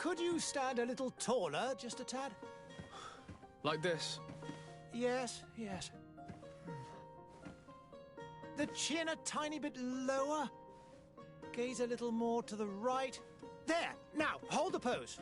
Could you stand a little taller, just a tad? Like this? Yes, yes. The chin a tiny bit lower. Gaze a little more to the right. There! Now, hold the pose.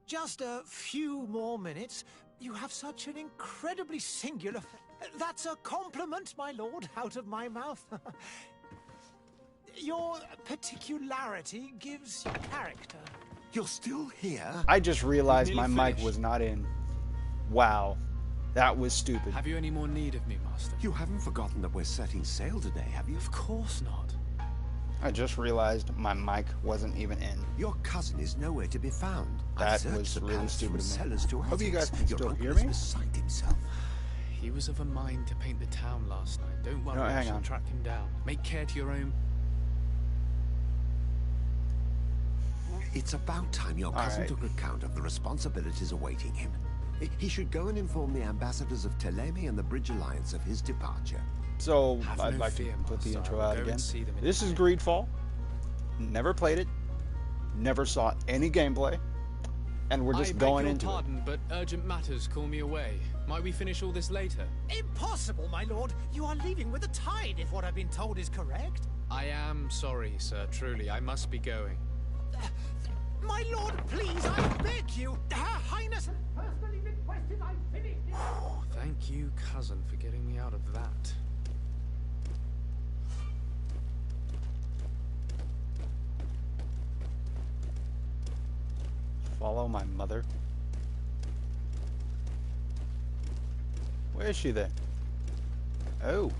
Just a few more minutes. You have such an incredibly singular... That's a compliment, my lord, out of my mouth. Your particularity gives you character. You're still here? I just realized my mic finished. was not in. Wow. That was stupid. Have you any more need of me, Master? You haven't forgotten that we're setting sail today, have you? Of course not. I just realized my mic wasn't even in. Your cousin is nowhere to be found. That I've searched was the really palace stupid from of me. cellars to Hope you guys attics. can Your still uncle hear is me. beside himself. He was of a mind to paint the town last night. Don't worry, No, I hang shall on. track him down. Make care to your own... It's about time your cousin right. took account of the responsibilities awaiting him. He should go and inform the ambassadors of Telemi and the Bridge Alliance of his departure. So, Have I'd no like fear, to put the Master. intro I will out go and again. see them in This is time. GreedFall. Never played it. Never saw any gameplay. And we're just going I beg into your it. pardon, but urgent matters call me away. Might we finish all this later? Impossible, my lord. You are leaving with the tide, if what I've been told is correct. I am sorry, sir. Truly, I must be going. My lord, please, I beg you. Her Highness has personally requested I finish this. Thank you, cousin, for getting me out of that. Follow my mother. Where is she then? Oh.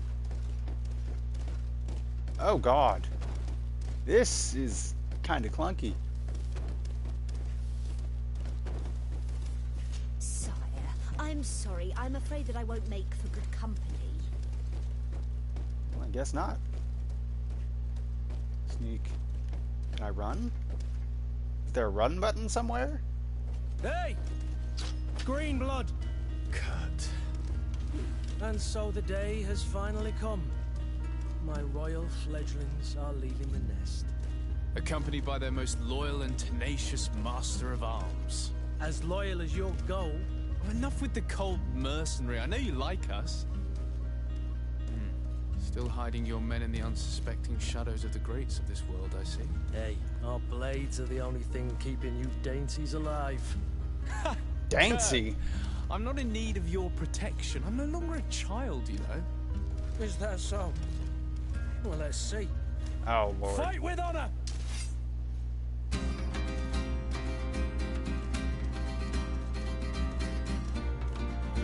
Oh God. This is kind of clunky. Sire, I'm sorry. I'm afraid that I won't make for good company. Well, I guess not. Sneak. Can I run? Is there a run button somewhere? Hey! Green blood! Cut. And so the day has finally come. My royal fledglings are leaving the nest. Accompanied by their most loyal and tenacious master of arms. As loyal as you'll go. Oh, enough with the cold mercenary. I know you like us. Still hiding your men in the unsuspecting shadows of the greats of this world, I see. Hey, our blades are the only thing keeping you dainties alive. Dancy. I'm not in need of your protection. I'm no longer a child, you know. Is that so? Well, let's see. Oh Lord. Fight with honor!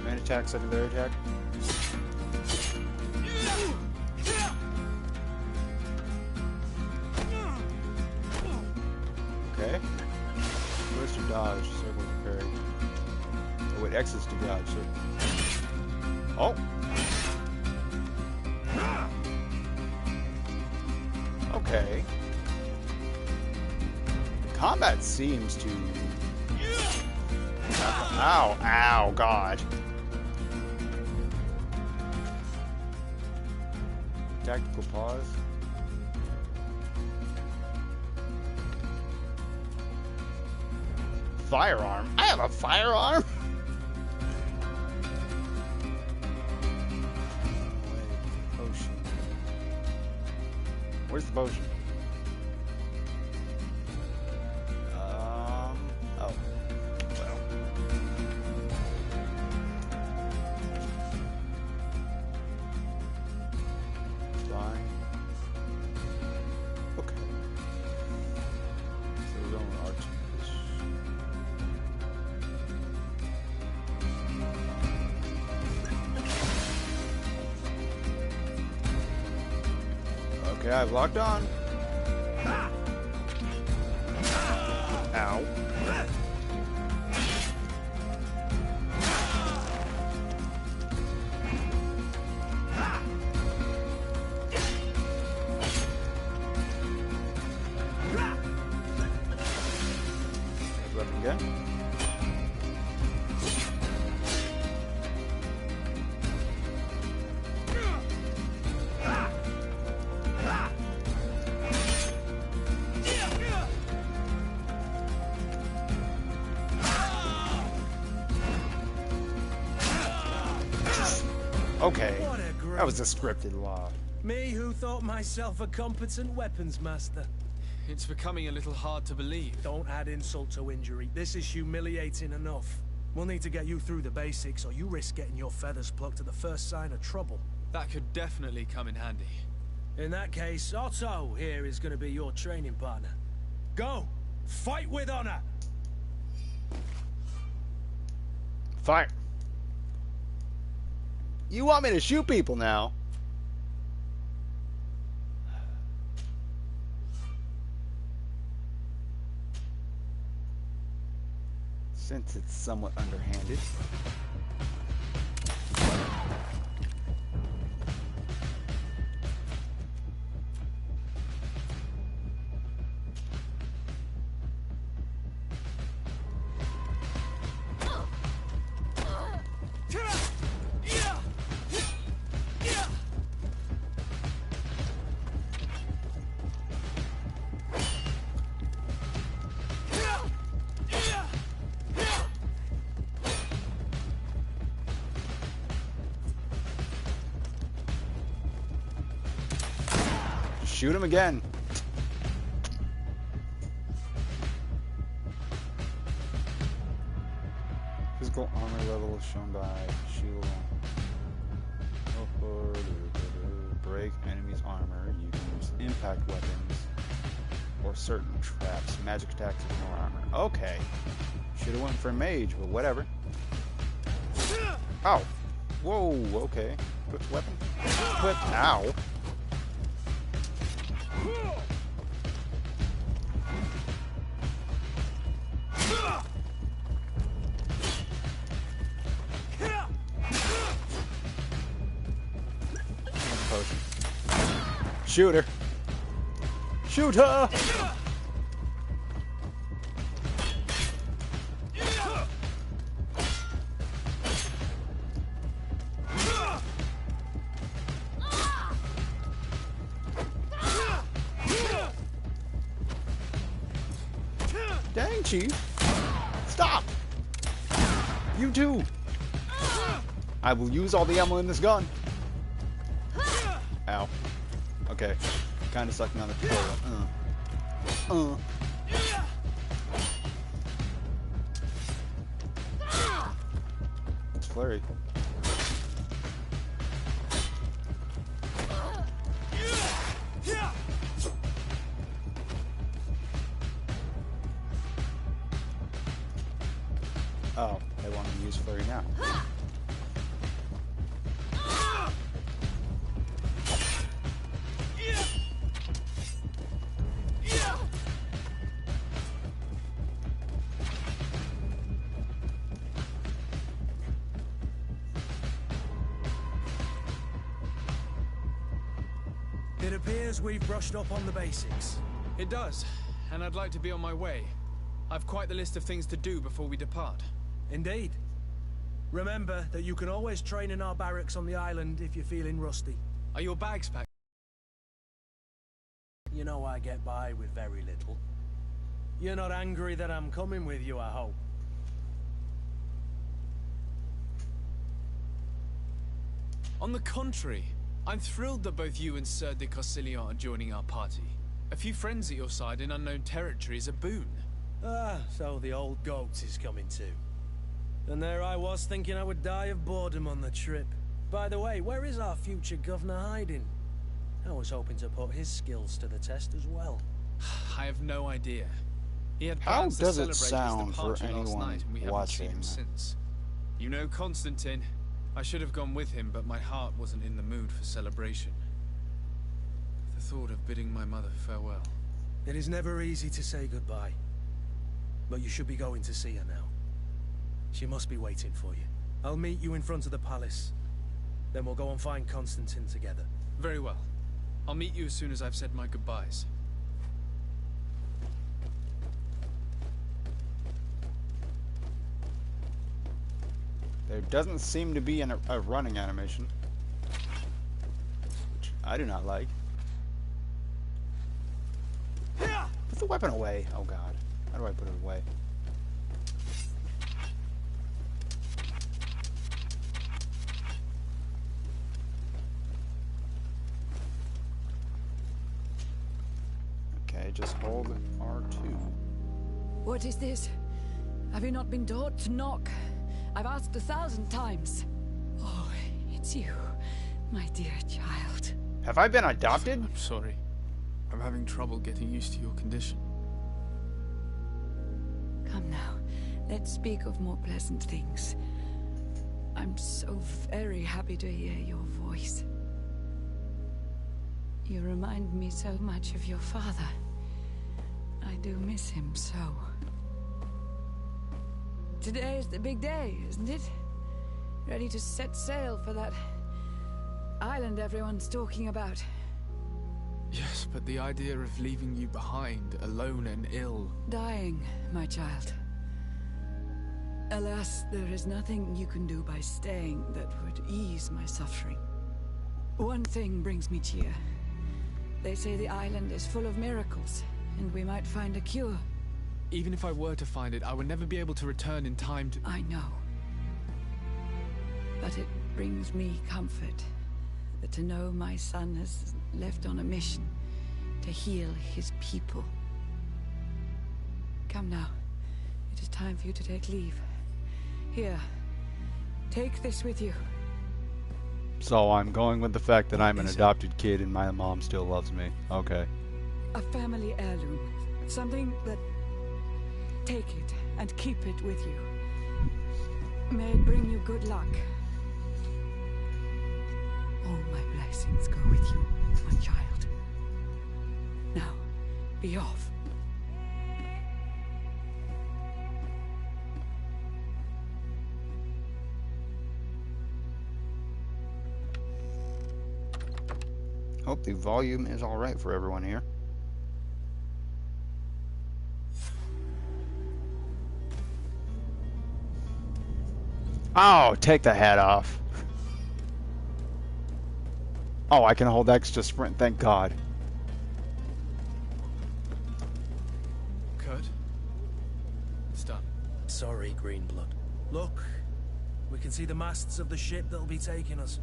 Main attack, secondary attack. Okay. Where's to dodge? Circle to parry. Oh wait, X is to dodge. So. Oh. Okay. Combat seems to... Ow, ow, God. Tactical pause. Firearm? I have a firearm? Potion. Where's the potion? Oh. Well. Fine. Okay. So we're going with R2. Okay, I've locked on. Ow. Weapon again. Okay, What a great... that was a scripted law. Me who thought myself a competent weapons master. It's becoming a little hard to believe. Don't add insult to injury. This is humiliating enough. We'll need to get you through the basics, or you risk getting your feathers plucked at the first sign of trouble. That could definitely come in handy. In that case, Otto here is going to be your training partner. Go! Fight with honor! Fire. You want me to shoot people now? Since it's somewhat underhanded. Shoot him again. Physical armor level shown by shield. Break enemies' armor. You can use impact weapons or certain traps. Magic attacks with more armor. Okay. Should have went for mage, but whatever. Ow. Whoa. Okay. Equip weapon. Equip. Ow. Potion. Shoot her. Shoot her! Dang, Chief. Stop! You too! I will use all the ammo in this gun. Ow. Okay. Kind of sucking on the controller. It's flurry. Oh, they want to use flurry now. It appears we've brushed up on the basics. It does, and I'd like to be on my way. I've quite the list of things to do before we depart. Indeed. Remember that you can always train in our barracks on the island if you're feeling rusty. Are your bags packed? You know I get by with very little. You're not angry that I'm coming with you, I hope. On the contrary, I'm thrilled that both you and Sir de Corsilion are joining our party. A few friends at your side in unknown territory is a boon. Ah, so the old goat is coming too. And there I was thinking I would die of boredom on the trip. By the way, where is our future governor hiding? I was hoping to put his skills to the test as well. I have no idea. He had How plans to does it celebrate his sound for departure last anyone night, and we haven't seen him watching? since. You know Constantine. I should have gone with him, but my heart wasn't in the mood for celebration. The thought of bidding my mother farewell. It is never easy to say goodbye. But you should be going to see her now. She must be waiting for you. I'll meet you in front of the palace. Then we'll go and find Constantine together. Very well. I'll meet you as soon as I've said my goodbyes. There doesn't seem to be a running animation, which I do not like. Put the weapon away. Oh god. How do I put it away? Okay, just hold R2. What is this? Have you not been taught to knock? I've asked 1,000 times. Oh, it's you, my dear child. Have I been adopted? I'm sorry. I'm having trouble getting used to your condition. Come now, let's speak of more pleasant things. I'm so very happy to hear your voice. You remind me so much of your father. I do miss him so. Today is the big day, isn't it? Ready to set sail for that island everyone's talking about. Yes, but the idea of leaving you behind, alone and ill... Dying, my child. Alas, there is nothing you can do by staying that would ease my suffering. One thing brings me cheer. They say the island is full of miracles, and we might find a cure. Even if I were to find it, I would never be able to return in time to... I know. But it brings me comfort that to know my son has left on a mission to heal his people. Come now. It is time for you to take leave. Here. Take this with you. So I'm going with the fact that I'm an adopted kid and my mom still loves me. Okay. A family heirloom. Something that... Take it and keep it with you. May it bring you good luck. All my blessings go with you, my child. Now, be off. Hope the volume is alright for everyone here. Oh, take the hat off. Oh, I can hold X to sprint, thank God. Kurt? It's done. Sorry, Greenblood. Look, we can see the masts of the ship that'll be taking us.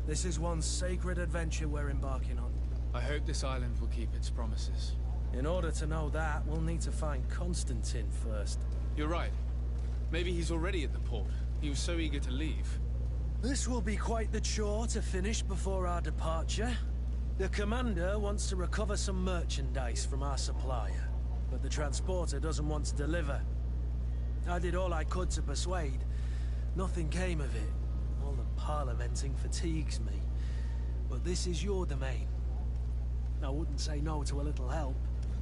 This is one sacred adventure we're embarking on. I hope this island will keep its promises. In order to know that, we'll need to find Constantine first. You're right. Maybe he's already at the port. He was so eager to leave. This will be quite the chore to finish before our departure. The commander wants to recover some merchandise from our supplier, but the transporter doesn't want to deliver. I did all I could to persuade. Nothing came of it. All the parliamenting fatigues me. But this is your domain. I wouldn't say no to a little help.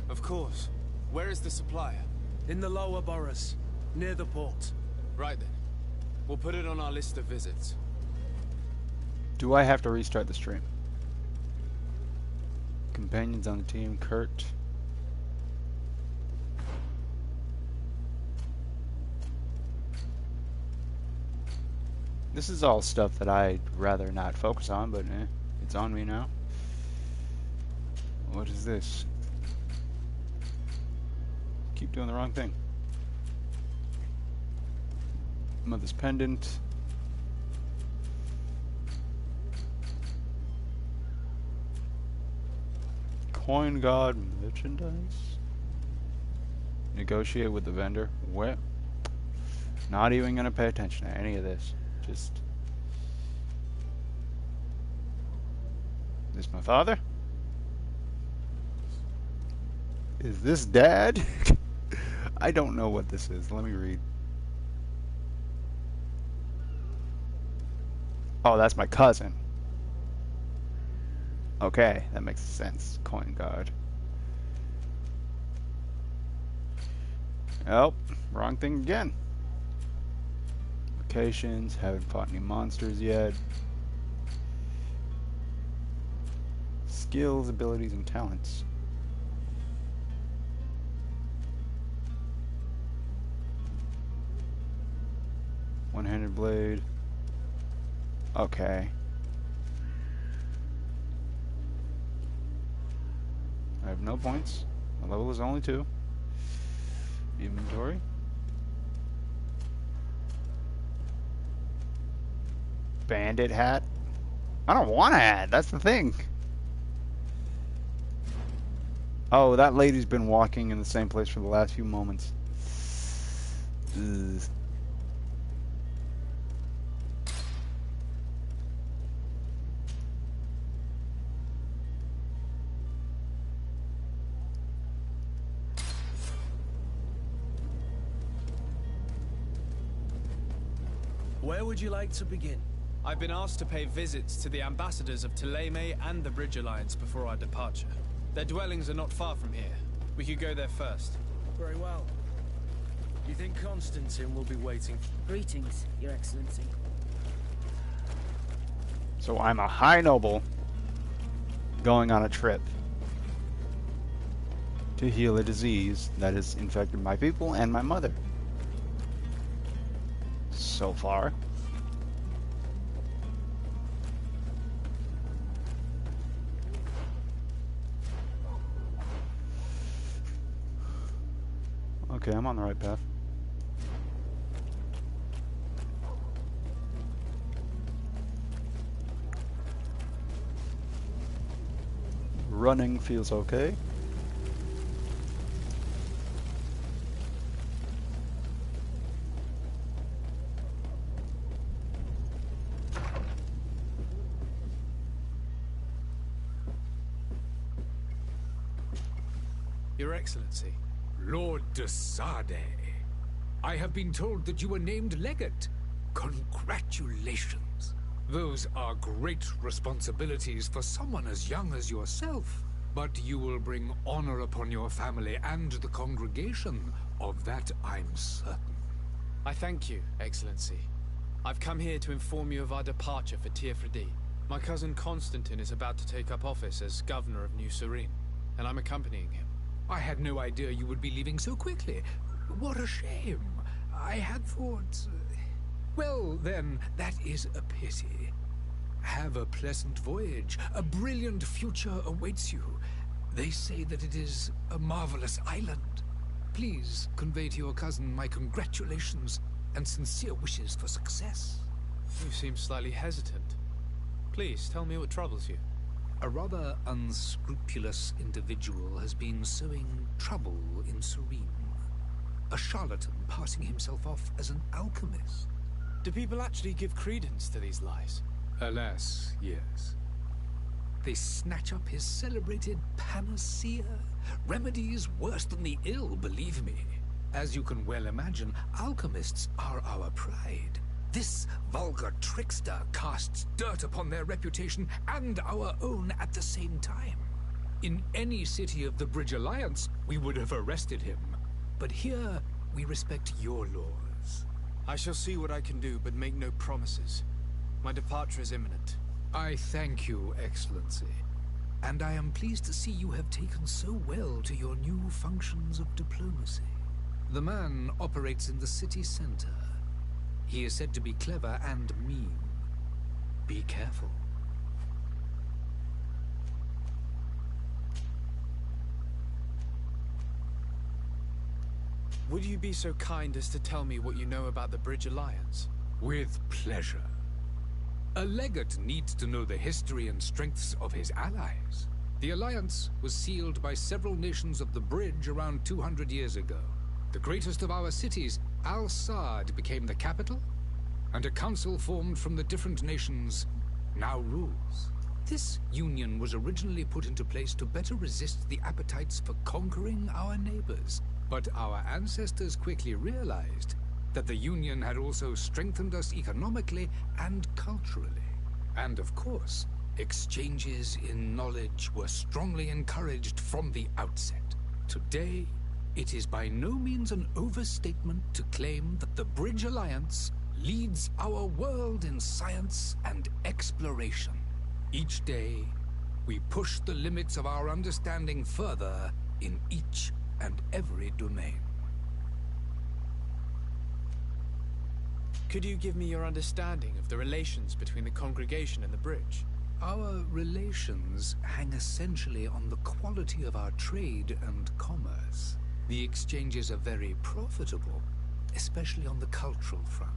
Of course. Where is the supplier? In the lower boroughs, near the port. Right then. We'll put it on our list of visits. Do I have to restart the stream? Companions on the team, Kurt. This is all stuff that I'd rather not focus on, but it's on me now. What is this? Keep doing the wrong thing. Mother's pendant. Coin God merchandise. Negotiate with the vendor. What? Not even gonna pay attention to any of this. Just. Is this my father? Is this Dad? I don't know what this is. Let me read. Oh, that's my cousin. Okay, that makes sense. Coin guard. Oh, wrong thing again. Locations, haven't fought any monsters yet. Skills, abilities, and talents. One-handed blade. Okay. I have no points. My level is only 2. Inventory. Bandit hat. I don't want a hat. That's the thing. Oh, that lady's been walking in the same place for the last few moments. Ugh. Where would you like to begin? I've been asked to pay visits to the ambassadors of Thélème and the Bridge Alliance before our departure. Their dwellings are not far from here. We could go there first. Very well. You think Constantine will be waiting? Greetings, Your Excellency. So I'm a high noble going on a trip to heal a disease that has infected my people and my mother. So far. Okay, I'm on the right path. Running feels okay. Your Excellency. Lord de Sade, I have been told that you were named legate. Congratulations. Those are great responsibilities for someone as young as yourself. But you will bring honor upon your family and the congregation. Of that I'm certain. I thank you, Excellency. I've come here to inform you of our departure for Tiefredi. My cousin Constantine is about to take up office as governor of New Serene, and I'm accompanying him. I had no idea you would be leaving so quickly. What a shame. I had thought... Well, then, that is a pity. Have a pleasant voyage. A brilliant future awaits you. They say that it is a marvelous island. Please convey to your cousin my congratulations and sincere wishes for success. You seem slightly hesitant. Please, tell me what troubles you. A rather unscrupulous individual has been sowing trouble in Serene. A charlatan passing himself off as an alchemist. Do people actually give credence to these lies? Alas, yes. They snatch up his celebrated panacea. Remedies worse than the ill, believe me. As you can well imagine, alchemists are our pride. This vulgar trickster casts dirt upon their reputation and our own at the same time. In any city of the Bridge Alliance, we would have arrested him. But here, we respect your laws. I shall see what I can do, but make no promises. My departure is imminent. I thank you, Excellency. and I am pleased to see you have taken so well to your new functions of diplomacy. The man operates in the city center. He is said to be clever and mean. Be careful. Would you be so kind as to tell me what you know about the Bridge Alliance? With pleasure. A legate needs to know the history and strengths of his allies. The Alliance was sealed by several nations of the Bridge around 200 years ago. The greatest of our cities, Al-Sad, became the capital, and a council formed from the different nations now rules. This union was originally put into place to better resist the appetites for conquering our neighbors, but our ancestors quickly realized that the Union had also strengthened us economically and culturally. And of course, exchanges in knowledge were strongly encouraged from the outset. Today, it is by no means an overstatement to claim that the Bridge Alliance leads our world in science and exploration. Each day, we push the limits of our understanding further in each and every domain. Could you give me your understanding of the relations between the congregation and the Bridge? Our relations hang essentially on the quality of our trade and commerce. The exchanges are very profitable, especially on the cultural front.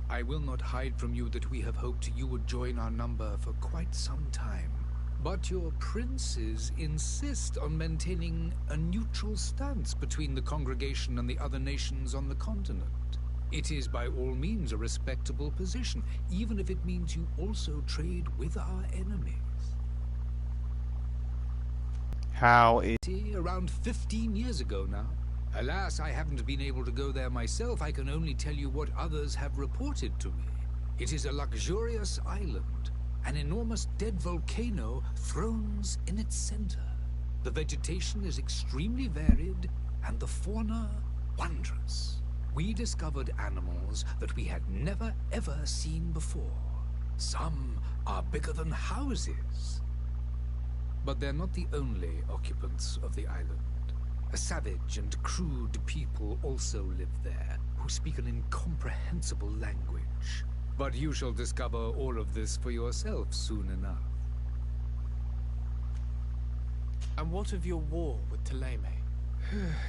I will not hide from you that we have hoped you would join our number for quite some time. But your princes insist on maintaining a neutral stance between the congregation and the other nations on the continent. It is by all means a respectable position, even if it means you also trade with our enemies. How is... Around 15 years ago now. Alas, I haven't been able to go there myself. I can only tell you what others have reported to me. It is a luxurious island. An enormous dead volcano thrones in its center. The vegetation is extremely varied, and the fauna wondrous. We discovered animals that we had never ever seen before. Some are bigger than houses. But they're not the only occupants of the island. A savage and crude people also live there, who speak an incomprehensible language. But you shall discover all of this for yourself soon enough. And what of your war with Thélème?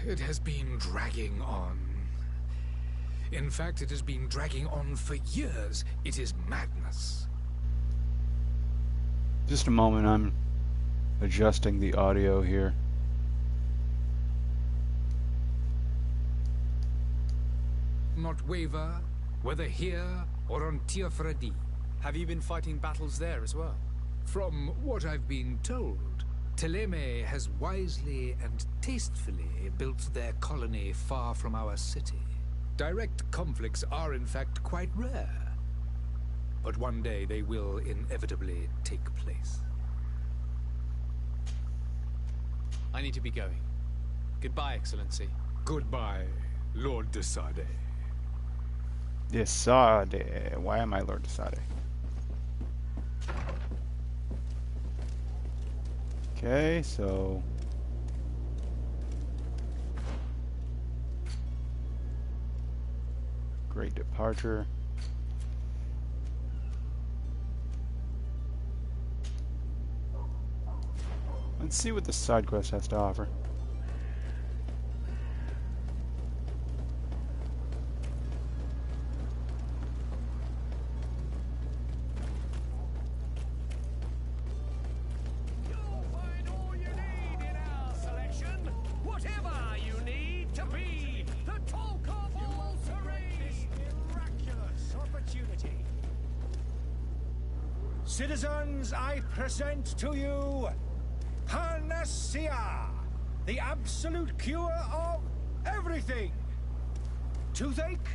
It has been dragging on. In fact, it has been dragging on for years. It is madness. Just a moment, I'm adjusting the audio here. Not waver, whether here or on Tiafredi. Have you been fighting battles there as well? From what I've been told, Thélème has wisely and tastefully built their colony far from our city. Direct conflicts are in fact quite rare. But one day they will inevitably take place. I need to be going. Goodbye, Excellency. Goodbye, Lord de Sade. De Sade. Why am I Lord de Sade? Okay, so... Great departure. Let's see what the side quest has to offer. Citizens, I present to you Panacea, the absolute cure of everything. Toothache,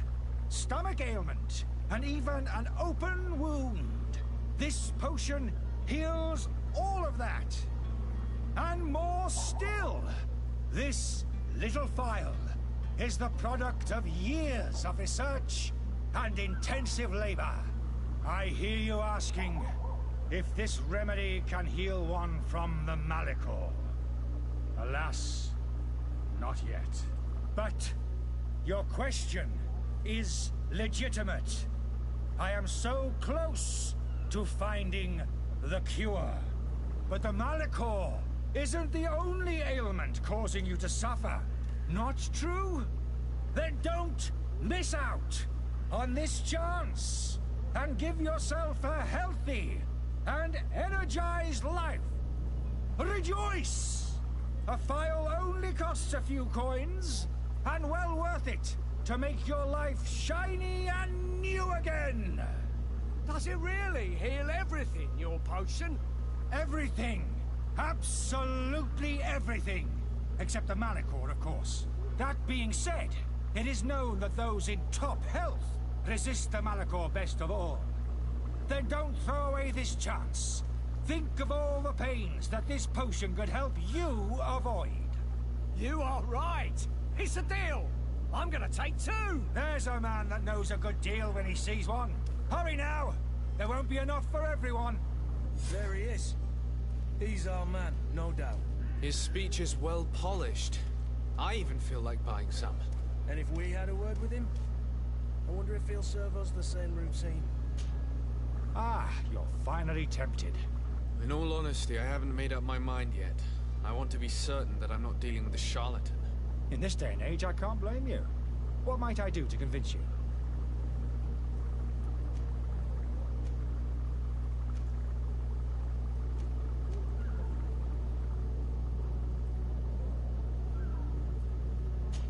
stomach ailment, and even an open wound. This potion heals all of that. And more still, this little phial is the product of years of research and intensive labor. I hear you asking, if this remedy can heal one from the Malachor. Alas, not yet. But your question is legitimate. I am so close to finding the cure. But the Malachor isn't the only ailment causing you to suffer. Not true? Then don't miss out on this chance and give yourself a healthy and energized life. Rejoice! A phial only costs a few coins, and well worth it to make your life shiny and new again. Does it really heal everything, your potion? Everything. Absolutely everything. Except the Malachor, of course. That being said, it is known that those in top health resist the Malachor best of all. Then don't throw away this chance. Think of all the pains that this potion could help you avoid. You are right. It's a deal. I'm gonna take 2. There's a man that knows a good deal when he sees one. Hurry now. There won't be enough for everyone. There he is. He's our man, no doubt. His speech is well polished. I even feel like buying some. And if we had a word with him, I wonder if he'll serve us the same routine. Ah, you're finally tempted. In all honesty, I haven't made up my mind yet. I want to be certain that I'm not dealing with a charlatan. In this day and age, I can't blame you. What might I do to convince you?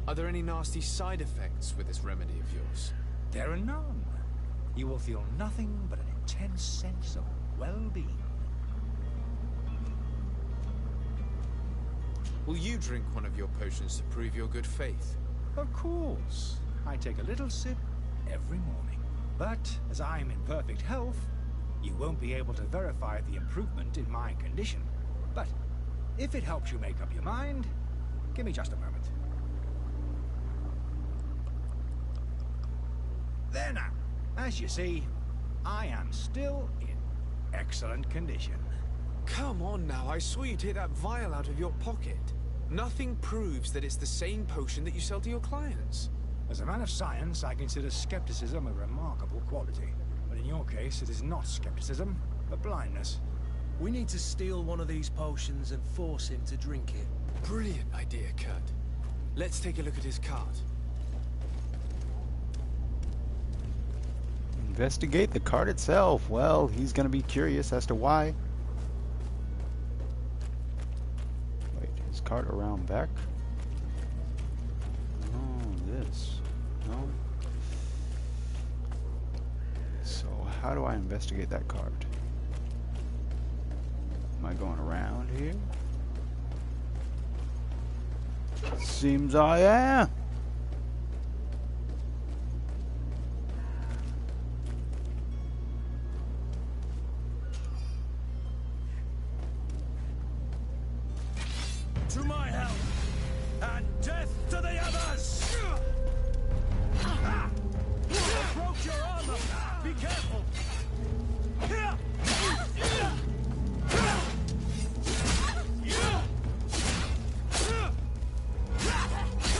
Are there any nasty side effects with this remedy of yours? There are none. You will feel nothing but an intense sense of well-being. Will you drink one of your potions to prove your good faith? Of course. I take a little sip every morning. But as I'm in perfect health, you won't be able to verify the improvement in my condition. But if it helps you make up your mind, give me just a moment. There now. As you see, I am still in excellent condition. Come on now, I saw you take that vial out of your pocket. Nothing proves that it's the same potion that you sell to your clients. As a man of science, I consider skepticism a remarkable quality. But in your case, it is not skepticism, but blindness. We need to steal one of these potions and force him to drink it. Brilliant idea, Kurt. Let's take a look at his cart. Investigate the cart itself. Well, he's going to be curious as to why. Wait, his cart around back? Oh, this. No. So, how do I investigate that cart? Am I going around here? Seems I am. To my help, and death to the others! You broke your armor! Be careful!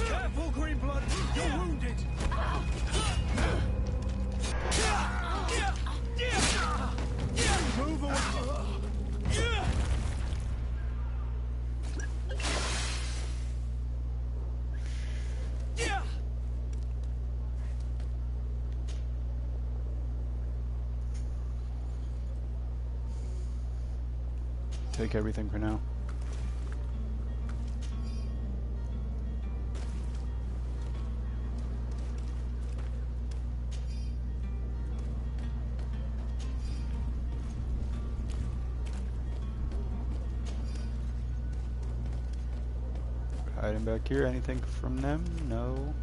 Careful, Greenblood! You're wounded! Move away! Take everything for now. Hiding back here, anything from them? No.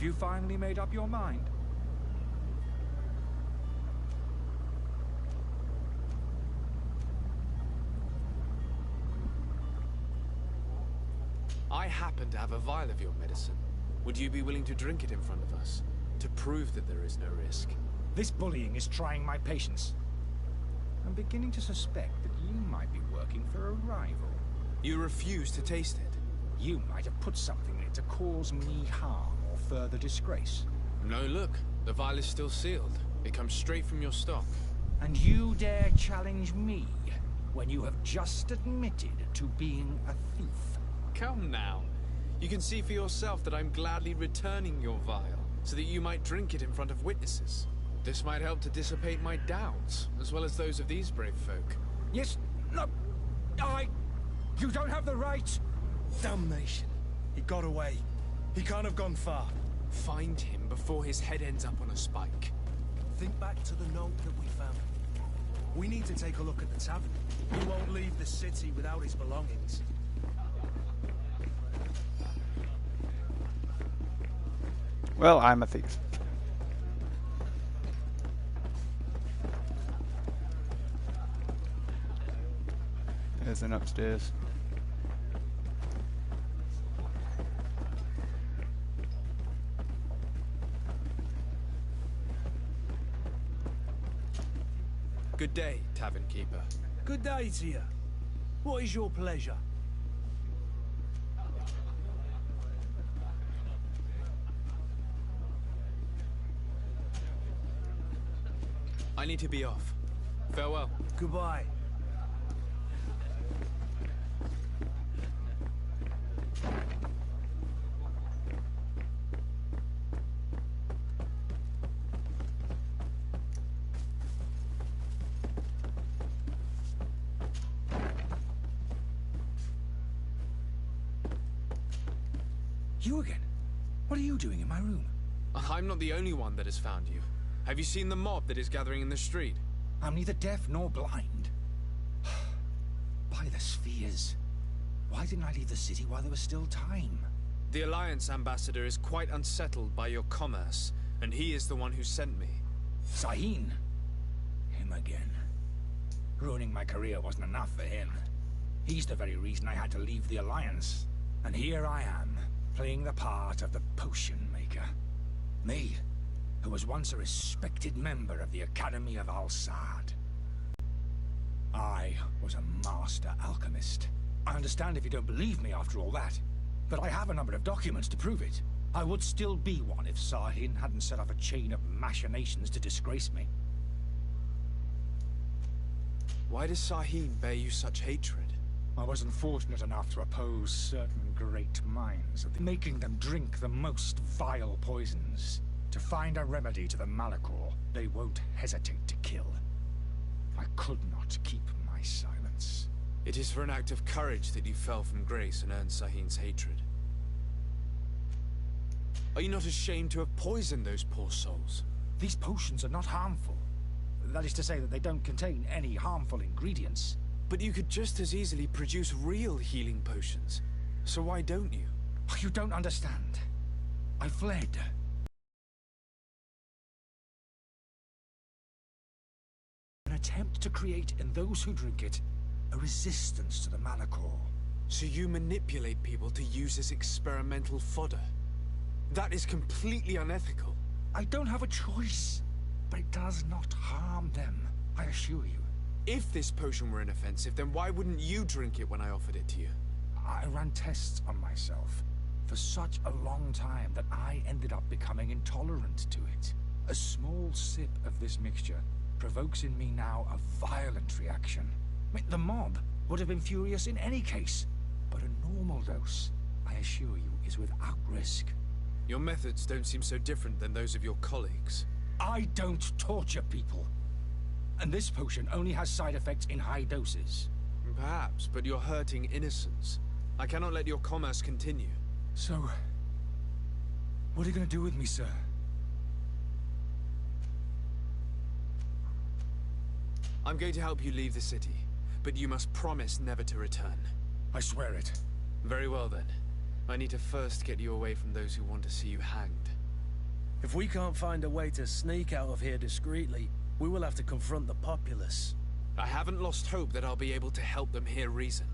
you finally made up your mind? I happen to have a vial of your medicine. Would you be willing to drink it in front of us? To prove that there is no risk? This bullying is trying my patience. I'm beginning to suspect that you might be working for a rival. You refuse to taste it? You might have put something in it to cause me harm or further disgrace. No, look. The vial is still sealed. It comes straight from your stock. And you dare challenge me when you have just admitted to being a thief? Come now. You can see for yourself that I'm gladly returning your vial, so that you might drink it in front of witnesses. This might help to dissipate my doubts, as well as those of these brave folk. Yes, no, you don't have the right. Damnation. He got away. He can't have gone far. Find him before his head ends up on a spike. Think back to the note that we found. We need to take a look at the tavern. He won't leave the city without his belongings. Well, I'm a thief. There's an upstairs. Good day, tavern keeper. Good day to you. What is your pleasure? I need to be off. Farewell. Goodbye. You again? What are you doing in my room? I'm not the only one that has found you. Have you seen the mob that is gathering in the street? I'm neither deaf nor blind. By the spheres. Why didn't I leave the city while there was still time? The Alliance ambassador is quite unsettled by your commerce, and he is the one who sent me. Sahin? Him again. Ruining my career wasn't enough for him. He's the very reason I had to leave the Alliance. And here I am, playing the part of the potion maker. Me, who was once a respected member of the Academy of Al-Saad. I was a master alchemist. I understand if you don't believe me after all that, but I have a number of documents to prove it. I would still be one if Sahin hadn't set off a chain of machinations to disgrace me. Why does Sahin bear you such hatred? I wasn't fortunate enough to oppose certain great minds, making them drink the most vile poisons. To find a remedy to the Malachor, they won't hesitate to kill. I could not keep my silence. It is for an act of courage that you fell from grace and earned Sahin's hatred. Are you not ashamed to have poisoned those poor souls? These potions are not harmful. That is to say that they don't contain any harmful ingredients. But you could just as easily produce real healing potions. So why don't you? You don't understand. I fled. An attempt to create in those who drink it a resistance to the Malachor. So you manipulate people to use as experimental fodder? That is completely unethical. I don't have a choice, but it does not harm them, I assure you. If this potion were inoffensive, then why wouldn't you drink it when I offered it to you? I ran tests on myself for such a long time that I ended up becoming intolerant to it. A small sip of this mixture provokes in me now a violent reaction. The mob would have been furious in any case, but a normal dose, I assure you, is without risk. Your methods don't seem so different than those of your colleagues. I don't torture people. And this potion only has side effects in high doses. Perhaps, but you're hurting innocents. I cannot let your commerce continue. So, what are you going to do with me, sir? I'm going to help you leave the city, but you must promise never to return. I swear it. Very well then. I need to first get you away from those who want to see you hanged. If we can't find a way to sneak out of here discreetly, we will have to confront the populace. I haven't lost hope that I'll be able to help them hear reason.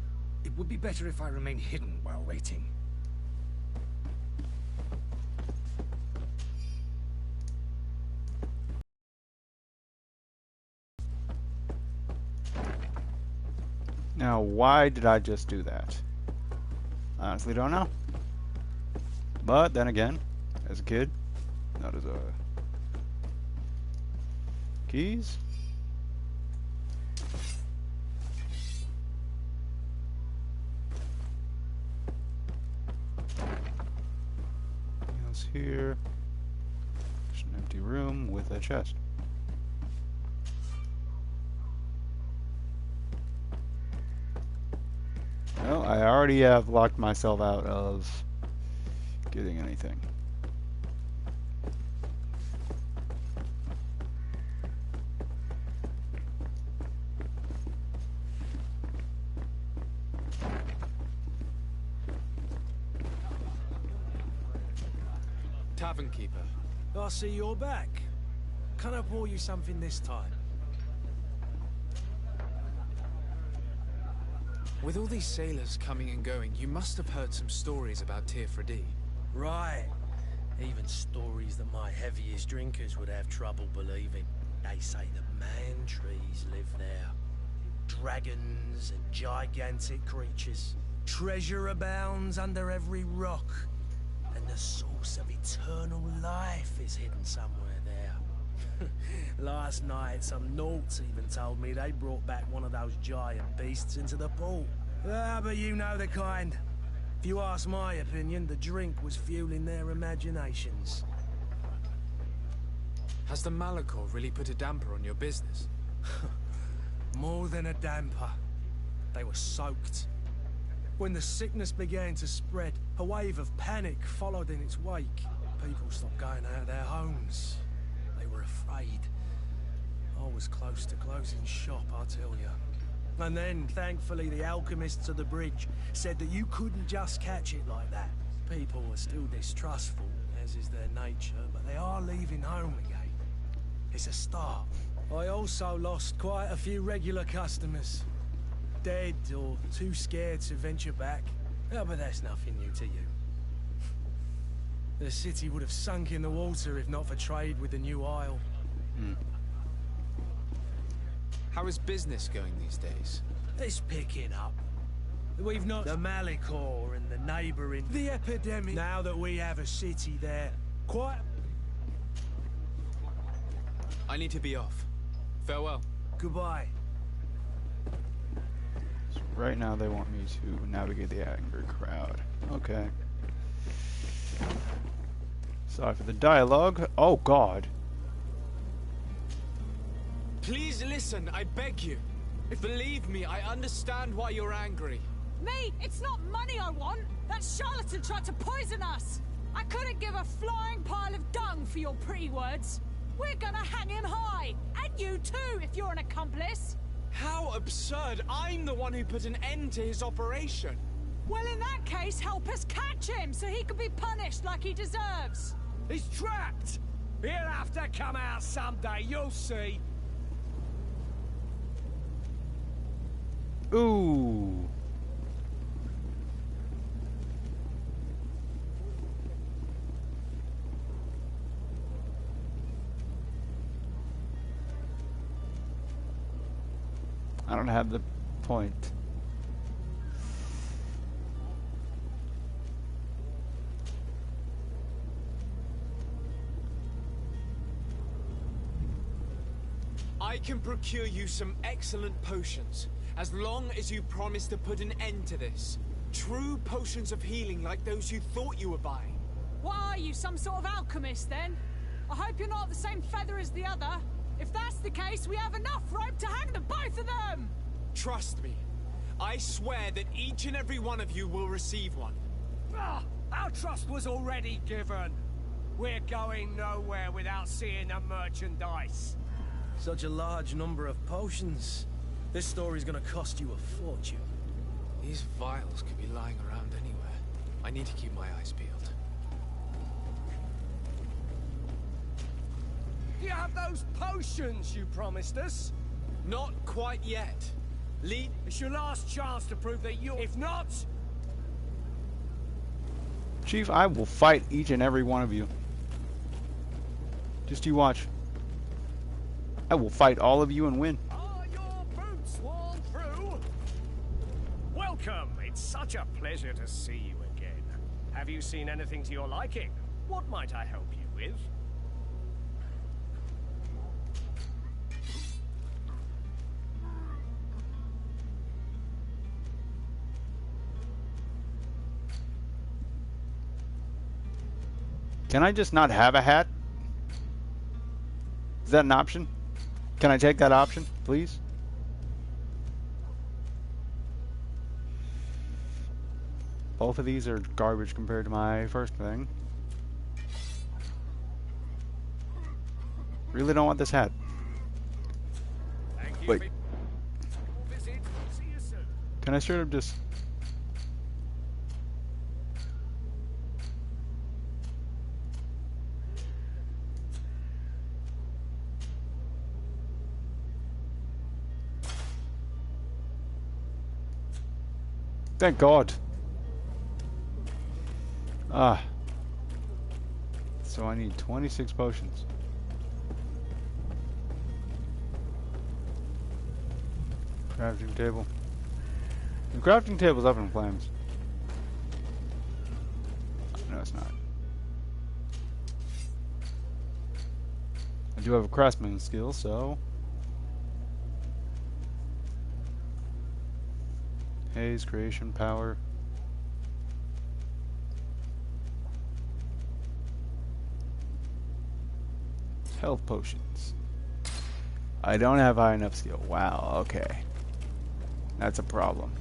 It would be better if I remain hidden while waiting. Now, why did I just do that? Honestly, don't know. But then again, as a kid, that is a keys. Anything else here? Just an empty room with a chest. Well, I already have locked myself out of getting anything. Tavern keeper. I see you're back. Can I pour you something this time? With all these sailors coming and going, you must have heard some stories about Tirfredi. Right. Even stories that my heaviest drinkers would have trouble believing. They say that man trees live there. Dragons and gigantic creatures. Treasure abounds under every rock. And the source of eternal life is hidden somewhere there. Last night, some Nauts even told me they brought back one of those giant beasts into the port. But you know the kind. If you ask my opinion, the drink was fueling their imaginations. Has the Malachor really put a damper on your business? More than a damper. They were soaked. When the sickness began to spread, a wave of panic followed in its wake. People stopped going out of their homes. They were afraid. I was close to closing shop, I tell you. And then, thankfully, the alchemists of the bridge said that you couldn't just catch it like that. People are still distrustful, as is their nature, but they are leaving home again. It's a start. I also lost quite a few regular customers. Dead or too scared to venture back. Oh, but that's nothing new to you. The city would have sunk in the water if not for trade with the new isle. How is business going these days? It's picking up. We've not the Malachor and the neighbouring... The epidemic. Now that we have a city there, quite... I need to be off. Farewell. Goodbye. So right now they want me to navigate the angry crowd. Okay. Sorry for the dialogue. Oh God. Please listen, I beg you. Believe me, I understand why you're angry. Me? It's not money I want. That charlatan tried to poison us. I couldn't give a flying pile of dung for your pretty words. We're gonna hang him high. And you too, if you're an accomplice. How absurd! I'm the one who put an end to his operation. Well, in that case, help us catch him so he can be punished like he deserves. He's trapped! He'll have to come out someday, you'll see. Ooh. I don't have the point. I can procure you some excellent potions, as long as you promise to put an end to this. True potions of healing like those you thought you were buying. What are you, some sort of alchemist then? I hope you're not the same feather as the other. If that's the case, we have enough rope to hang the both of them! Trust me. I swear that each and every one of you will receive one. Ah, our trust was already given. We're going nowhere without seeing the merchandise. Such a large number of potions. This story's gonna cost you a fortune. These vials could be lying around anywhere. I need to keep my eyes peeled. Do you have those potions you promised us? Not quite yet. Lead. It's your last chance to prove that you're... If not... Chief, I will fight each and every one of you. Just you watch. I will fight all of you and win. Are your boots worn through? Welcome. It's such a pleasure to see you again. Have you seen anything to your liking? What might I help you with? Can I just not have a hat? Is that an option? Can I take that option, please? Both of these are garbage compared to my first thing. Really don't want this hat. Thank you. Wait. Visit. See you soon. Can I straight up just... Thank God. Ah. So I need 26 potions. Crafting table. The crafting table's up in flames. No, it's not. I do have a craftsman skill, so... Haze, creation, power. Health potions. I don't have high enough skill. Wow, okay. That's a problem.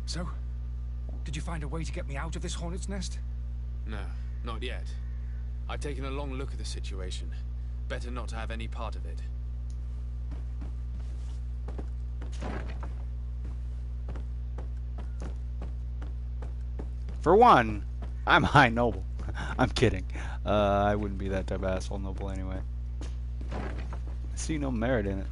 So, did you find a way to get me out of this hornet's nest? No, not yet. I've taken a long look at the situation. Better not to have any part of it. For one, I'm high noble. I'm kidding. I wouldn't be that type of asshole noble anyway. I see no merit in it.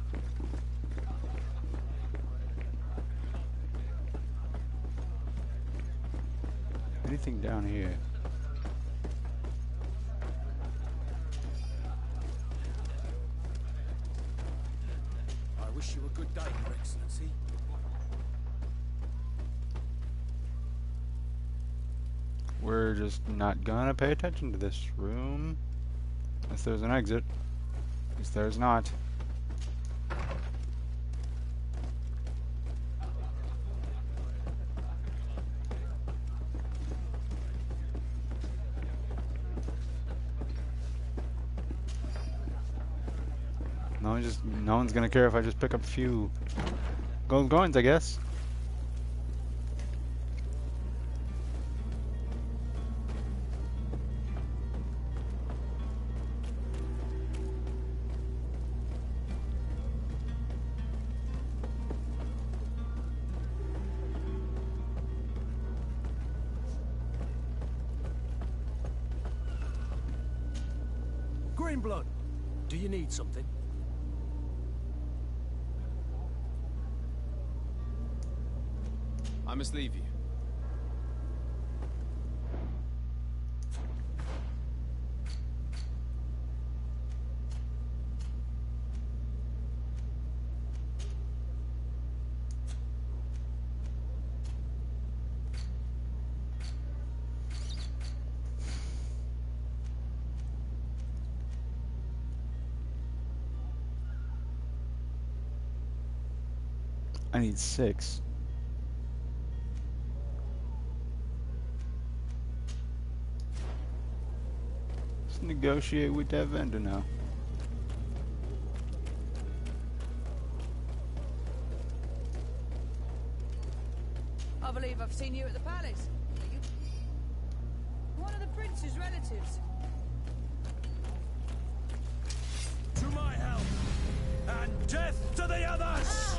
Anything down here? I wish you a good day, Your Excellency. We're just not gonna pay attention to this room. Unless there's an exit. At least there's not. No one's gonna care if I just pick up a few gold coins, I guess. Greenblood, do you need something? I must leave you. I need 6. Let's negotiate with that vendor now. seen you at the palace. Are you one of the prince's relatives? To my help! And death to the others!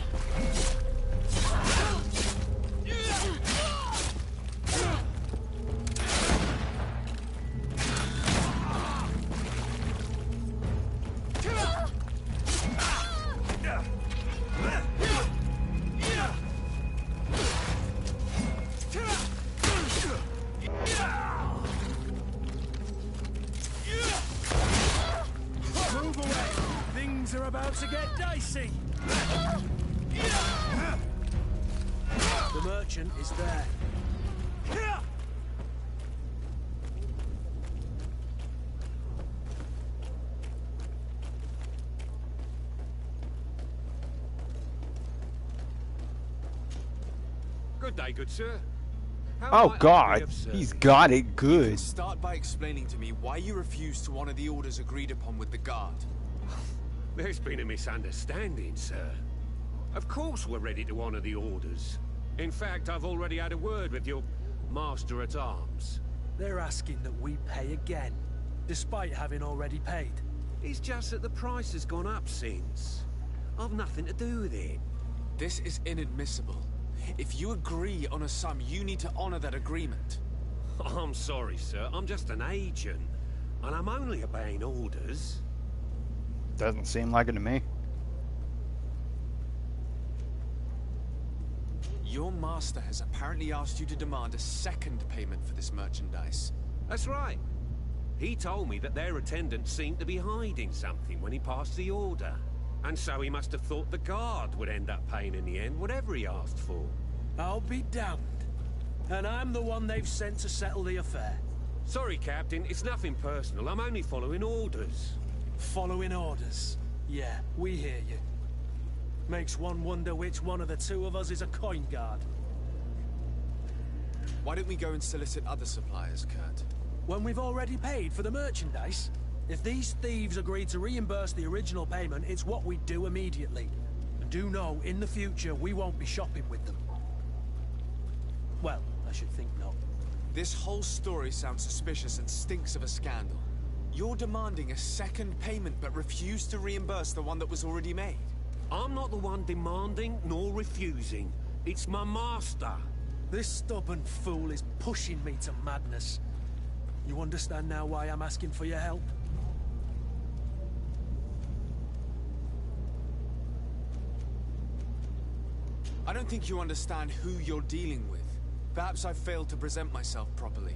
Move away! Things are about to get dicey! The merchant is there. Good day, good sir. How Oh might I be God, of service? he's got it good. Start by explaining to me why you refuse to honor the orders agreed upon with the guard. There's been a misunderstanding, sir. Of course we're ready to honor the orders. In fact, I've already had a word with your master-at-arms. They're asking that we pay again, despite having already paid. It's just that the price has gone up since. I've nothing to do with it. This is inadmissible. If you agree on a sum, you need to honor that agreement. I'm sorry, sir. I'm just an agent. And I'm only obeying orders. Doesn't seem like it to me. Your master has apparently asked you to demand a second payment for this merchandise. That's right. He told me that their attendant seemed to be hiding something when he passed the order. And so he must have thought the guard would end up paying in the end, whatever he asked for. I'll be damned. And I'm the one they've sent to settle the affair. Sorry, Captain, it's nothing personal. I'm only following orders. Following orders. Yeah, we hear you. Makes one wonder which one of the two of us is a coin guard. Why don't we go and solicit other suppliers, Kurt? When we've already paid for the merchandise? If these thieves agree to reimburse the original payment, it's what we do immediately. And do know, in the future, we won't be shopping with them. Well, I should think not. This whole story sounds suspicious and stinks of a scandal. You're demanding a second payment but refuse to reimburse the one that was already made. I'm not the one demanding nor refusing. It's my master. This stubborn fool is pushing me to madness. You understand now why I'm asking for your help? I don't think you understand who you're dealing with. Perhaps I failed to present myself properly.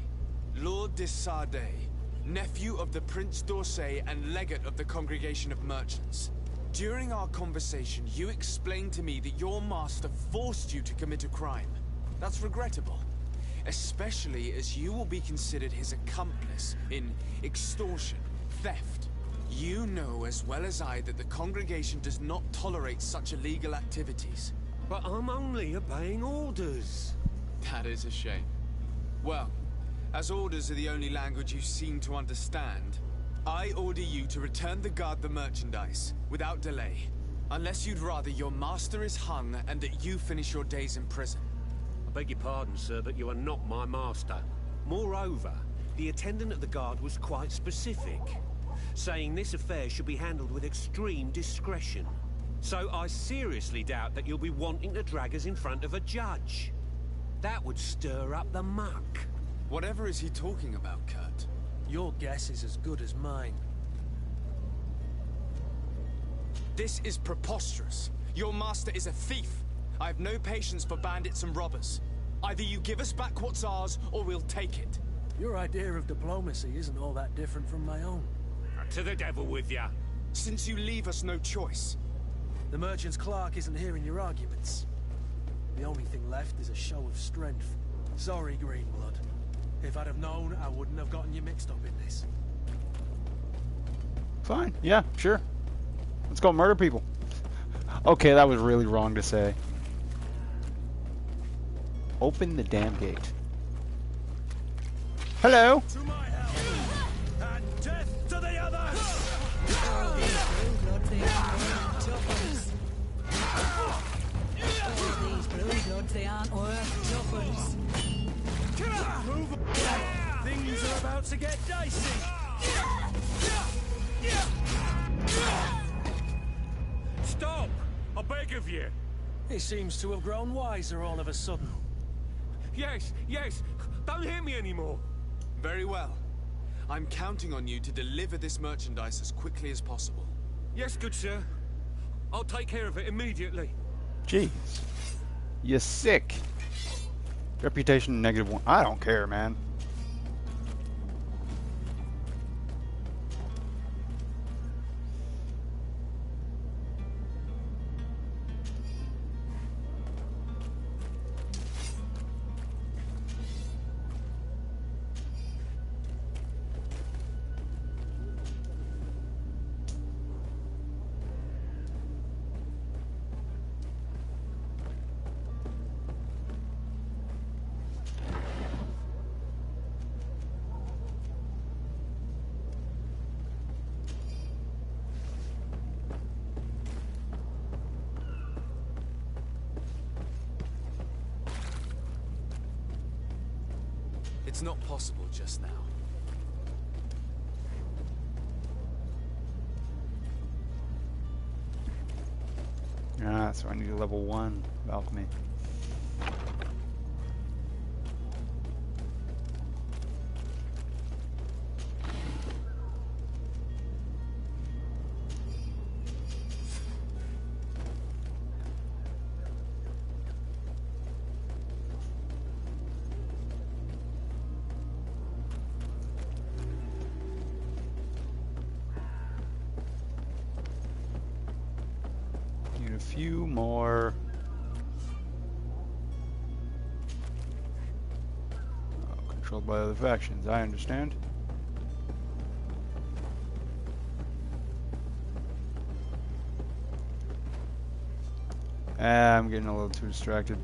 Lord de Sardet, nephew of the Prince d'Orsay and legate of the Congregation of Merchants. During our conversation, you explained to me that your master forced you to commit a crime. That's regrettable, especially as you will be considered his accomplice in extortion, theft. You know as well as I that the Congregation does not tolerate such illegal activities. But I'm only obeying orders. That is a shame. Well, as orders are the only language you seem to understand, I order you to return the guard the merchandise, without delay. Unless you'd rather your master is hung and that you finish your days in prison. I beg your pardon, sir, but you are not my master. Moreover, the attendant of the guard was quite specific, saying this affair should be handled with extreme discretion. So I seriously doubt that you'll be wanting to drag us in front of a judge. That would stir up the muck. Whatever is he talking about, Kurt? Your guess is as good as mine. This is preposterous. Your master is a thief. I have no patience for bandits and robbers. Either you give us back what's ours, or we'll take it. Your idea of diplomacy isn't all that different from my own. To the devil with ya. Since you leave us no choice. The merchant's clerk isn't hearing your arguments. The only thing left is a show of strength. Sorry, Greenblood. If I'd have known, I wouldn't have gotten you mixed up in this. Fine. Yeah, sure. Let's go murder people. Okay, that was really wrong to say. Open the damn gate. Hello? To my help! And death to the others! These blue bloods, they aren't worth tuppence. Move away. Things are about to get dicey. Stop! I beg of you. He seems to have grown wiser all of a sudden. Yes, yes. Don't hit me anymore. Very well. I'm counting on you to deliver this merchandise as quickly as possible. Yes, good sir. I'll take care of it immediately. Jeez. You're sick. Reputation -1. I don't care, man. It's not possible just now. Ah, so I need a level 1 alchemy. Need a few more. Controlled by other factions, I understand. I'm getting a little too distracted.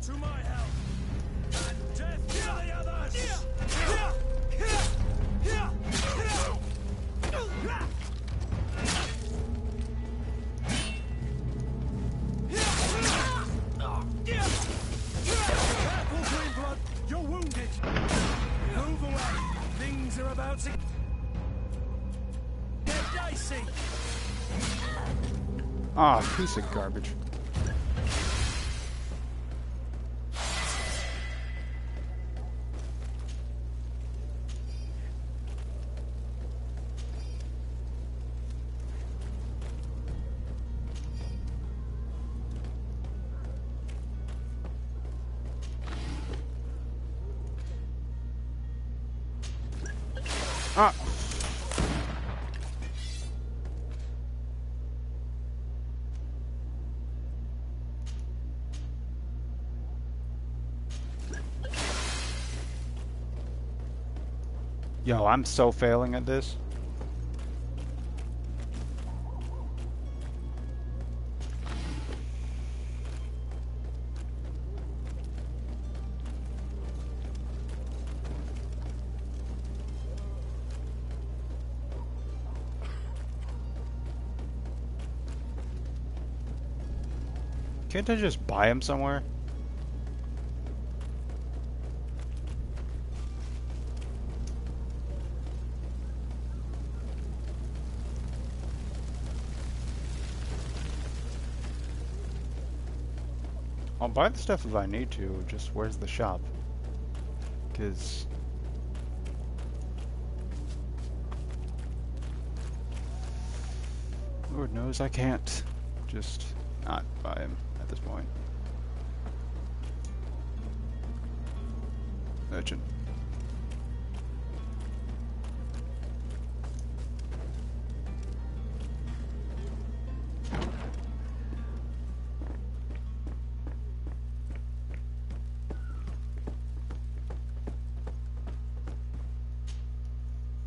To my help! And death to the others! Careful, Greenblood! You're wounded! Move away! Things are about to get dicey! Ah, piece of garbage. Ah. Yo, I'm so failing at this. Can't I just buy him somewhere? I'll buy the stuff if I need to, just where's the shop? Because... Lord knows I can't just not buy him at this point. Merchant.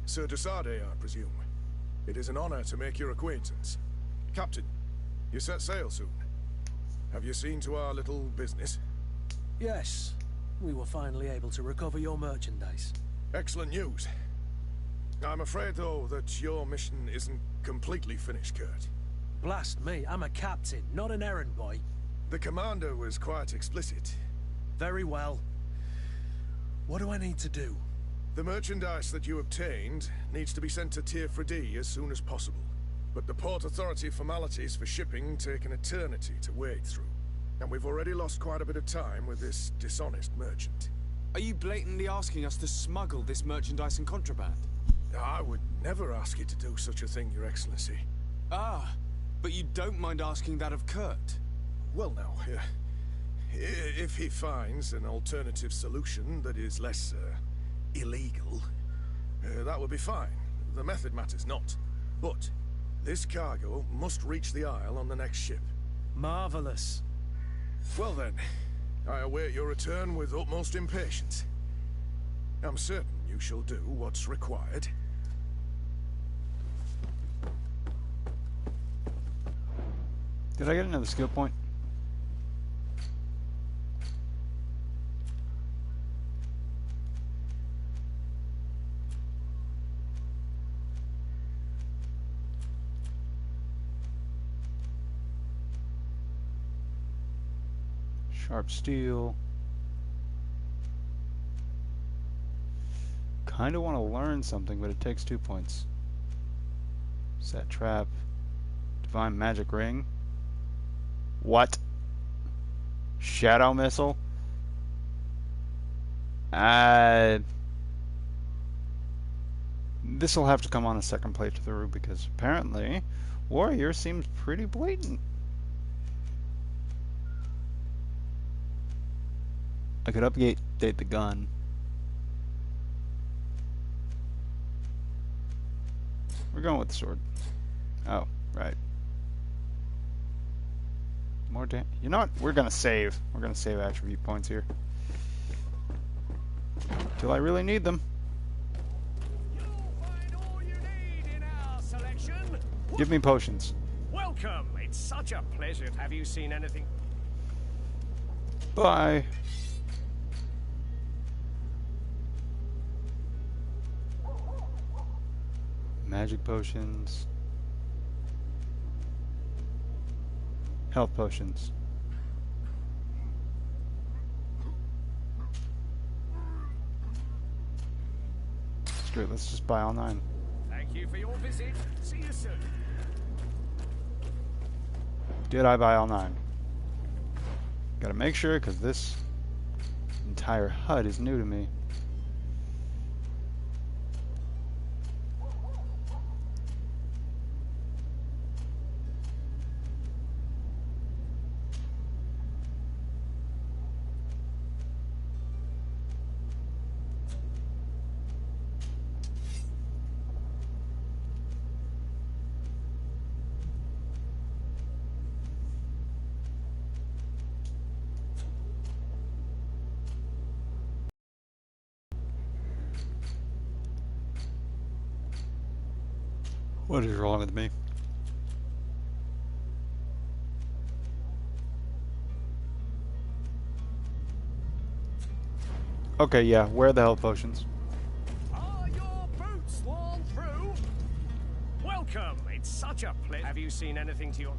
Sir Desade, I presume. It is an honor to make your acquaintance. Captain, you set sail soon. Have you seen to our little business? Yes. We were finally able to recover your merchandise. Excellent news. I'm afraid, though, that your mission isn't completely finished, Kurt. Blast me, I'm a captain, not an errand boy. The commander was quite explicit. Very well. What do I need to do? The merchandise that you obtained needs to be sent to Tier D as soon as possible. But the Port Authority formalities for shipping take an eternity to wade through. And we've already lost quite a bit of time with this dishonest merchant. Are you blatantly asking us to smuggle this merchandise and contraband? I would never ask you to do such a thing, Your Excellency. Ah, but you don't mind asking that of Kurt? Well, now, if he finds an alternative solution that is less, illegal, that would be fine. The method matters not. But this cargo must reach the Isle on the next ship. Marvelous. Well then, I await your return with utmost impatience. I'm certain you shall do what's required. Did I get another skill point? Sharp steel. Kinda want to learn something, but it takes 2 points. Set trap. Divine magic ring. What? Shadow missile? This'll have to come on a second playthrough because apparently Warrior seems pretty blatant. I could update the gun. We're going with the sword. Oh, right. More damage. You know what? We're gonna save. We're gonna save attribute points here. Till I really need them. You'll find all you need in our selection. Give me potions. Welcome. It's such a pleasure. Have you seen anything? Bye. Magic potions. Health potions. Screw it, let's just buy all 9. Thank you for your visit. See you soon. Did I buy all 9? Gotta make sure, because this entire HUD is new to me. What is wrong with me? Okay, yeah, where are the health potions? Are your boots worn through? Welcome. It's such a pleasure. Have you seen anything to your...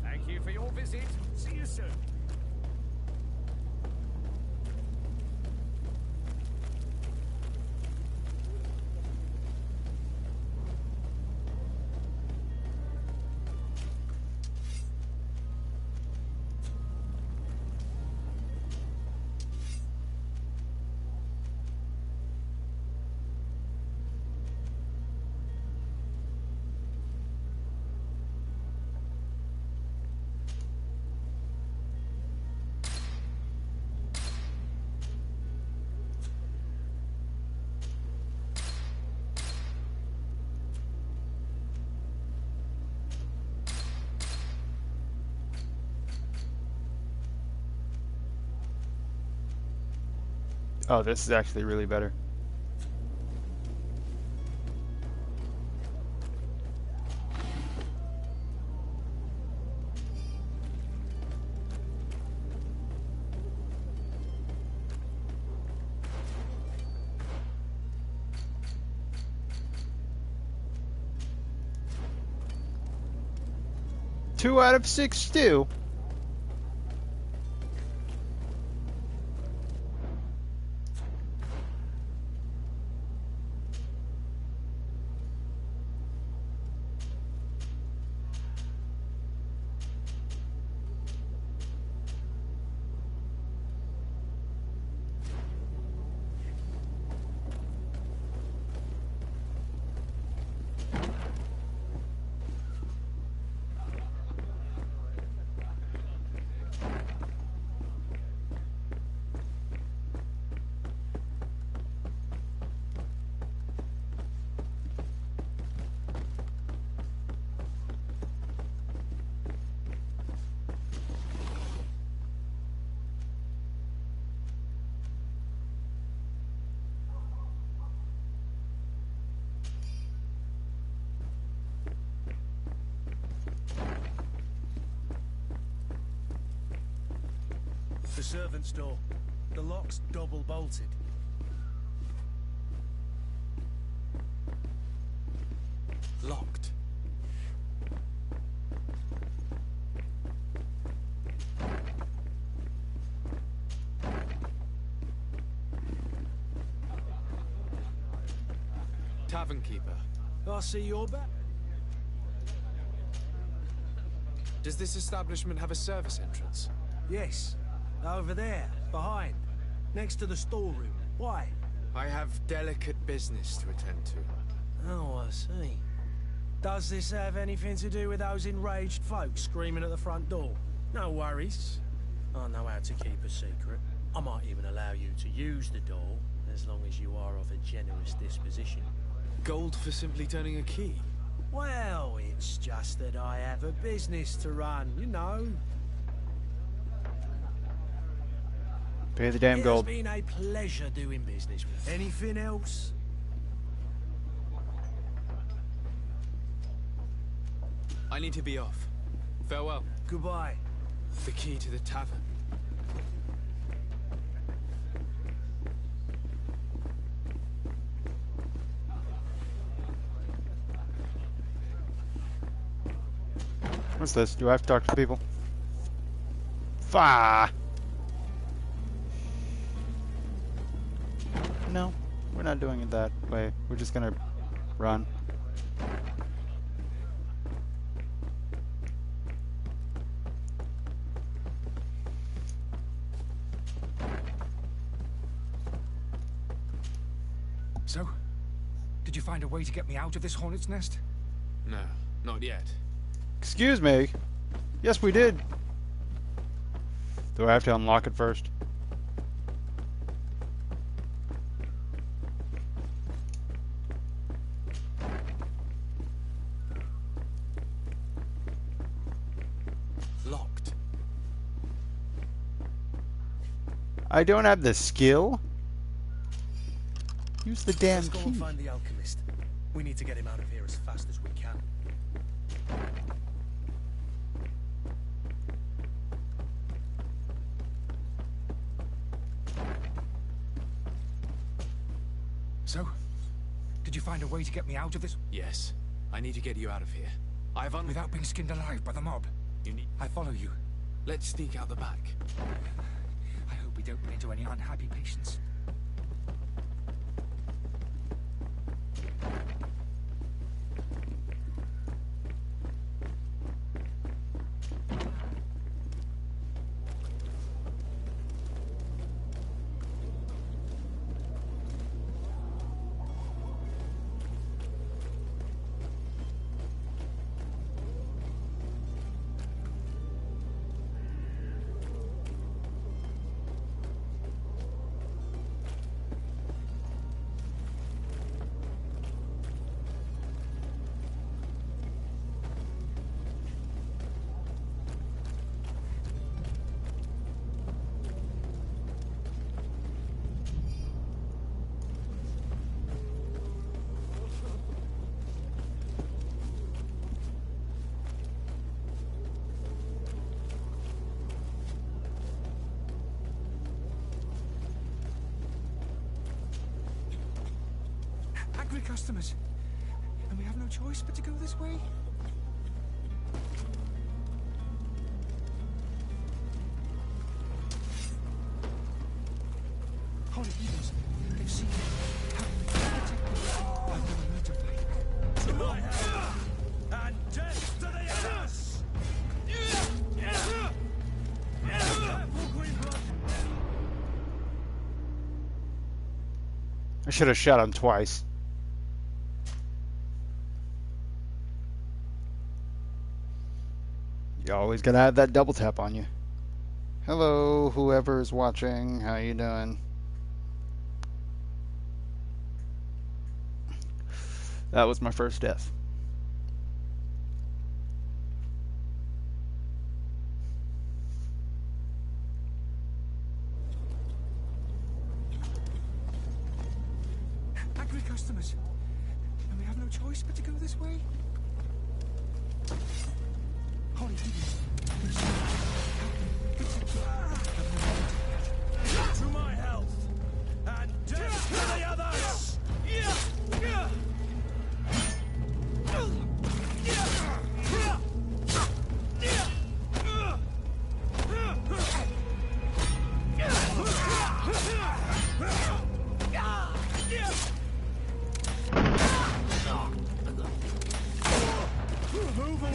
Thank you for your visit. See you soon. Oh, this is actually really better. Two out of 6 stew. The servant's door. The lock's double bolted. Locked. Tavern keeper. I see you're back. Does this establishment have a service entrance? Yes. Over there, behind. Next to the storeroom. Why? I have delicate business to attend to. Oh, I see. Does this have anything to do with those enraged folks screaming at the front door? No worries. I know how to keep a secret. I might even allow you to use the door, as long as you are of a generous disposition. Gold for simply turning a key? Well, it's just that I have a business to run, you know. Pay the damn gold. It's been a pleasure doing business with you. Anything else? I need to be off. Farewell. Goodbye. The key to the tavern. What's this? Do I have to talk to people? Fah! No, we're not doing it that way. We're just gonna run. So, did you find a way to get me out of this hornet's nest? No, not yet. Excuse me. Yes, we did. Do I have to unlock it first? I don't have the skill. Use the damn Let's go key. and find the alchemist. We need to get him out of here as fast as we can. So, did you find a way to get me out of this? Yes. I need to get you out of here. Without being skinned alive by the mob? You need... I follow you. Let's sneak out the back. I hope we don't run into any unhappy patients. Angry customers. And we have no choice but to go this way? Holy evils. They've seen me. How can they protect me? I've never learned to fight. To my health! And death to the others! I should have shot him twice. You always gotta have that double tap on you. Hello, whoever's watching. How you doing? That was my first death. Angry customers. And we have no choice but to go this way? Holy evils. They've seen me. To my health! And death to the others! Move away!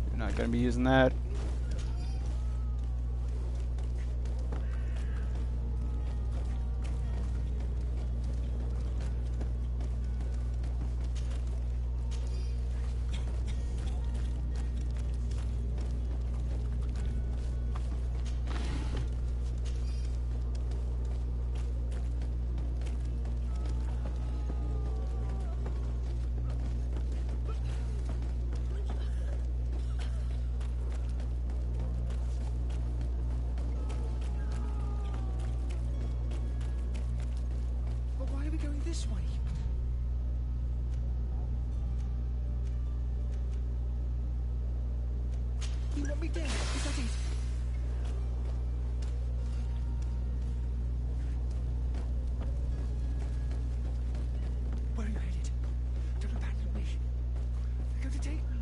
You're not gonna be using that. But why are we going this way? You want me dead? Is that it? Where are you headed? Don't abandon me. They're going to take me.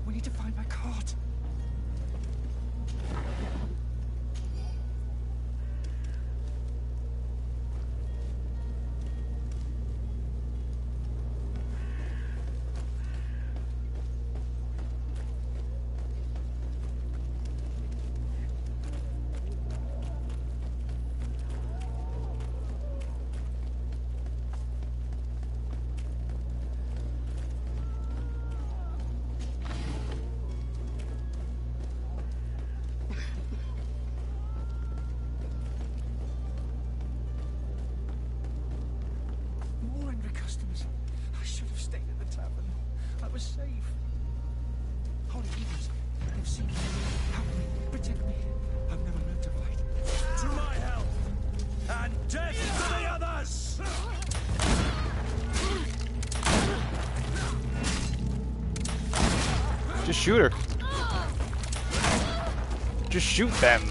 We need to find my cart. Just shoot her. Just shoot them.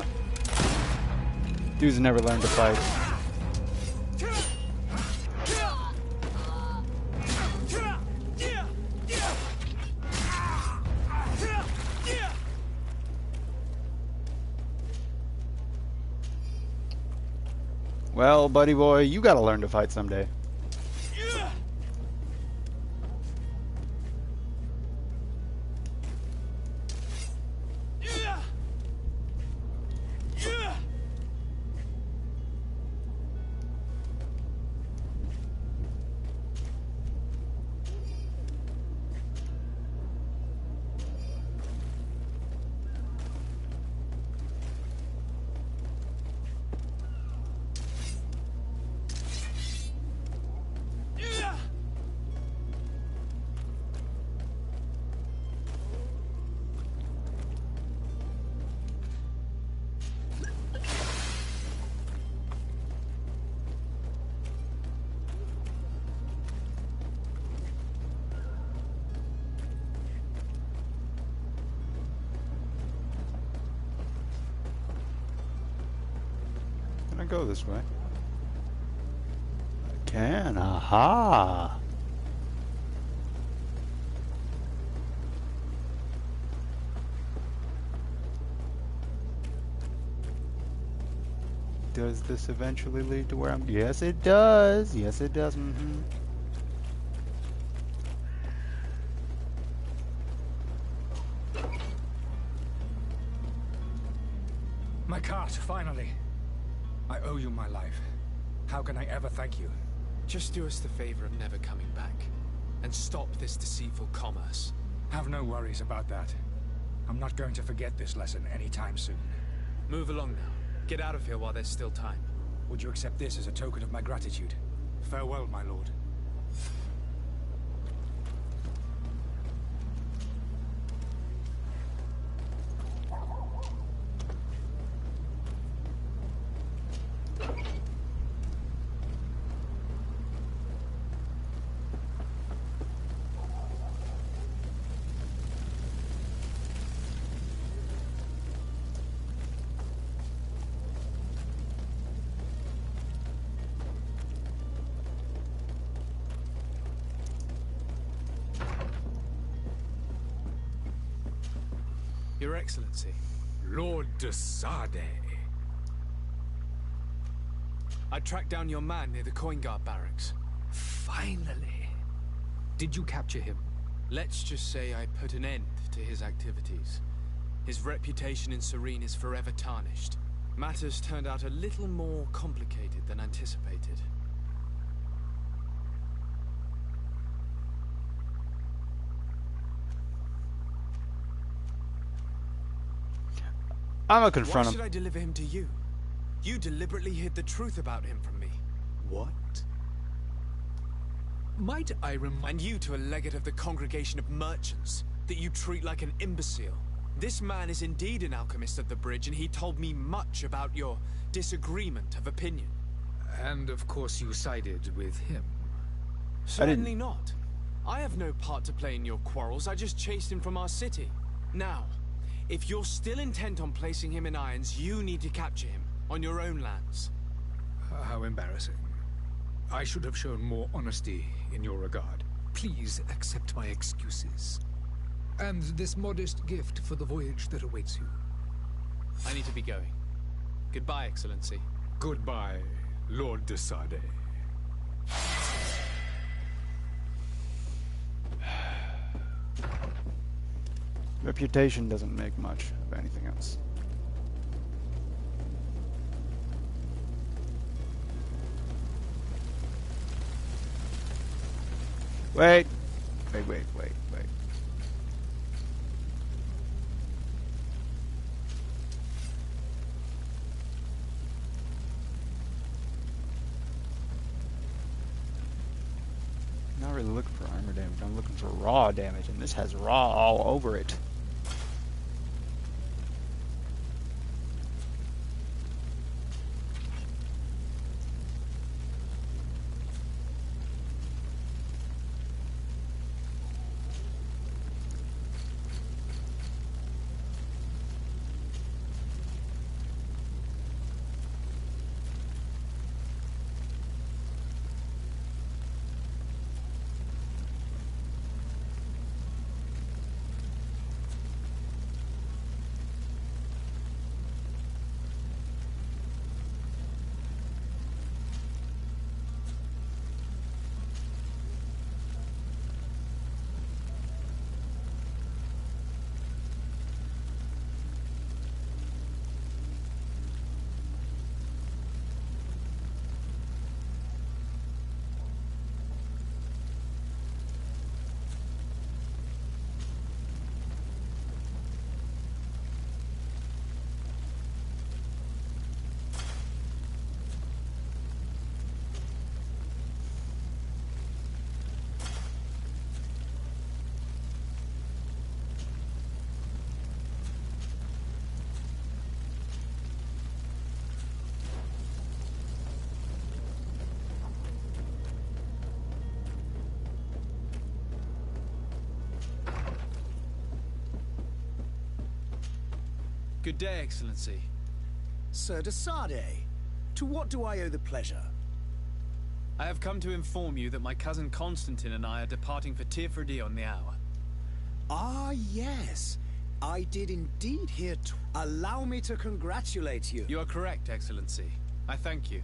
Dudes never learn to fight. Well, buddy boy, you gotta learn to fight someday. Can I go this way? I can. Aha! Does this eventually lead to where I'm... Yes, it does. Yes, it does. Mm-hmm. My cart, finally. I owe you my life. How can I ever thank you? Just do us the favor of never coming back. And stop this deceitful commerce. Have no worries about that. I'm not going to forget this lesson anytime soon. Move along now. Get out of here while there's still time. Would you accept this as a token of my gratitude? Farewell, my lord. Your Excellency. Lord de Sade. I tracked down your man near the coin guard barracks. Finally. Did you capture him? Let's just say I put an end to his activities. His reputation in Serene is forever tarnished. Matters turned out a little more complicated than anticipated. I'm gonna confront Why him. should I deliver him to you? You deliberately hid the truth about him from me. What? Might I remind... And you to a legate of the Congregation of Merchants, that you treat like an imbecile. This man is indeed an alchemist of the bridge, and he told me much about your disagreement of opinion. And of course you sided with him. Certainly not. I have no part to play in your quarrels. I just chased him from our city. Now, if you're still intent on placing him in irons, you need to capture him on your own lands. How embarrassing. I should have shown more honesty in your regard. Please accept my excuses. And this modest gift for the voyage that awaits you. I need to be going. Goodbye, Excellency. Goodbye, Lord de Sade. Reputation doesn't make much of anything else. Wait. Wait. I'm not really looking for armor damage, I'm looking for raw damage, and this has raw all over it. Good day, Excellency. Sir de Sardet, to what do I owe the pleasure? I have come to inform you that my cousin Constantine and I are departing for Tirfredi on the hour. Ah, yes. I did indeed hear Allow me to congratulate you. You are correct, Excellency. I thank you.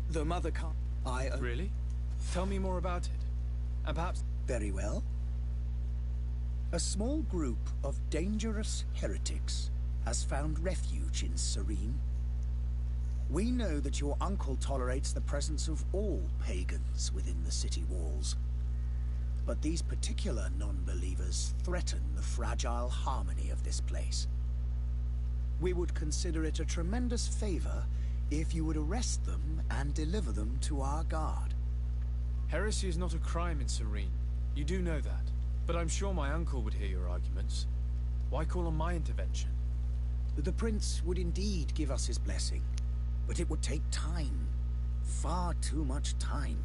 The mother can't... Really? Tell me more about it. And perhaps... Very well. A small group of dangerous heretics has found refuge in Serene. We know that your uncle tolerates the presence of all pagans within the city walls. But these particular non-believers threaten the fragile harmony of this place. We would consider it a tremendous favor if you would arrest them and deliver them to our guard. Heresy is not a crime in Serene. You do know that. But I'm sure my uncle would hear your arguments. Why call on my intervention? The prince would indeed give us his blessing, but it would take time. Far too much time.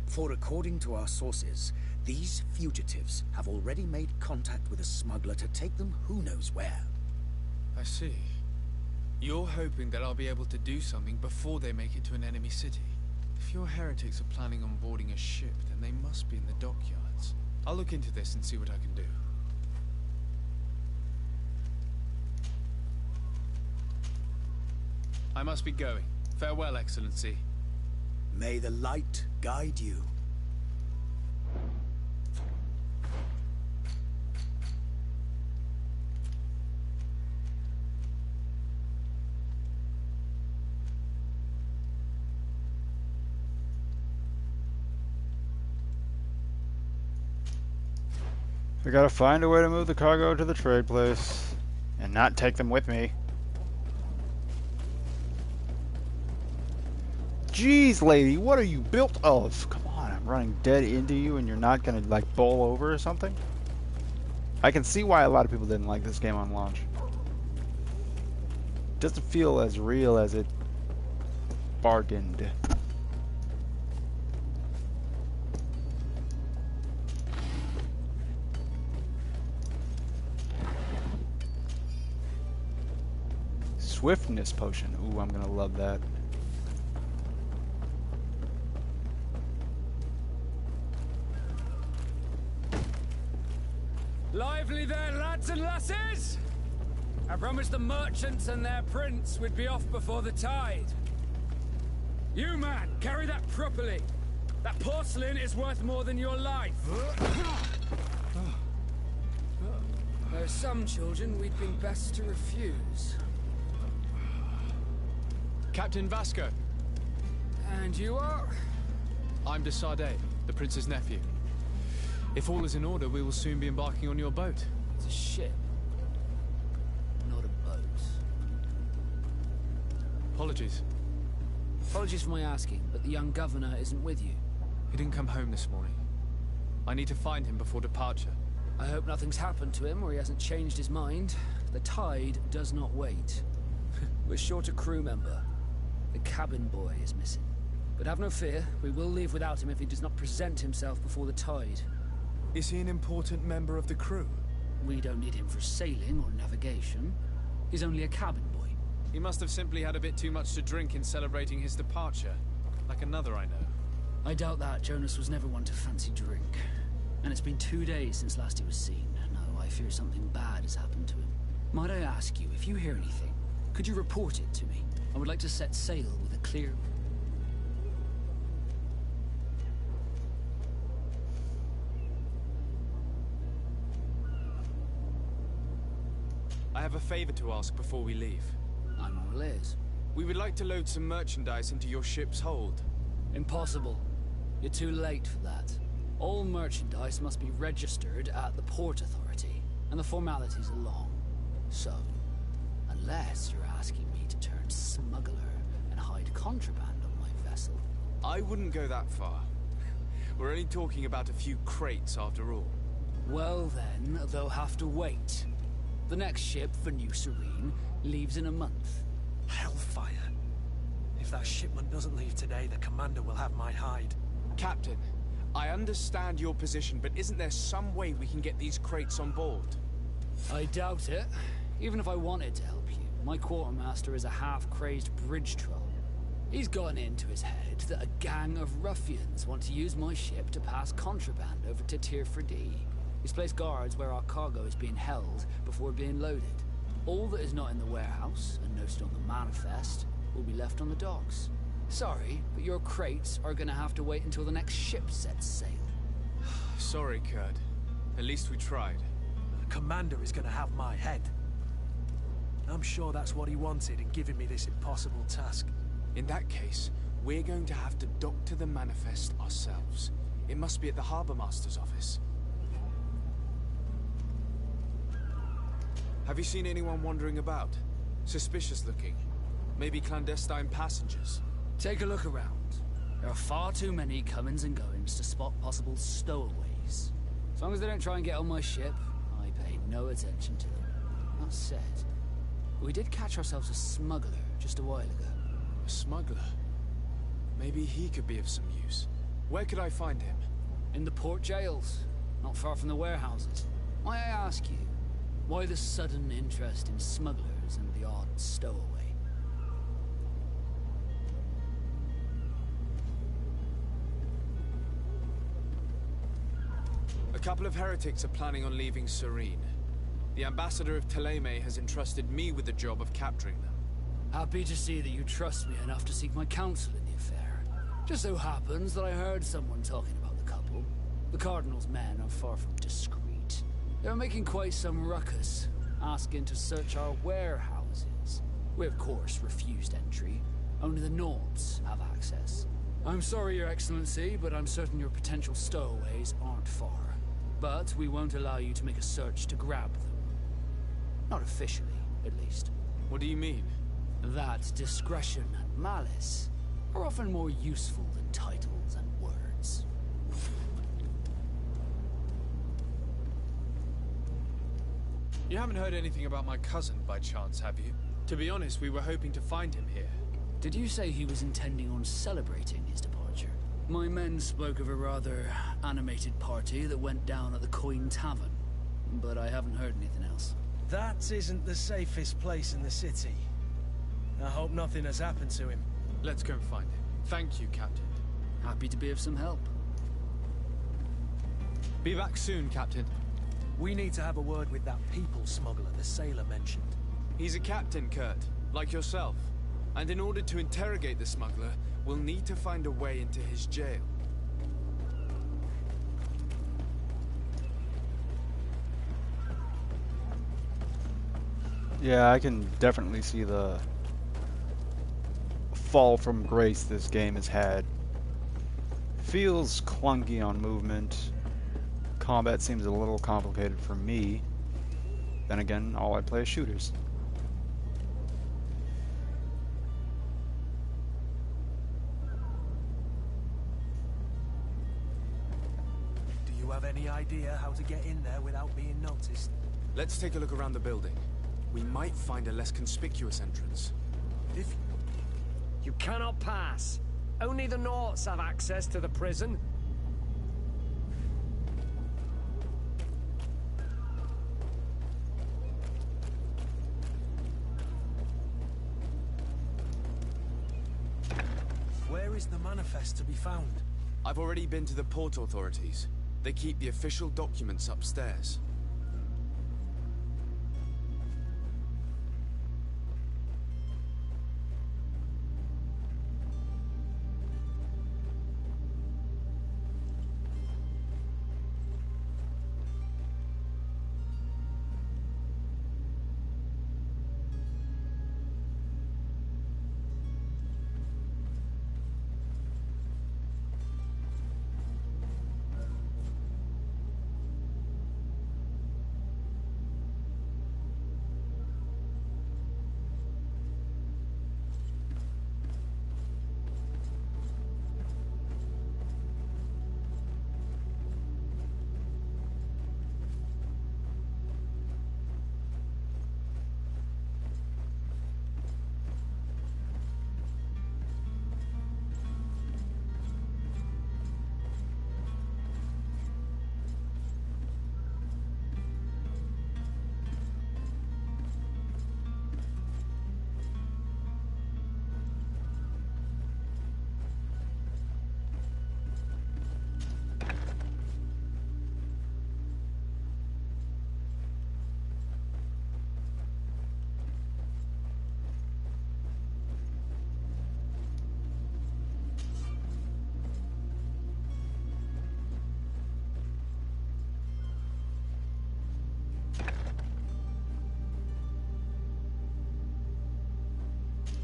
For according to our sources, these fugitives have already made contact with a smuggler to take them who knows where. I see. You're hoping that I'll be able to do something before they make it to an enemy city. If your heretics are planning on boarding a ship, then they must be in the dockyards. I'll look into this and see what I can do. I must be going. Farewell, Excellency. May the light guide you. I gotta find a way to move the cargo to the trade place and not take them with me. Jeez, lady, what are you built of? Come on, I'm running dead into you and you're not gonna, like, bowl over or something? I can see why a lot of people didn't like this game on launch. It doesn't feel as real as it bargained. Swiftness potion. Ooh, I'm gonna love that. Lively there, lads and lasses! I promised the merchants and their prince we'd be off before the tide. You, man, carry that properly. That porcelain is worth more than your life. There are some children we'd been best to refuse. Captain Vasco. And you are? I'm de Sardet, the prince's nephew. If all is in order, we will soon be embarking on your boat. It's a ship, not a boat. Apologies. Apologies for my asking, but the young governor isn't with you. He didn't come home this morning. I need to find him before departure. I hope nothing's happened to him or he hasn't changed his mind. The tide does not wait. We're short a crew member. The cabin boy is missing. But have no fear, we will leave without him if he does not present himself before the tide. Is he an important member of the crew? We don't need him for sailing or navigation. He's only a cabin boy. He must have simply had a bit too much to drink in celebrating his departure. Like another I know. I doubt that. Jonas was never one to fancy drink. And it's been 2 days since last he was seen. No, I fear something bad has happened to him. Might I ask you, if you hear anything, could you report it to me? I would like to set sail with a clear... I have a favor to ask before we leave. I'm all ears. We would like to load some merchandise into your ship's hold. Impossible. You're too late for that. All merchandise must be registered at the Port Authority, and the formalities are long. So, unless you're asking me to turn smuggler and hide contraband on my vessel... I wouldn't go that far. We're only talking about a few crates after all. Well then, they'll have to wait. The next ship for New Serene leaves in a month. Hellfire. If that shipment doesn't leave today, the commander will have my hide. Captain, I understand your position, but isn't there some way we can get these crates on board? I doubt it. Even if I wanted to help you, my quartermaster is a half-crazed bridge troll. He's gotten into his head that a gang of ruffians want to use my ship to pass contraband over to Tier 4D. He's placed guards where our cargo is being held before being loaded. All that is not in the warehouse, and noted on the manifest, will be left on the docks. Sorry, but your crates are gonna have to wait until the next ship sets sail. Sorry, Kurt. At least we tried. The commander is gonna have my head. I'm sure that's what he wanted in giving me this impossible task. In that case, we're going to have to doctor the manifest ourselves. It must be at the Harbour Master's office. Have you seen anyone wandering about? Suspicious looking. Maybe clandestine passengers? Take a look around. There are far too many comings and goings to spot possible stowaways. As long as they don't try and get on my ship, I pay no attention to them. That said, we did catch ourselves a smuggler just a while ago. A smuggler? Maybe he could be of some use. Where could I find him? In the port jails, not far from the warehouses. May I ask you, why the sudden interest in smugglers and the odd stowaway? A couple of heretics are planning on leaving Serene. The ambassador of Thélème has entrusted me with the job of capturing them. Happy to see that you trust me enough to seek my counsel in the affair. Just so happens that I heard someone talking about the couple. The Cardinal's men are far from discreet. They're making quite some ruckus, asking to search our warehouses. We of course refused entry. Only the Nords have access. I'm sorry, Your Excellency, but I'm certain your potential stowaways aren't far. But we won't allow you to make a search to grab them. Not officially, at least. What do you mean? That discretion and malice are often more useful than titles and words. You haven't heard anything about my cousin, by chance, have you? To be honest, we were hoping to find him here. Did you say he was intending on celebrating his departure? My men spoke of a rather animated party that went down at the Coin Tavern, but I haven't heard anything else. That isn't the safest place in the city. I hope nothing has happened to him. Let's go and find him. Thank you, Captain. Happy to be of some help. Be back soon, Captain. We need to have a word with that people smuggler the sailor mentioned. He's a captain, Kurt, like yourself. And in order to interrogate the smuggler, we'll need to find a way into his jail. Yeah, I can definitely see the fall from grace this game has had. Feels clunky on movement. Combat seems a little complicated for me. Then again, all I play is shooters. Do you have any idea how to get in there without being noticed? Let's take a look around the building. We might find a less conspicuous entrance. If you cannot pass. Only the Nords have access to the prison. Where is the manifest to be found? I've already been to the port authorities. They keep the official documents upstairs.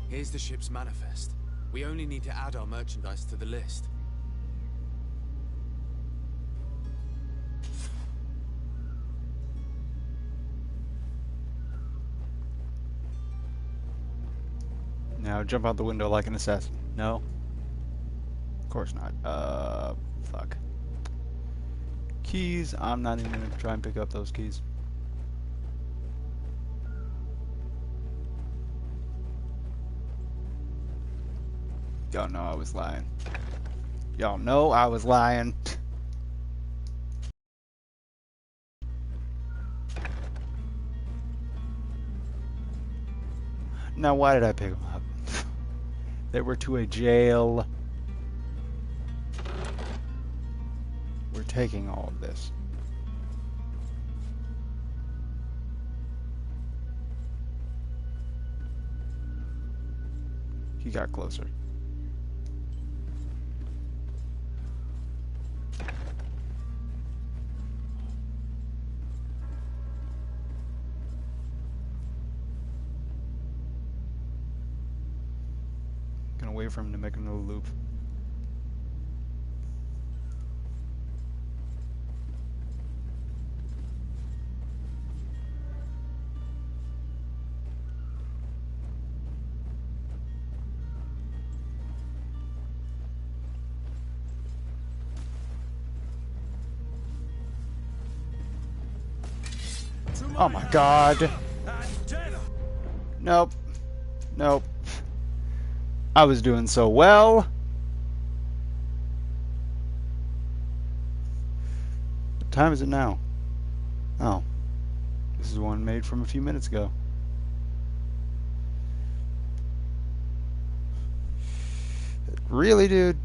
Here's the ship's manifest. We only need to add our merchandise to the list. Now jump out the window like an assassin. No? Of course not. Fuck. Keys. I'm not even gonna try and pick up those keys. Y'all know I was lying. Y'all know I was lying. Now why did I pick them up? They were to a jail. We're taking all of this. He got closer. Gonna wait for him to make another loop. Oh my god. Nope. Nope. I was doing so well. What time is it now? Oh. This is one made from a few minutes ago. Really, dude?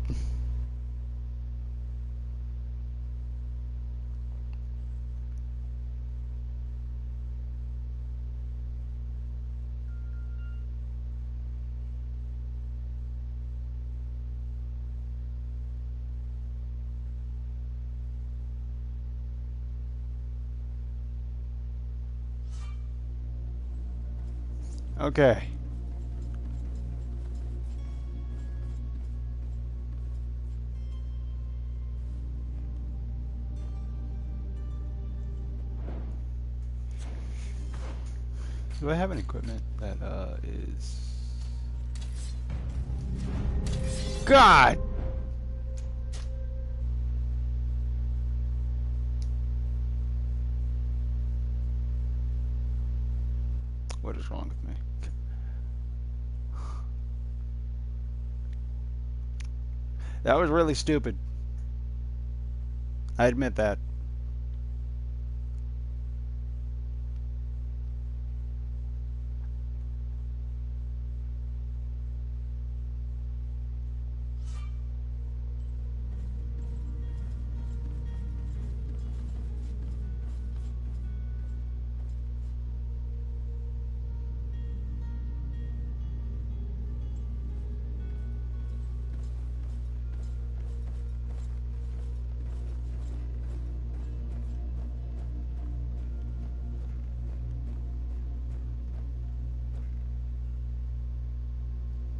Okay. Do I have any equipment that is... God! What is wrong with me? That was really stupid. I admit that.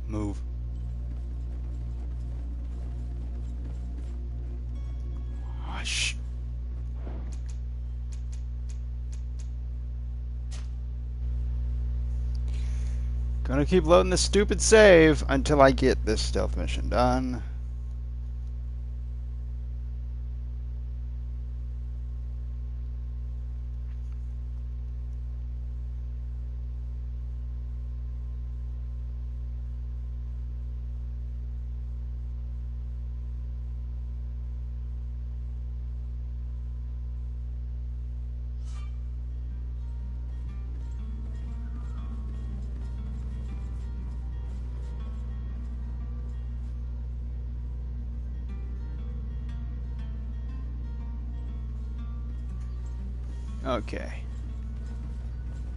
Move. Hush. Gonna keep loading this stupid save until I get this stealth mission done. Okay.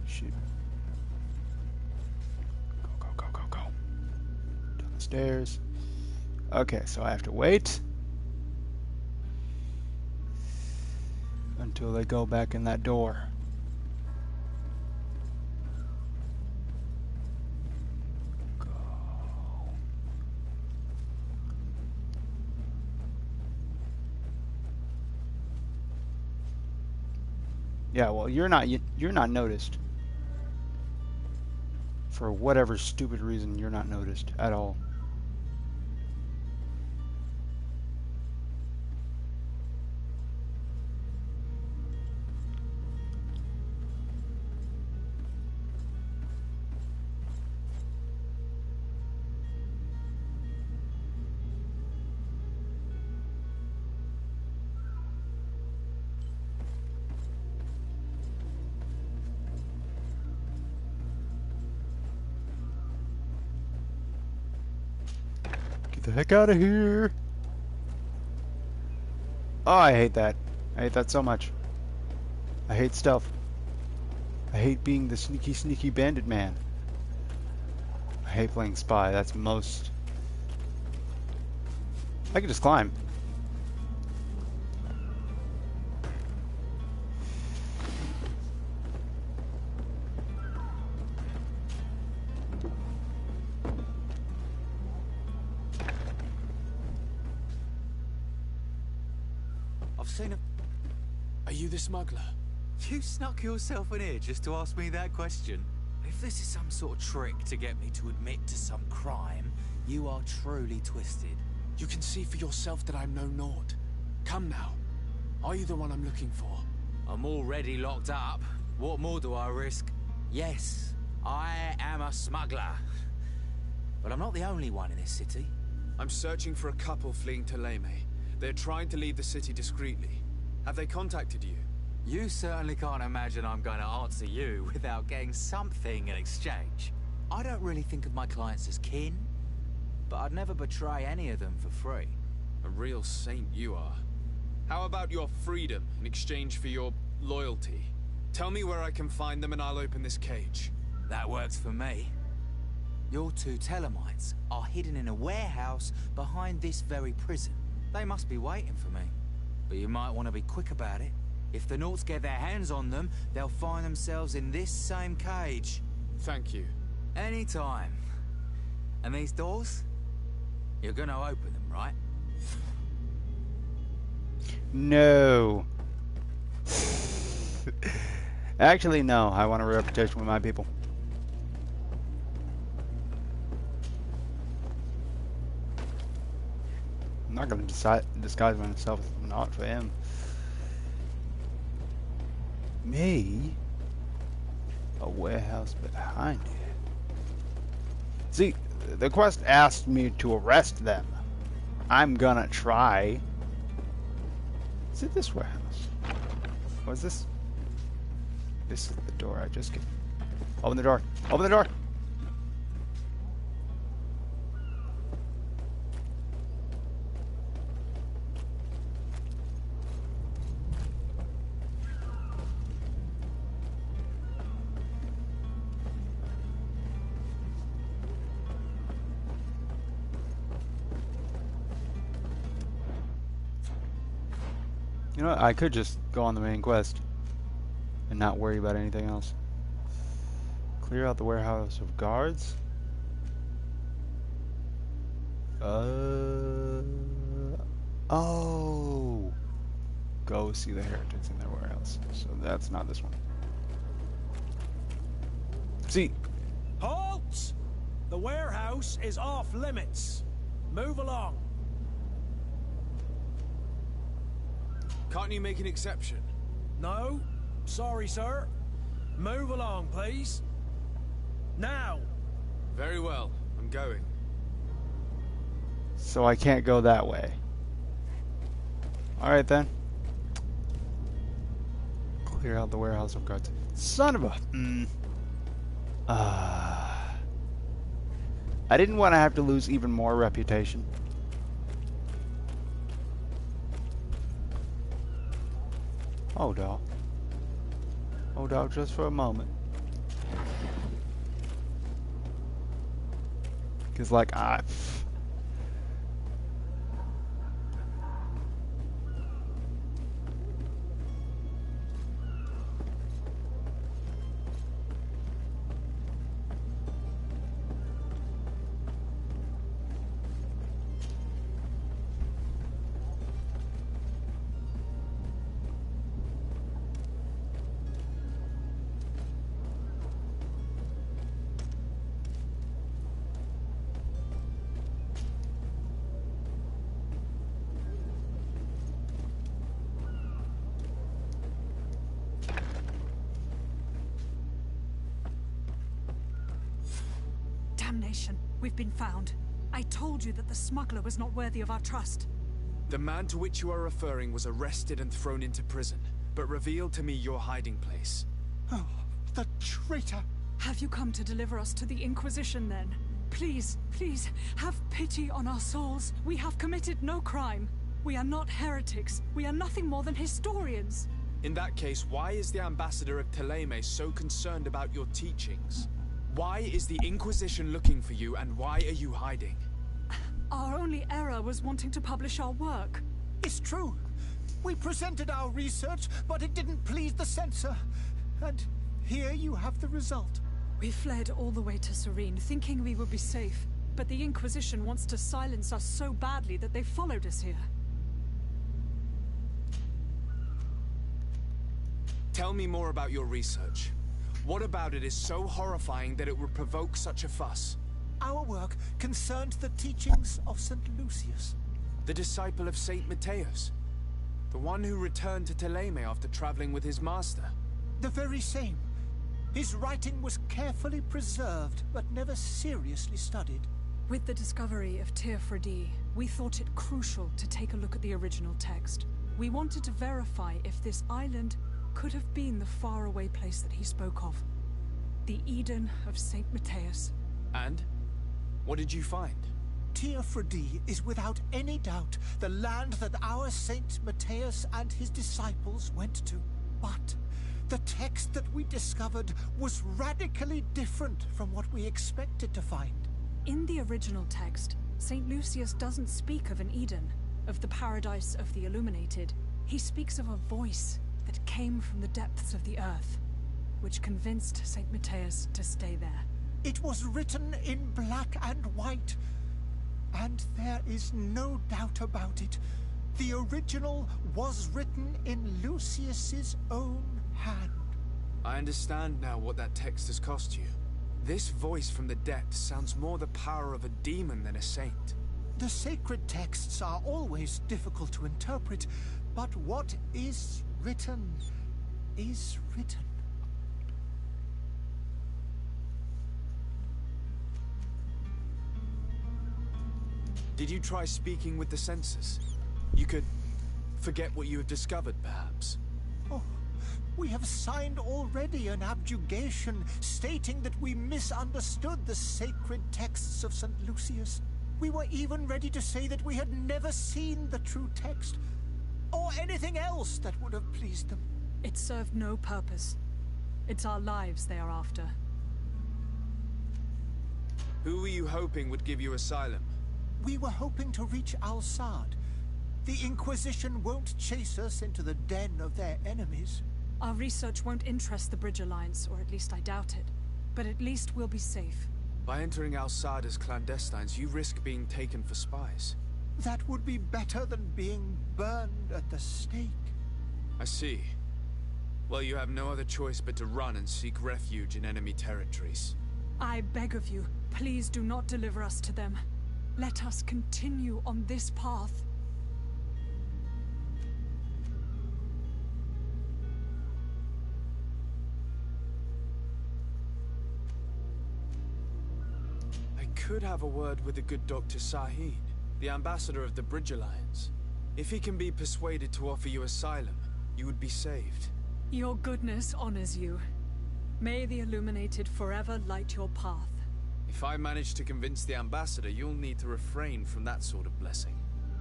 Shoot. Go, go, go, go, go. Down the stairs. Okay, so I have to wait until they go back in that door. Go. Yeah, well, you're not noticed. For whatever stupid reason, you're not noticed at all. Get the heck out of here! Oh, I hate that. I hate that so much. I hate stealth. I hate being the sneaky, sneaky bandit man. I hate playing spy. That's most... I can just climb. I've seen a... Are you the smuggler? You snuck yourself in here just to ask me that question? If this is some sort of trick to get me to admit to some crime, you are truly twisted. You can see for yourself that I'm no naught. Come now. Are you the one I'm looking for? I'm already locked up. What more do I risk? Yes, I am a smuggler. But I'm not the only one in this city. I'm searching for a couple fleeing Thélème. They're trying to leave the city discreetly. Have they contacted you? You certainly can't imagine I'm going to answer you without getting something in exchange. I don't really think of my clients as kin, but I'd never betray any of them for free. A real saint you are. How about your freedom in exchange for your loyalty? Tell me where I can find them and I'll open this cage. That works for me. Your two Thelemites are hidden in a warehouse behind this very prison. They must be waiting for me. But you might want to be quick about it. If the Nauts get their hands on them, they'll find themselves in this same cage. Thank you. Anytime. And these doors? You're gonna open them, right? No. Actually, no. I want a reputation with my people. I'm not going to disguise myself not for him. Me? A warehouse behind it. See, the quest asked me to arrest them. I'm gonna try. Is it this warehouse? What's this? This is the door I just get. Open the door. Open the door. You know what? I could just go on the main quest and not worry about anything else. Clear out the warehouse of guards. Oh. Go see the heretics in their warehouse. So that's not this one. See. Halt! The warehouse is off limits. Move along. Can't you make an exception? No. Sorry, sir. Move along, please. Now. Very well. I'm going. So I can't go that way. Alright then. Clear out the warehouse of guards. Son of a... I didn't want to have to lose even more reputation. Hold on. Hold on just for a moment. Because, like, Damnation. We've been found. I told you that the smuggler was not worthy of our trust. The man to which you are referring was arrested and thrown into prison, but revealed to me your hiding place. Oh, the traitor! Have you come to deliver us to the Inquisition, then? Please, please, have pity on our souls. We have committed no crime. We are not heretics. We are nothing more than historians. In that case, why is the ambassador of Thélème so concerned about your teachings? Why is the Inquisition looking for you, and why are you hiding? Our only error was wanting to publish our work. It's true. We presented our research, but it didn't please the censor. And here you have the result. We fled all the way to Serene, thinking we would be safe. But the Inquisition wants to silence us so badly that they followed us here. Tell me more about your research. What about it is so horrifying that it would provoke such a fuss? Our work concerned the teachings of St. Lucius. The disciple of Saint Matthias. The one who returned to Thélème after traveling with his master. The very same. His writing was carefully preserved, but never seriously studied. With the discovery of Teofredi, we thought it crucial to take a look at the original text. We wanted to verify if this island could have been the faraway place that he spoke of. The Eden of Saint Matthias. And? What did you find? Teofredi is without any doubt the land that our Saint Matthias and his disciples went to. But the text that we discovered was radically different from what we expected to find. In the original text, Saint Lucius doesn't speak of an Eden, of the paradise of the illuminated. He speaks of a voice that came from the depths of the earth, which convinced Saint Matthias to stay there. It was written in black and white, and there is no doubt about it. The original was written in Lucius's own hand. I understand now what that text has cost you. This voice from the depths sounds more the power of a demon than a saint. The sacred texts are always difficult to interpret, but what is written is written. Did you try speaking with the censors? You could forget what you have discovered, perhaps. Oh, we have signed already an abjugation stating that we misunderstood the sacred texts of St. Lucius. We were even ready to say that we had never seen the true text, or anything else that would have pleased them. It served no purpose. It's our lives they are after. Who were you hoping would give you asylum? We were hoping to reach Al-Sad. The Inquisition won't chase us into the den of their enemies. Our research won't interest the Bridge Alliance, or at least I doubt it. But at least we'll be safe. By entering Al-Sad as clandestines, you risk being taken for spies. That would be better than being burned at the stake. I see. Well, you have no other choice but to run and seek refuge in enemy territories. I beg of you, please do not deliver us to them. Let us continue on this path. I could have a word with the good Dr. Sahin, the ambassador of the Bridge Alliance. If he can be persuaded to offer you asylum, you would be saved. Your goodness honors you. May the Illuminated forever light your path. If I manage to convince the ambassador, you'll need to refrain from that sort of blessing.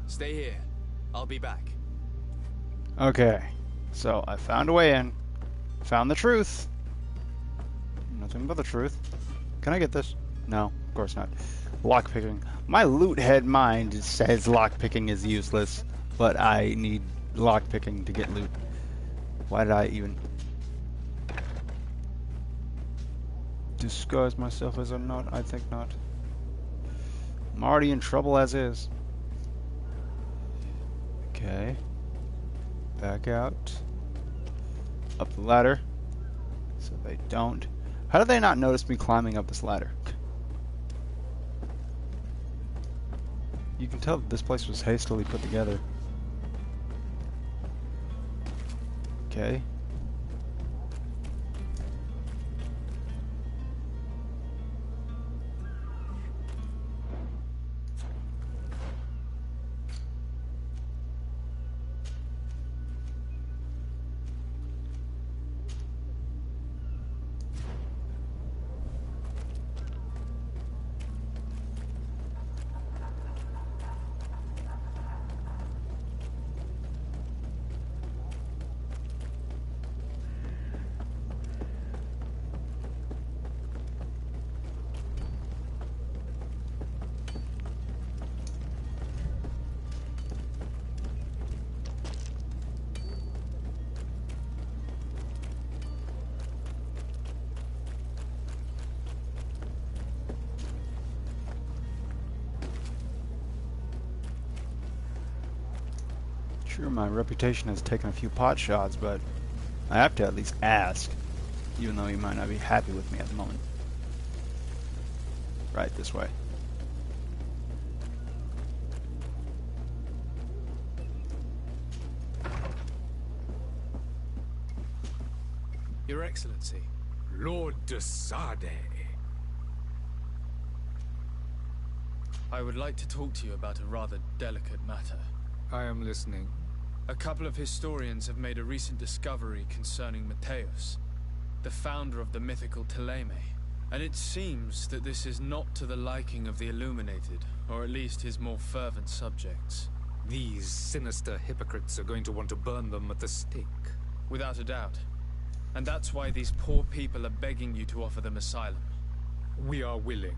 Stay here. I'll be back. Okay, so I found a way in. Found the truth. Nothing but the truth. Can I get this? No, of course not. Lockpicking. My loot head mind says lockpicking is useless, but I need lockpicking to get loot. Why did I even disguise myself as a nut? I think not. I'm already in trouble as is. Okay. Back out. Up the ladder. So they don't. How did they not notice me climbing up this ladder? You can tell that this place was hastily put together. Okay. Sure, my reputation has taken a few pot shots, but I have to at least ask, even though he might not be happy with me at the moment. Right, this way. Your Excellency. Lord de Sade. I would like to talk to you about a rather delicate matter. I am listening. A couple of historians have made a recent discovery concerning Mateus, the founder of the mythical Thélème, and it seems that this is not to the liking of the Illuminated, or at least his more fervent subjects. These sinister hypocrites are going to want to burn them at the stake. Without a doubt. And that's why these poor people are begging you to offer them asylum. We are willing.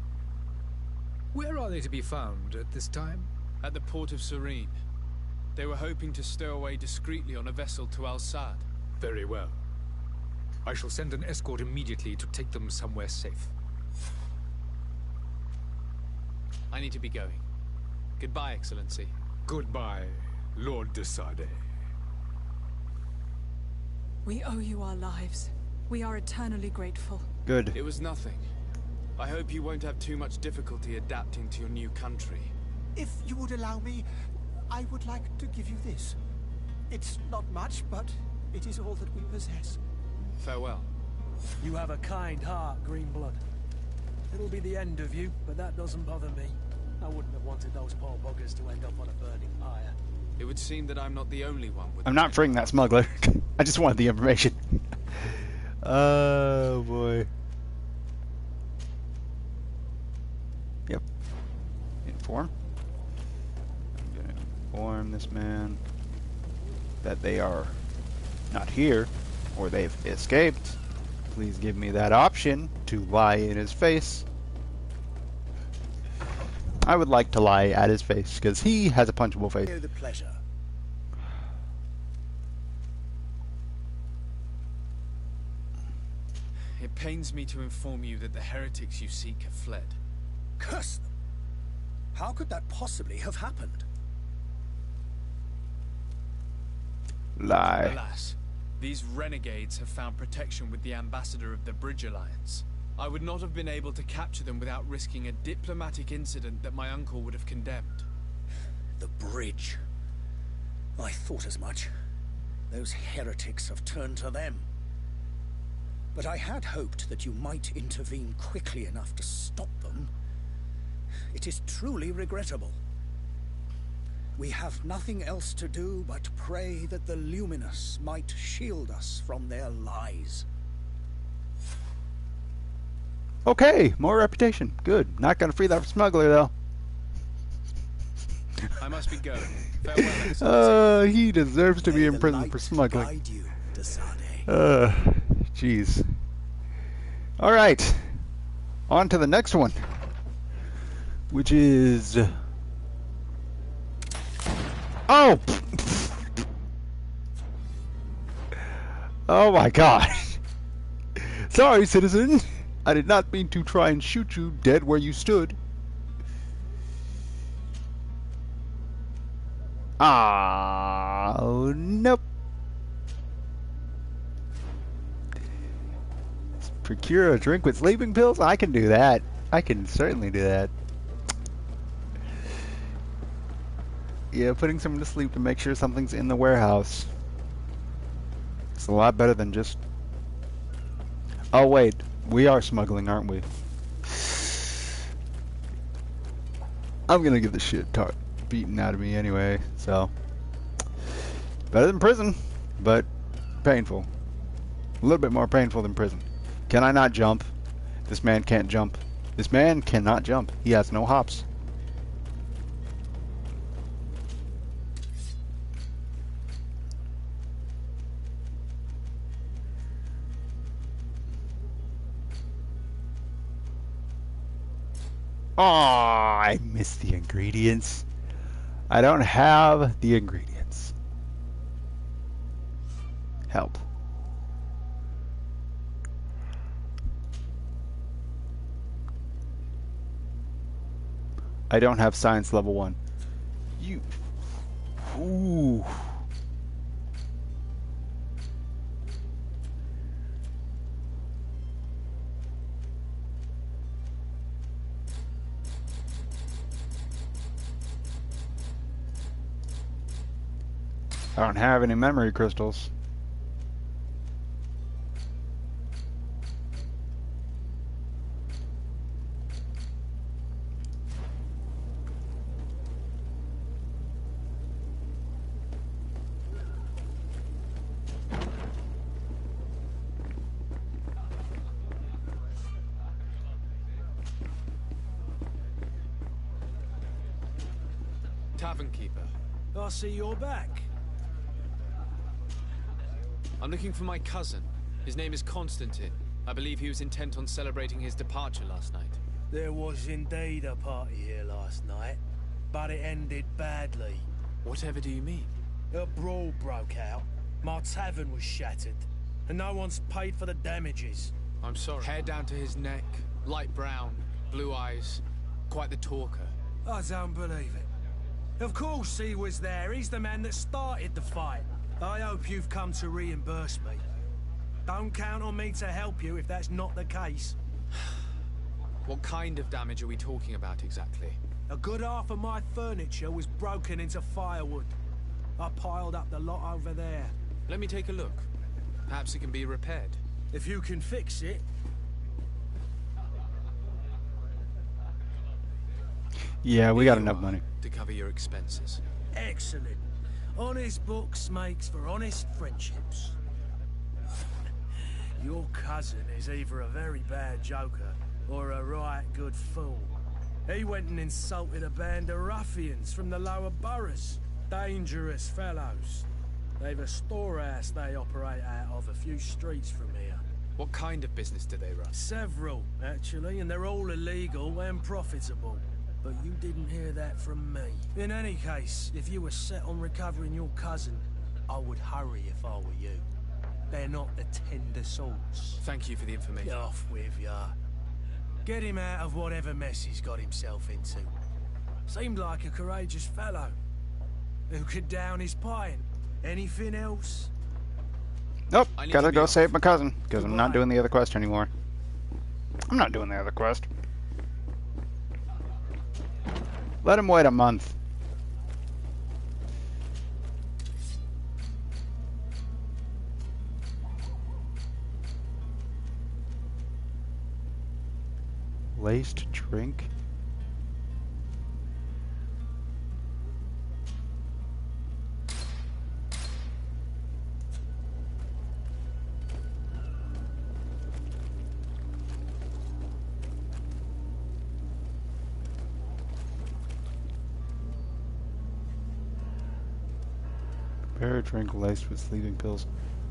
Where are they to be found at this time? At the port of Serene. They were hoping to stow away discreetly on a vessel to Al-Sad. Very well. I shall send an escort immediately to take them somewhere safe. I need to be going. Goodbye, Excellency. Goodbye, Lord de Sade. We owe you our lives. We are eternally grateful. Good. It was nothing. I hope you won't have too much difficulty adapting to your new country. If you would allow me, I would like to give you this. It's not much, but it is all that we possess. Farewell. You have a kind heart, Greenblood. It'll be the end of you, but that doesn't bother me. I wouldn't have wanted those poor buggers to end up on a burning pyre. It would seem that I'm not the only one with... I'm not freeing that smuggler. I just wanted the information. Oh, boy. Yep. Inform. I'm going to inform this man that they are not here, or they've escaped. Please give me that option to lie in his face. I would like to lie at his face, because he has a punchable face. The pleasure. It pains me to inform you that the heretics you seek have fled. Curse them! How could that possibly have happened? Lie. Alas, these renegades have found protection with the ambassador of the Bridge Alliance. I would not have been able to capture them without risking a diplomatic incident that my uncle would have condemned. The bridge. I thought as much. Those heretics have turned to them. But I had hoped that you might intervene quickly enough to stop them. It is truly regrettable. We have nothing else to do but pray that the Luminous might shield us from their lies. Okay, more reputation. Good. Not gonna free that smuggler though. I must be going. Farewell, Excellency. He deserves to be in prison for smuggling. Jeez. All right. On to the next one, which is. Oh. Oh my gosh. Sorry, citizen. I did not mean to try and shoot you dead where you stood. Oh, nope. Procure a drink with sleeping pills? I can do that. I can certainly do that. Yeah, putting someone to sleep to make sure something's in the warehouse. It's a lot better than just... Oh, wait. We are smuggling, aren't we? I'm gonna get the shit beaten out of me anyway, so... Better than prison, but painful. A little bit more painful than prison. Can I not jump? This man can't jump. This man cannot jump. He has no hops. Oh, I missed the ingredients. I don't have the ingredients. Help. I don't have science level 1. You. Ooh. I don't have any memory crystals. Tavern keeper. I see you're back. I'm looking for my cousin. His name is Constantine. I believe he was intent on celebrating his departure last night. There was indeed a party here last night, but it ended badly. Whatever do you mean? A brawl broke out. My tavern was shattered, and no one's paid for the damages. I'm sorry. Hair down to his neck, light brown, blue eyes, quite the talker. I don't believe it. Of course he was there. He's the man that started the fight. I hope you've come to reimburse me. Don't count on me to help you if that's not the case. What kind of damage are we talking about exactly? A good half of my furniture was broken into firewood. I piled up the lot over there. Let me take a look. Perhaps it can be repaired. If you can fix it. Yeah, we got enough money to cover your expenses. Excellent. Honest books makes for honest friendships. Your cousin is either a very bad joker or a right good fool. He went and insulted a band of ruffians from the lower boroughs. Dangerous fellows. They've a storehouse they operate out of a few streets from here. What kind of business do they run? Several, actually, and they're all illegal and profitable. But you didn't hear that from me. In any case, if you were set on recovering your cousin, I would hurry if I were you. They're not the tender sorts. Thank you for the information. Off with ya. Get him out of whatever mess he's got himself into. Seemed like a courageous fellow. Who could down his pint. Anything else? Nope, gotta go save my cousin, because I'm not doing the other quest anymore. I'm not doing the other quest. Let him wait a month. Laced drink? Prepare a drink laced with sleeping pills.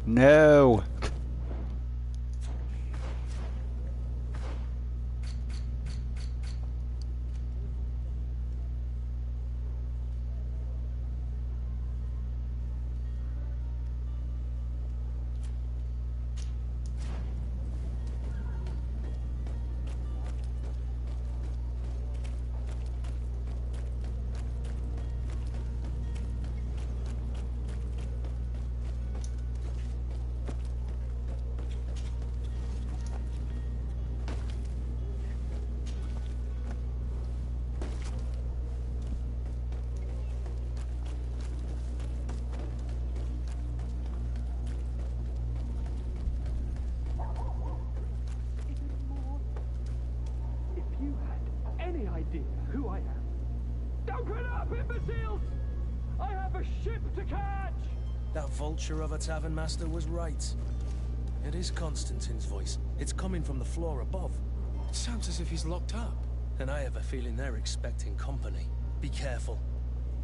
No! Who I am. Open up, imbeciles! I have a ship to catch! That vulture of a tavern master was right. It is Constantine's voice. It's coming from the floor above. It sounds as if he's locked up. And I have a feeling they're expecting company. Be careful.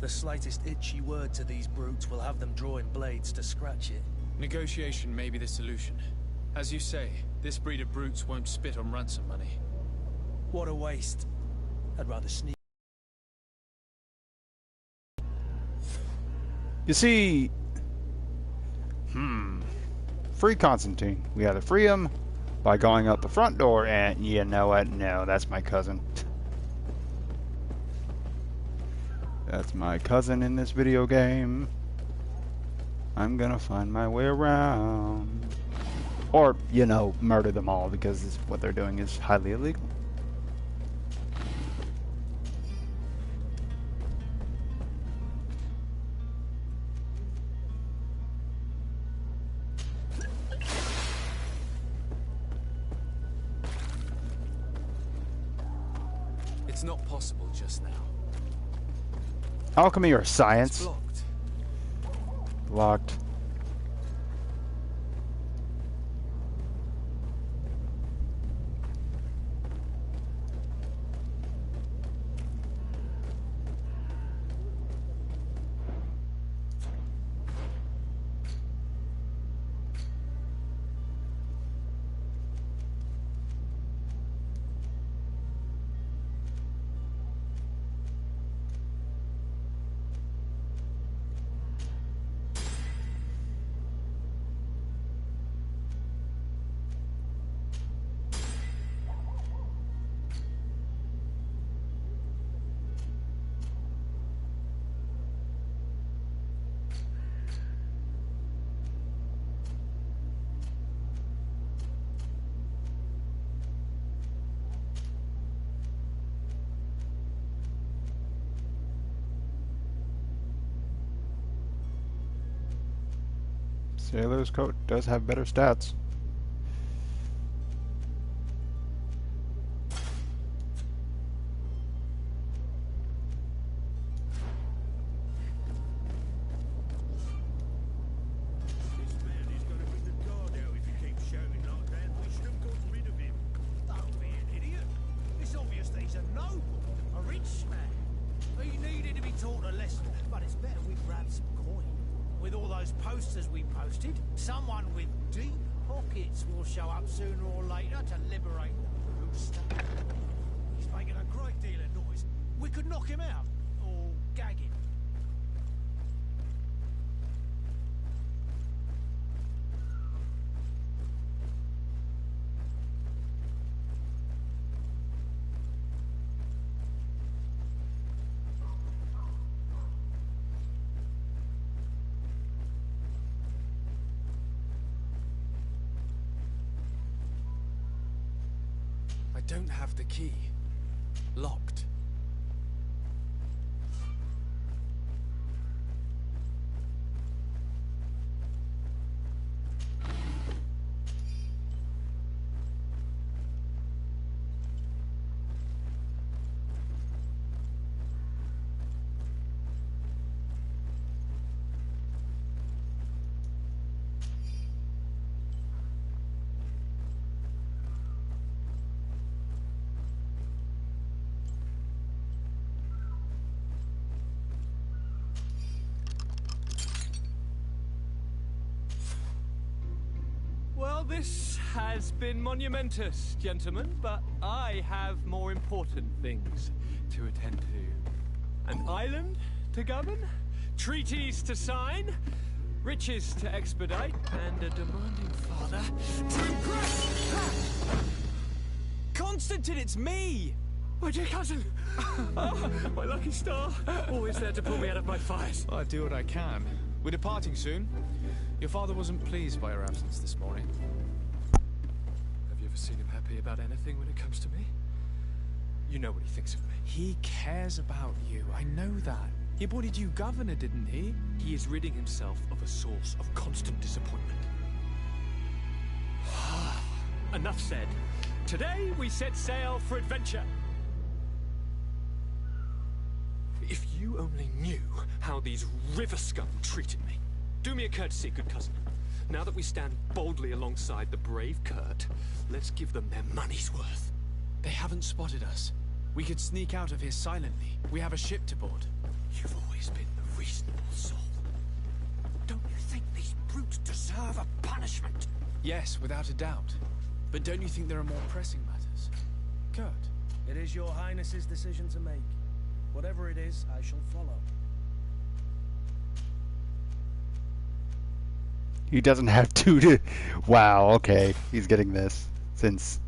The slightest itchy word to these brutes will have them drawing blades to scratch it. Negotiation may be the solution. As you say, this breed of brutes won't spit on ransom money. What a waste. I'd rather sneak. You see... Free Constantine. We either free him by going out the front door and... You know what? No, that's my cousin. That's my cousin in this video game. I'm gonna find my way around. Or, you know, murder them all because what they're doing is highly illegal. It's not possible just now. Alchemy or It's science? blocked. Locked. Sailor's coat does have better stats. Posters we posted, someone with deep pockets will show up sooner or later to liberate the rooster. He's making a great deal of noise. We could knock him out, or gag him. I don't have the key. Locked. Well, this has been monumentous, gentlemen, but I have more important things to attend to. An island to govern, treaties to sign, riches to expedite, and a demanding father to impress. Constantine, it's me! My dear cousin! Oh, my lucky star! Always there to pull me out of my fires. I do what I can. We're departing soon. Your father wasn't pleased by your absence this morning. Have you ever seen him happy about anything when it comes to me? You know what he thinks of me. He cares about you. I know that. He appointed you governor, didn't he? He is ridding himself of a source of constant disappointment. Enough said. Today we set sail for adventure. If you only knew how these river scum treated me. Do me a courtesy, good cousin. Now that we stand boldly alongside the brave Kurt, let's give them their money's worth. They haven't spotted us. We could sneak out of here silently. We have a ship to board. You've always been the reasonable soul. Don't you think these brutes deserve a punishment? Yes, without a doubt. But don't you think there are more pressing matters? Kurt? It is your highness's decision to make. Whatever it is, I shall follow. He doesn't have to. Wow, okay. He's getting this. Since...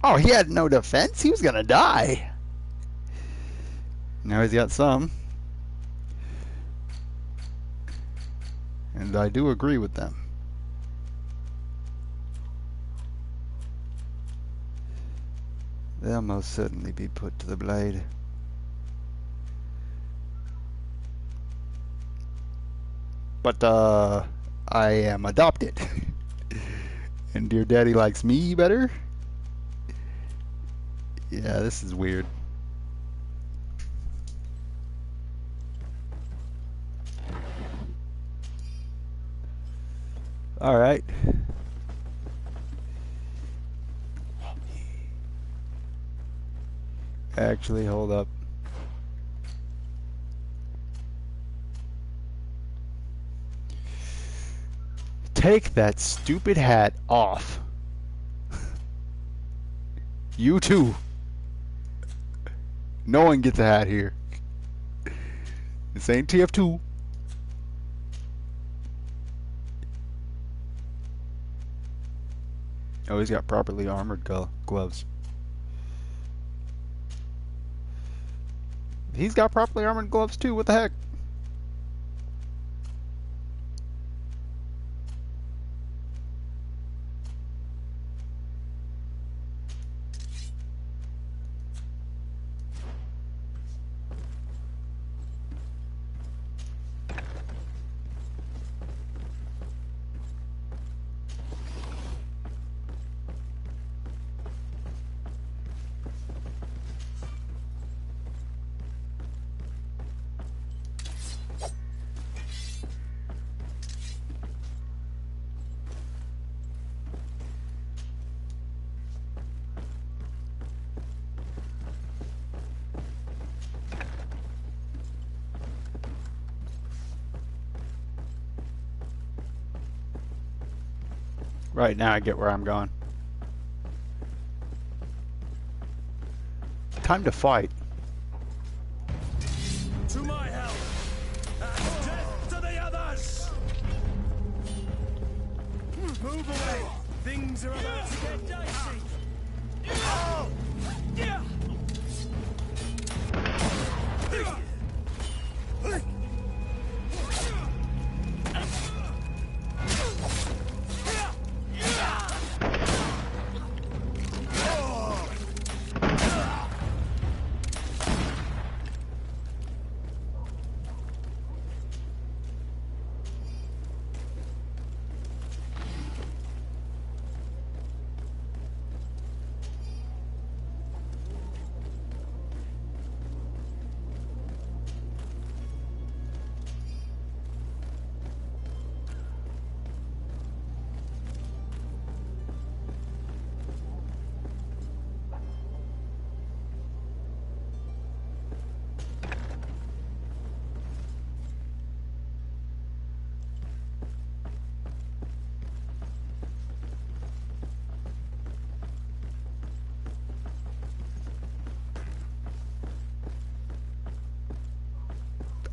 Oh, he had no defense? He was gonna die. Now he's got some. And I do agree with them. They'll most certainly be put to the blade. But, I am adopted. And your daddy likes me better? Yeah, this is weird. Alright. Actually, hold up. Take that stupid hat off. You too. No one gets a hat here. This ain't TF2. Oh, he's got properly armored gloves. He's got properly armored gloves too. What the heck? Right now I get where I'm going. Time to fight. To my help! And death to the others! Move away! Things are about to get dicey! Oh! Yeah!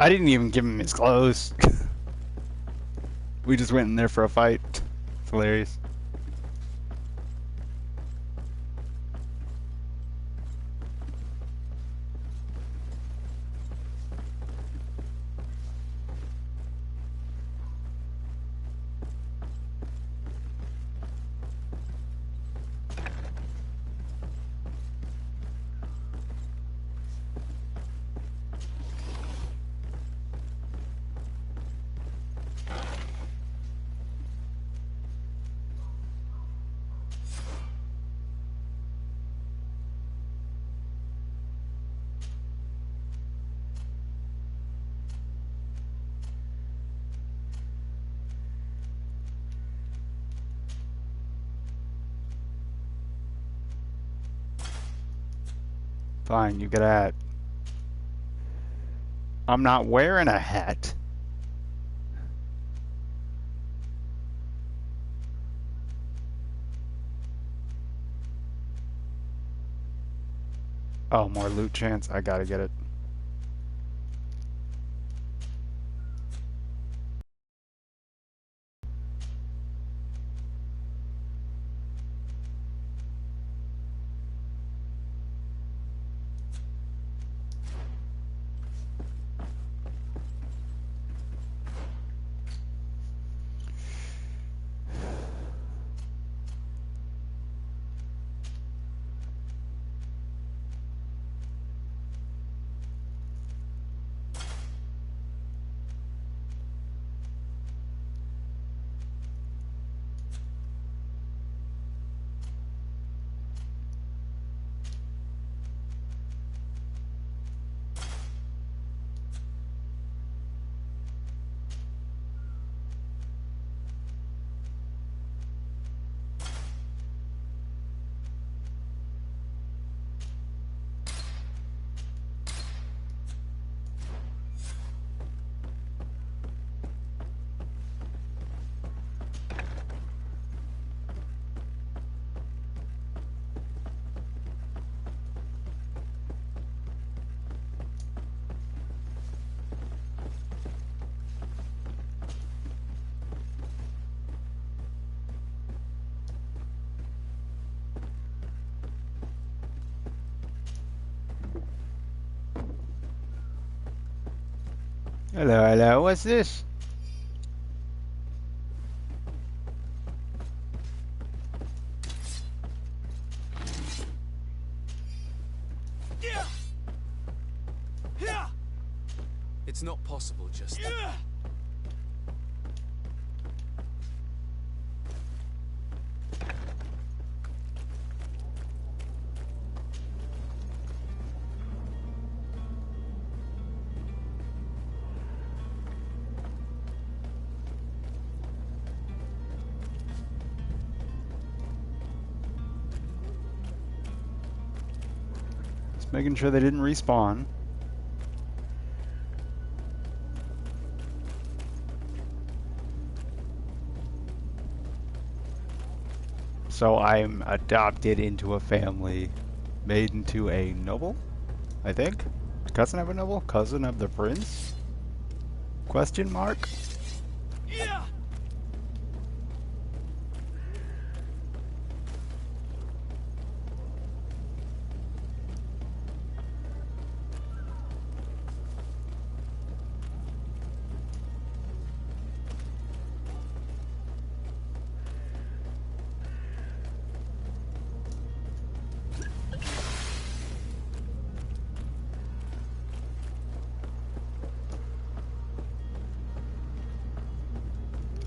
I didn't even give him his clothes. We just went in there for a fight. It's hilarious. Fine, you get a hat. I'm not wearing a hat. Oh, more loot chance. I gotta get it. Hello, hello, what's this? It's not possible, just... Just making sure they didn't respawn. So I'm adopted into a family, made into a noble, I think? Cousin of a noble? Cousin of the prince? Question mark? Yeah.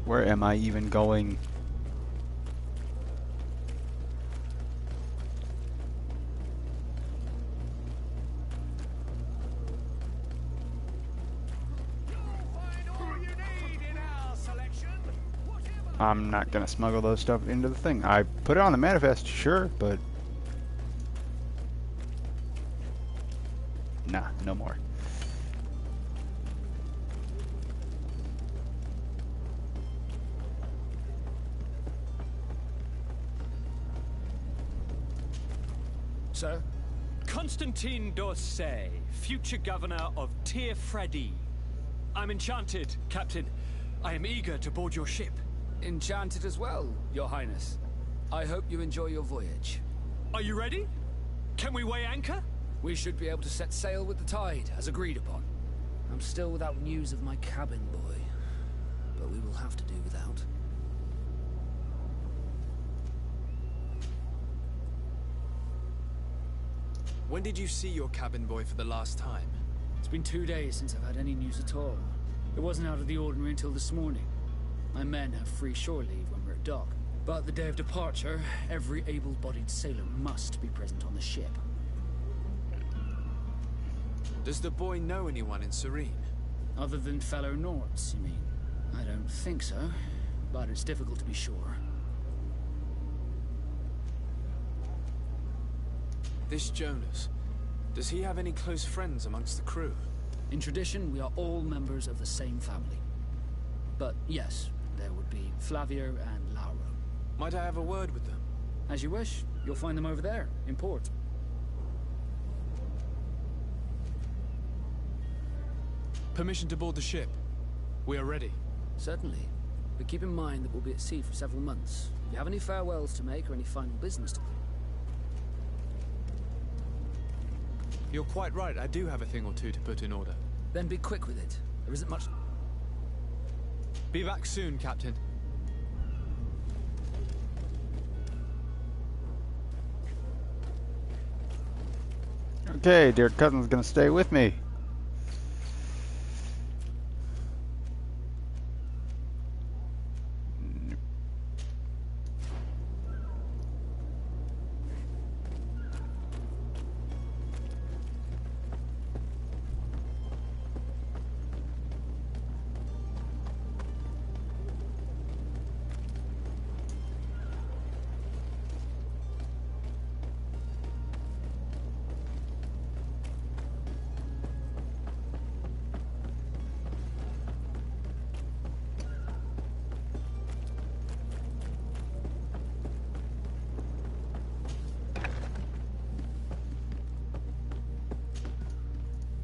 Where am I even going? I'm not gonna smuggle those stuff into the thing. I put it on the manifest, sure, but... Nah, no more. Sir? Constantine d'Orsay, future governor of Tir Freddy. I'm enchanted, Captain. I am eager to board your ship. Enchanted as well, Your Highness. I hope you enjoy your voyage. Are you ready? Can we weigh anchor? We should be able to set sail with the tide, as agreed upon. I'm still without news of my cabin boy, but we will have to do without. When did you see your cabin boy for the last time? It's been 2 days since I've had any news at all. It wasn't out of the ordinary until this morning. My men have free shore leave when we're at dock. But the day of departure, every able-bodied sailor must be present on the ship. Does the boy know anyone in Serene? Other than fellow Nords, you mean? I don't think so, but it's difficult to be sure. This Jonas, does he have any close friends amongst the crew? In tradition, we are all members of the same family. But yes, there would be Flavio and Lauro. Might I have a word with them? As you wish. You'll find them over there, in port. Permission to board the ship. We are ready. Certainly. But keep in mind that we'll be at sea for several months. If you have any farewells to make or any final business to do. You're quite right. I do have a thing or two to put in order. Then be quick with it. There isn't much... Be back soon, Captain. Okay, dear cousin's gonna stay with me.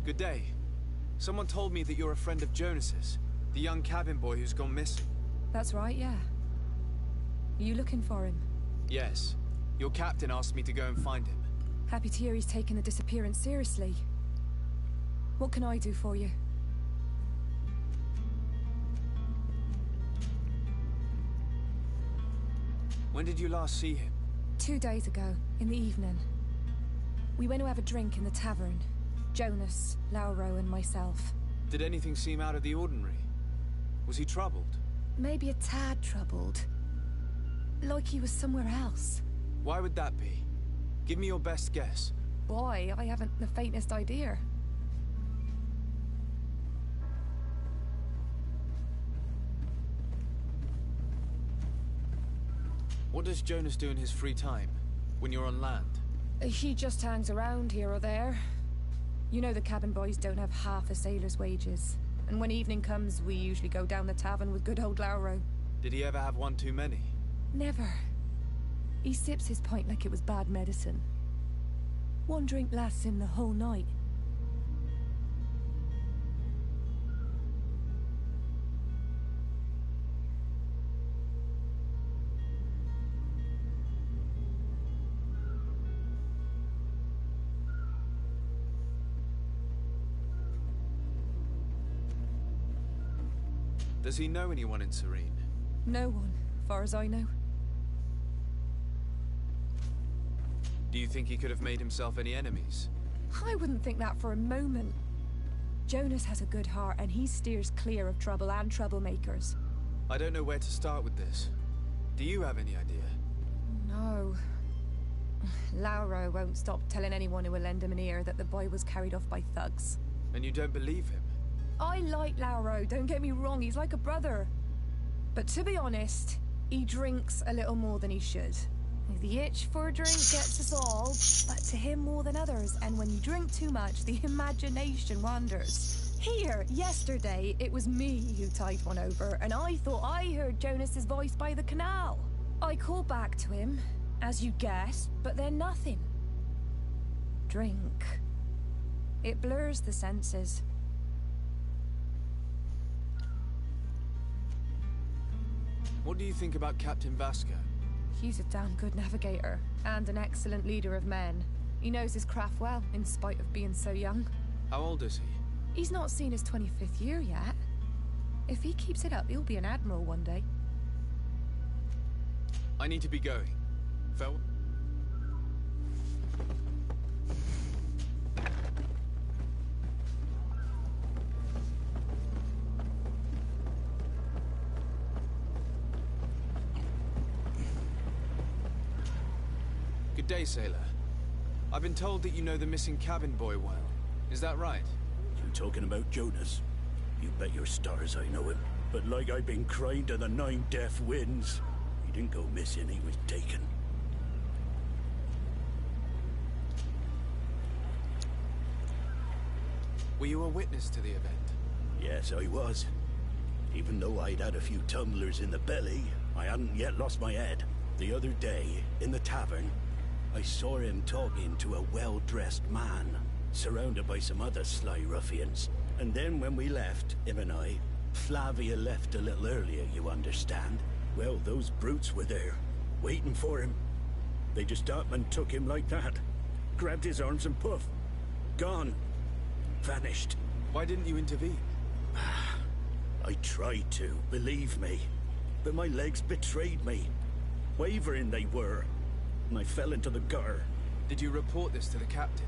Good day. Someone told me that you're a friend of Jonas's, the young cabin boy who's gone missing. That's right, yeah. Are you looking for him? Yes. Your captain asked me to go and find him. Happy to hear he's taken the disappearance seriously. What can I do for you? When did you last see him? 2 days ago, in the evening. We went to have a drink in the tavern. Jonas, Lauro, and myself. Did anything seem out of the ordinary? Was he troubled? Maybe a tad troubled. Like he was somewhere else. Why would that be? Give me your best guess. Boy, I haven't the faintest idea. What does Jonas do in his free time, when you're on land? He just hangs around here or there. You know the cabin boys don't have half a sailor's wages. And when evening comes, we usually go down the tavern with good old Lauro. Did he ever have one too many? Never. He sips his pint like it was bad medicine. One drink lasts him the whole night. Does he know anyone in Serene? No one, far as I know. Do you think he could have made himself any enemies? I wouldn't think that for a moment. Jonas has a good heart and he steers clear of trouble and troublemakers. I don't know where to start with this. Do you have any idea? No. Lauro won't stop telling anyone who will lend him an ear that the boy was carried off by thugs. And you don't believe him? I like Lauro, don't get me wrong, he's like a brother. But to be honest, he drinks a little more than he should. The itch for a drink gets us all, but to him more than others. And when you drink too much, the imagination wanders. Here, yesterday, it was me who tied one over, and I thought I heard Jonas's voice by the canal. I called back to him, as you guessed, but then nothing. Drink. It blurs the senses. What do you think about Captain Vasco? He's a damn good navigator, and an excellent leader of men. He knows his craft well, in spite of being so young. How old is he? He's not seen his 25th year yet. If he keeps it up, he'll be an admiral one day. I need to be going. Farewell. Good day, sailor. I've been told that you know the missing cabin boy well. Is that right? You talking about Jonas? You bet your stars I know him. But like I've been crying to the 9 deaf winds, he didn't go missing, he was taken. Were you a witness to the event? Yes, I was. Even though I'd had a few tumblers in the belly, I hadn't yet lost my head. The other day, in the tavern, I saw him talking to a well-dressed man, surrounded by some other sly ruffians. And then when we left, him and I, Flavia left a little earlier, you understand. Well, those brutes were there, waiting for him. They just up and took him like that. Grabbed his arms and poof. Gone. Vanished. Why didn't you intervene? I tried to, believe me. But my legs betrayed me. Wavering they were. And I fell into the gutter. Did you report this to the captain?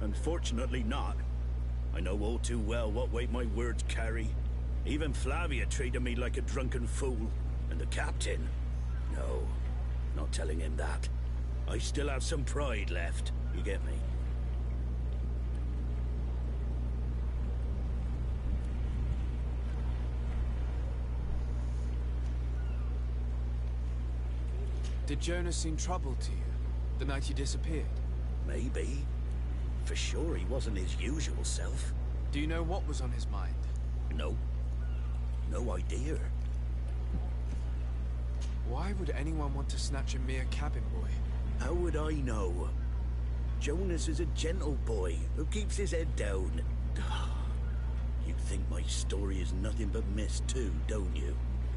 Unfortunately not. I know all too well what weight my words carry. Even Flavia treated me like a drunken fool. And the captain? No, not telling him that. I still have some pride left, you get me? Did Jonas seem troubled to you, the night he disappeared? Maybe. For sure he wasn't his usual self. Do you know what was on his mind? No. No idea. Why would anyone want to snatch a mere cabin boy? How would I know? Jonas is a gentle boy who keeps his head down. You think my story is nothing but mist too, don't you?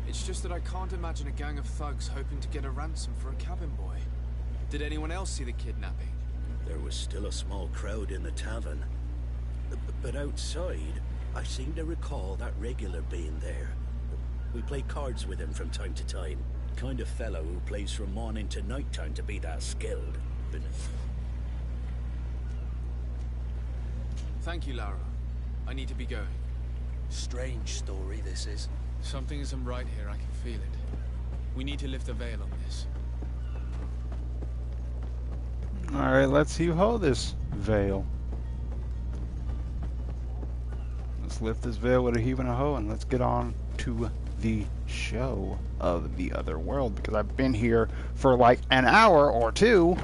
It's just that I can't imagine a gang of thugs hoping to get a ransom for a cabin boy. Did anyone else see the kidnapping? There was still a small crowd in the tavern. But outside, I seem to recall that regular being there. We play cards with him from time to time. Kind of fellow who plays from morning to night time to be that skilled. Thank you, Lara. I need to be going. Strange story, this is. Something isn't right here, I can feel it. We need to lift the veil on this. Alright, let's heave-ho this veil. Let's lift this veil with a heave and a hoe, and let's get on to the show of the other world, because I've been here for like an hour or two.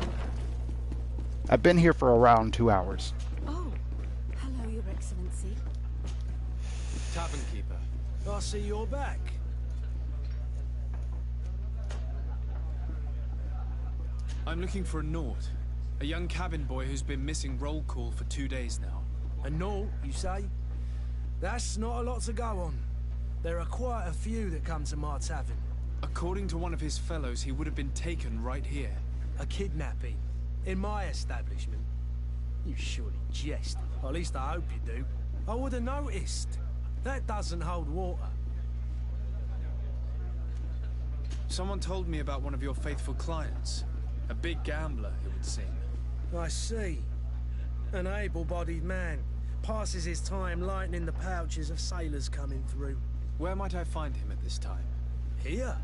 I've been here for around 2 hours. Oh, hello, Your Excellency. Tavern keeper. I see you're back. I'm looking for a Nord. A young cabin boy who's been missing roll call for 2 days now. A Nord, you say? That's not a lot to go on. There are quite a few that come to my tavern. According to one of his fellows, he would have been taken right here. A kidnapping? In my establishment? You surely jest. Or at least I hope you do. I would have noticed. That doesn't hold water. Someone told me about one of your faithful clients. A big gambler, it would seem. I see. An able-bodied man. Passes his time lightening the pouches of sailors coming through. Where might I find him at this time? Here?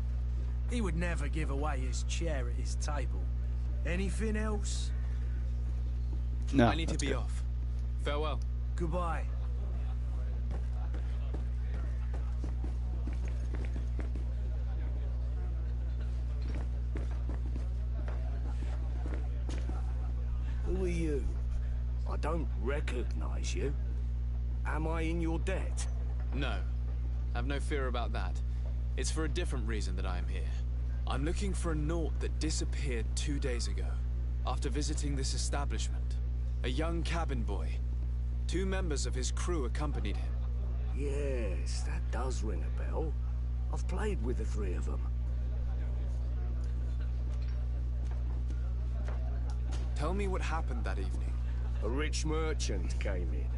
He would never give away his chair at his table. Anything else? No, I need to be good. off. Farewell. Goodbye. Who are you? I don't recognize you. Am I in your debt? No. Have no fear about that. It's for a different reason that I am here. I'm looking for a Nort that disappeared 2 days ago, after visiting this establishment. A young cabin boy. 2 members of his crew accompanied him. Yes, that does ring a bell. I've played with the 3 of them. Tell me what happened that evening. A rich merchant came in,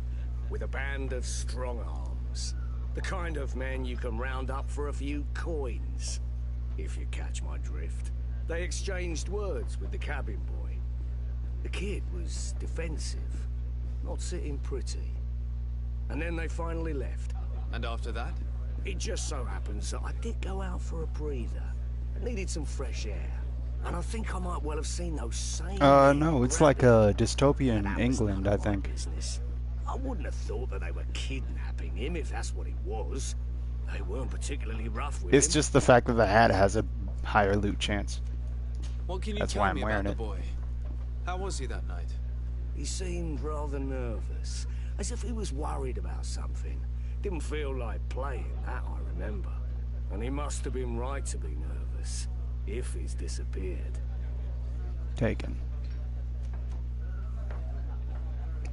with a band of strong arms. The kind of men you can round up for a few coins, if you catch my drift. They exchanged words with the cabin boy. The kid was defensive, not sitting pretty. And then they finally left. And after that? It just so happens that I did go out for a breather. I needed some fresh air. And I think I might well have seen those same... No, it's like a dystopian England, I think. Business. I wouldn't have thought that they were kidnapping him if that's what it was. They weren't particularly rough with him. It's just the fact that the hat has a higher loot chance. What can you That's tell why I'm me wearing about it. the boy? How was he that night? He seemed rather nervous, as if he was worried about something. Didn't feel like playing, that I remember. And he must have been right to be nervous, if he's disappeared. Taken.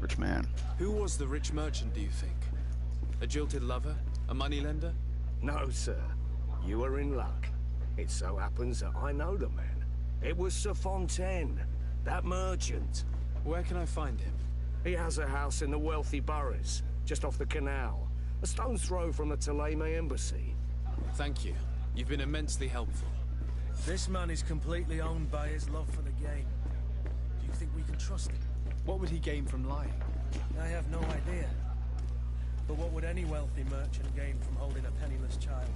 Rich man. Who was the rich merchant, do you think? A jilted lover? A moneylender? No, sir. You are in luck. It so happens that I know the man. It was Sir Fontaine, that merchant. Where can I find him? He has a house in the wealthy boroughs, just off the canal. A stone's throw from the Thélème embassy. Thank you. You've been immensely helpful. This man is completely owned by his love for the game. Do you think we can trust him? What would he gain from lying? I have no idea. But what would any wealthy merchant gain from holding a penniless child?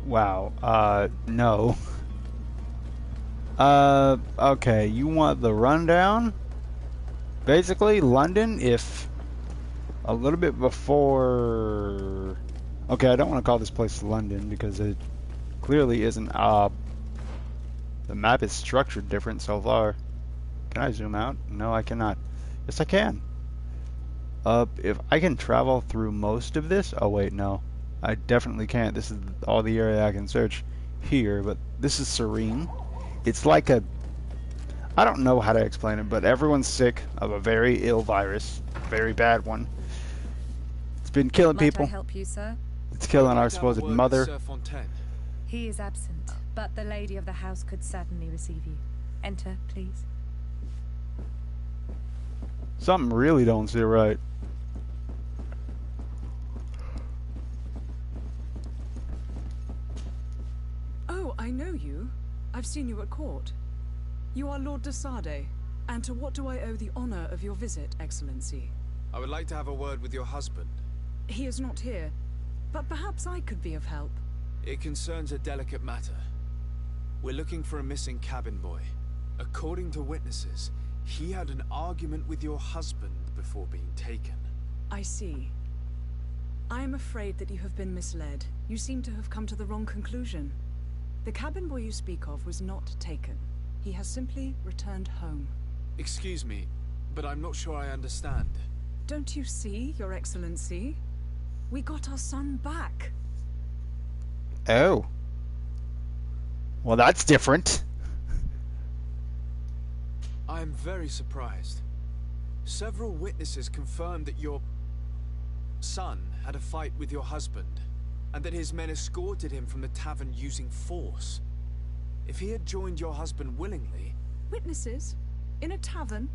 Wow, no. Okay, you want the rundown? Basically, London, if a little bit before... Okay, I don't want to call this place London because it clearly isn't. The map is structured different so far. Can I zoom out? No, I cannot. Yes, I can. If I can travel through most of this... Oh, wait, no. I definitely can't. This is all the area I can search here, but this is serene. It's like a... I don't know how to explain it, but everyone's sick of a very ill virus. Very bad one. It's been killing people. Might I help you, sir? It's killing our supposed mother. Sir Fontaine. He is absent, but the lady of the house could certainly receive you. Enter, please. Something really don't sit right. Oh, I know you. I've seen you at court. You are Lord de Sade. And to what do I owe the honor of your visit, Excellency? I would like to have a word with your husband. He is not here, but perhaps I could be of help. It concerns a delicate matter. We're looking for a missing cabin boy. According to witnesses, he had an argument with your husband before being taken. I see. I am afraid that you have been misled. You seem to have come to the wrong conclusion. The cabin boy you speak of was not taken. He has simply returned home. Excuse me, but I'm not sure I understand. Don't you see, Your Excellency? We got our son back. Oh. Well, that's different. I am very surprised. Several witnesses confirmed that your son had a fight with your husband, and that his men escorted him from the tavern using force. If he had joined your husband willingly... Witnesses? In a tavern?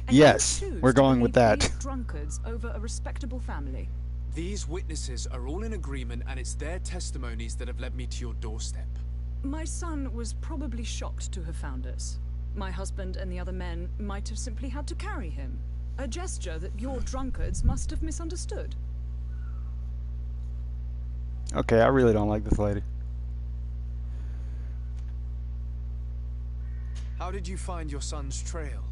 And yes, we're going with that. These drunkards over a respectable family. These witnesses are all in agreement, and it's their testimonies that have led me to your doorstep. My son was probably shocked to have found us. My husband and the other men might have simply had to carry him. A gesture that your drunkards must have misunderstood. Okay, I really don't like this lady. How did you find your son's trail?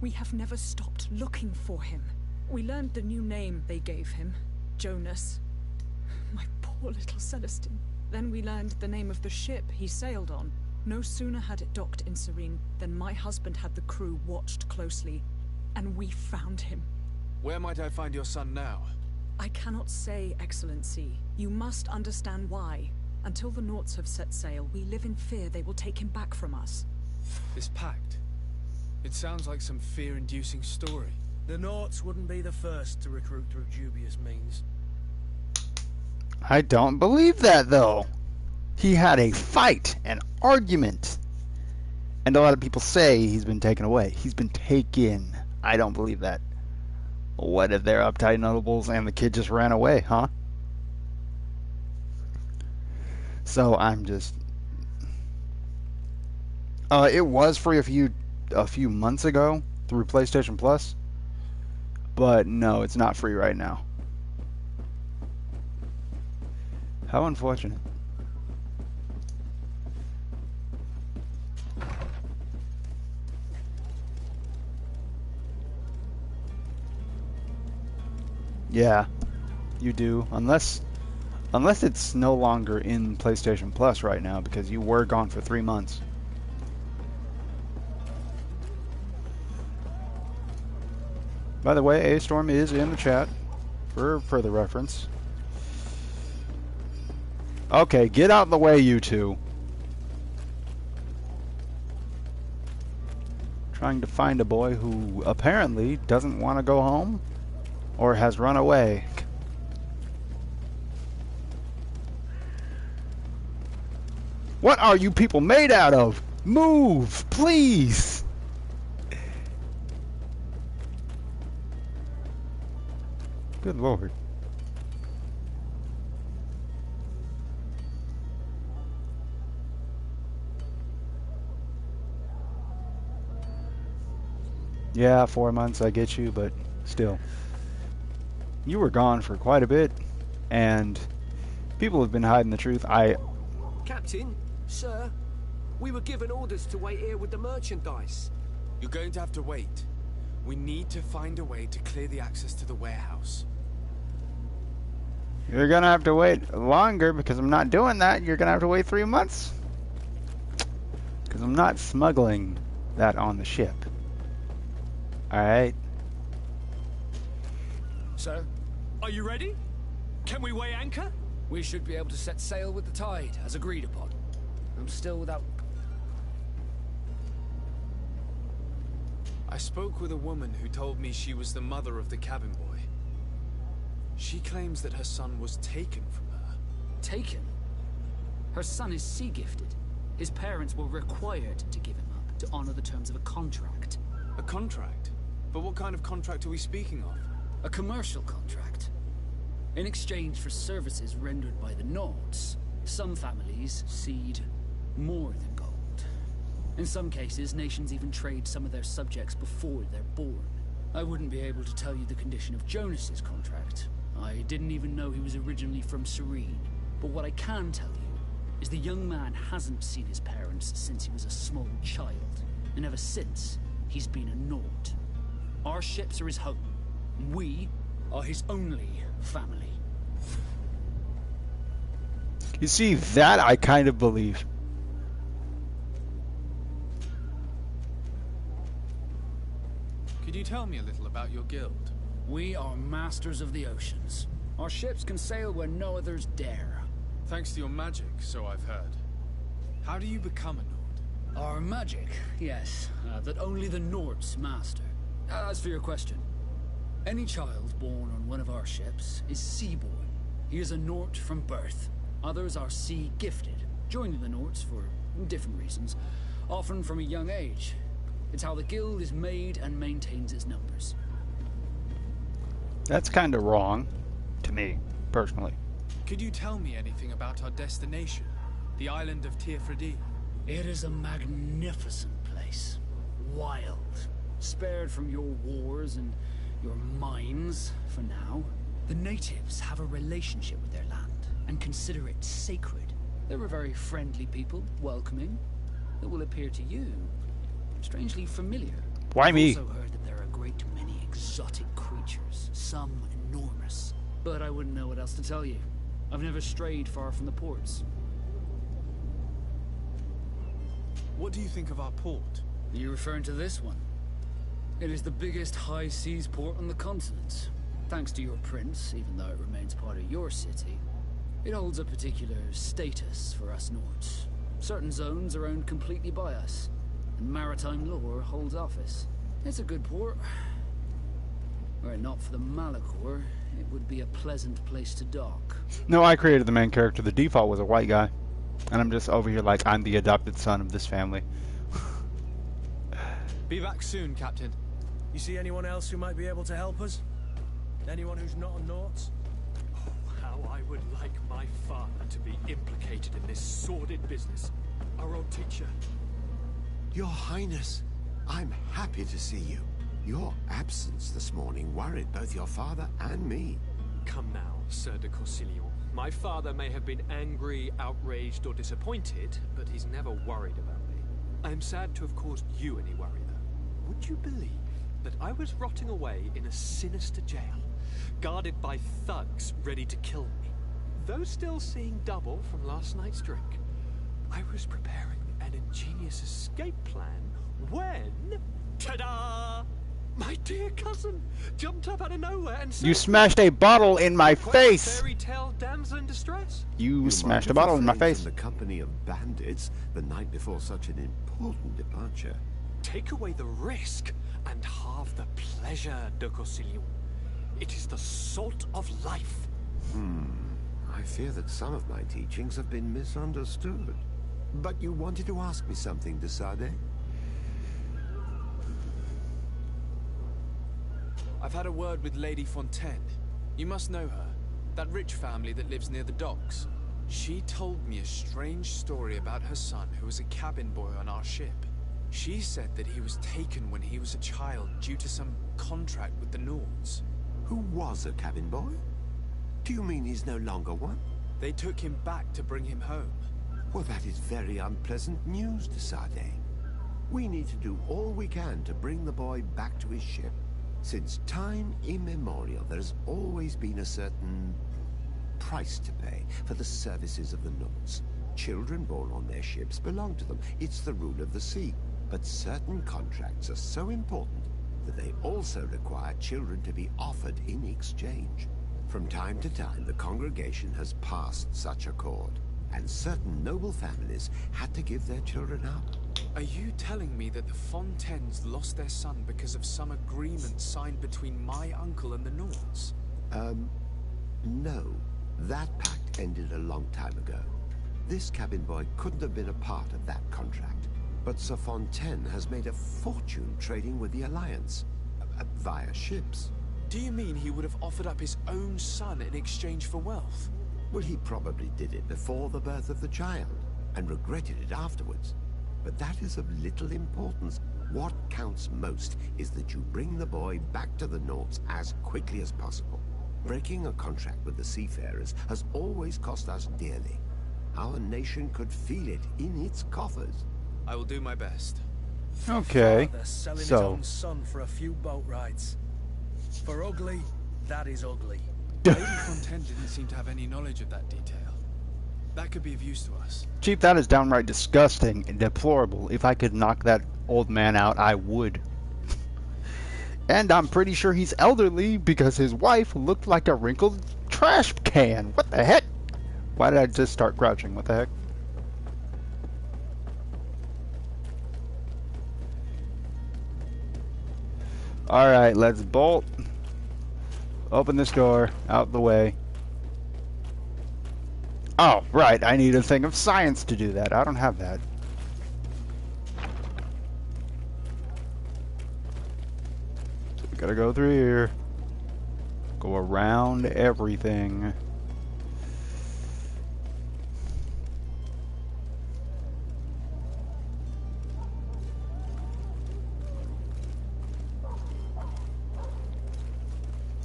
We have never stopped looking for him. We learned the new name they gave him. Jonas. My poor little Celestine. Then we learned the name of the ship he sailed on. No sooner had it docked in Serene than my husband had the crew watched closely, and we found him. Where might I find your son now? I cannot say, Excellency. You must understand why. Until the Naughts have set sail, we live in fear they will take him back from us. This pact? It sounds like some fear-inducing story. The Naughts wouldn't be the first to recruit through dubious means. I don't believe that, though. He had a fight, an argument. And a lot of people say he's been taken away. He's been taken. I don't believe that. What if they're uptight notables and the kid just ran away, huh? So I'm just... it was free a few months ago through PlayStation Plus. But no, it's not free right now. How unfortunate. Yeah, you do. Unless it's no longer in PlayStation Plus right now, because you were gone for 3 months. By the way, A-Storm is in the chat for further reference. Okay, get out of the way, you two. Trying to find a boy who apparently doesn't want to go home or has run away. What are you people made out of? Move, please! Good lord. Yeah, 4 months, I get you, but still. You were gone for quite a bit, and people have been hiding the truth. Captain, sir, we were given orders to wait here with the merchandise. You're going to have to wait. We need to find a way to clear the access to the warehouse. You're gonna have to wait longer, because I'm not doing that. You're gonna have to wait 3 months. Because I'm not smuggling that on the ship. Alright. So, are you ready? Can we weigh anchor? We should be able to set sail with the tide, as agreed upon. I'm still without... I spoke with a woman who told me she was the mother of the cabin boy. She claims that her son was taken from her. Taken? Her son is sea-gifted. His parents were required to give him up to honor the terms of a contract. A contract? But what kind of contract are we speaking of? A commercial contract. In exchange for services rendered by the Nords, some families cede more than gold. In some cases, nations even trade some of their subjects before they're born. I wouldn't be able to tell you the condition of Jonas's contract. I didn't even know he was originally from Serene. But what I can tell you is the young man hasn't seen his parents since he was a small child. And ever since, he's been a Nord. Our ships are his home. We are his only family. You see, that I kind of believe. Could you tell me a little about your guild? We are masters of the oceans. Our ships can sail where no others dare. Thanks to your magic, so I've heard. How do you become a Nord? Our magic, yes, that only the Nords master. As for your question, any child born on one of our ships is sea-born. He is a Nord from birth. Others are sea-gifted, joining the Nords for different reasons, often from a young age. It's how the guild is made and maintains its numbers. That's kind of wrong, to me, personally. Could you tell me anything about our destination, the island of Tirfredi? It is a magnificent place. Wild. Spared from your wars and your mines, for now. The natives have a relationship with their land and consider it sacred. They're a very friendly people, welcoming. That will appear to you strangely familiar. Why me? I've also heard that there are a great many exotic creatures, some enormous. But I wouldn't know what else to tell you. I've never strayed far from the ports. What do you think of our port? Are you referring to this one? It is the biggest high seas port on the continent. Thanks to your prince, even though it remains part of your city, it holds a particular status for us Nords. Certain zones are owned completely by us, and maritime law holds office. It's a good port. Were it not for the Malachor, it would be a pleasant place to dock. No, I created the main character. The default was a white guy. And I'm just over here like I'm the adopted son of this family. Be back soon, Captain. You see anyone else who might be able to help us? Anyone who's not a Nort? Oh, how I would like my father to be implicated in this sordid business. Our old teacher. Your Highness, I'm happy to see you. Your absence this morning worried both your father and me. Come now, Sir de Corsilion. My father may have been angry, outraged, or disappointed, but he's never worried about me. I am sad to have caused you any worry, though. Would you believe that I was rotting away in a sinister jail, guarded by thugs ready to kill me? Though still seeing double from last night's drink, I was preparing an ingenious escape plan when... Ta-da! My dear cousin jumped up out of nowhere and said, You smashed a bottle in my face! Fairy tale damsel in distress. You smashed a bottle in my face. In the company of bandits the night before such an important departure. Take away the risk and halve the pleasure, de Corsilion. It is the salt of life. I fear that some of my teachings have been misunderstood. But you wanted to ask me something, de Sade? I've had a word with Lady Fontaine. You must know her. That rich family that lives near the docks. She told me a strange story about her son who was a cabin boy on our ship. She said that he was taken when he was a child due to some contract with the Nords. Who was a cabin boy? Do you mean he's no longer one? They took him back to bring him home. Well, that is very unpleasant news, de Sade. We need to do all we can to bring the boy back to his ship. Since time immemorial, there has always been a certain price to pay for the services of the Nords. Children born on their ships belong to them. It's the rule of the sea. But certain contracts are so important that they also require children to be offered in exchange. From time to time, the congregation has passed such accord, and certain noble families had to give their children up. Are you telling me that the Fontaines lost their son because of some agreement signed between my uncle and the Nords? No. That pact ended a long time ago. This cabin boy couldn't have been a part of that contract. But Sir Fontaine has made a fortune trading with the Alliance. via ships. Do you mean he would have offered up his own son in exchange for wealth? Well, he probably did it before the birth of the child, and regretted it afterwards. But that is of little importance. What counts most is that you bring the boy back to the Nords as quickly as possible. Breaking a contract with the seafarers has always cost us dearly. Our nation could feel it in its coffers. I will do my best. Okay, Father selling his so own son for a few boat rides. For ugly, that is ugly. Lady Fontaine didn't seem to have any knowledge of that detail. That could be of use to us. Chief, that is downright disgusting and deplorable. If I could knock that old man out, I would. And I'm pretty sure he's elderly because his wife looked like a wrinkled trash can. What the heck? Why did I just start crouching? What the heck? Alright, let's bolt. Open this door. Out the way. Oh, right. I need a thing of science to do that. I don't have that. So we gotta go through here. Go around everything.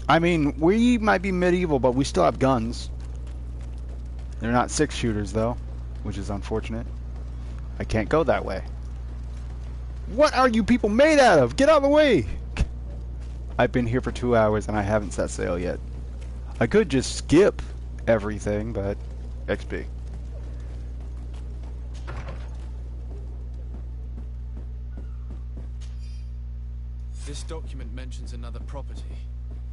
I mean, we might be medieval, but we still have guns. They're not 6-shooters, though, which is unfortunate. I can't go that way. What are you people made out of? Get out of the way! I've been here for 2 hours and I haven't set sail yet. I could just skip everything, but XP. This document mentions another property.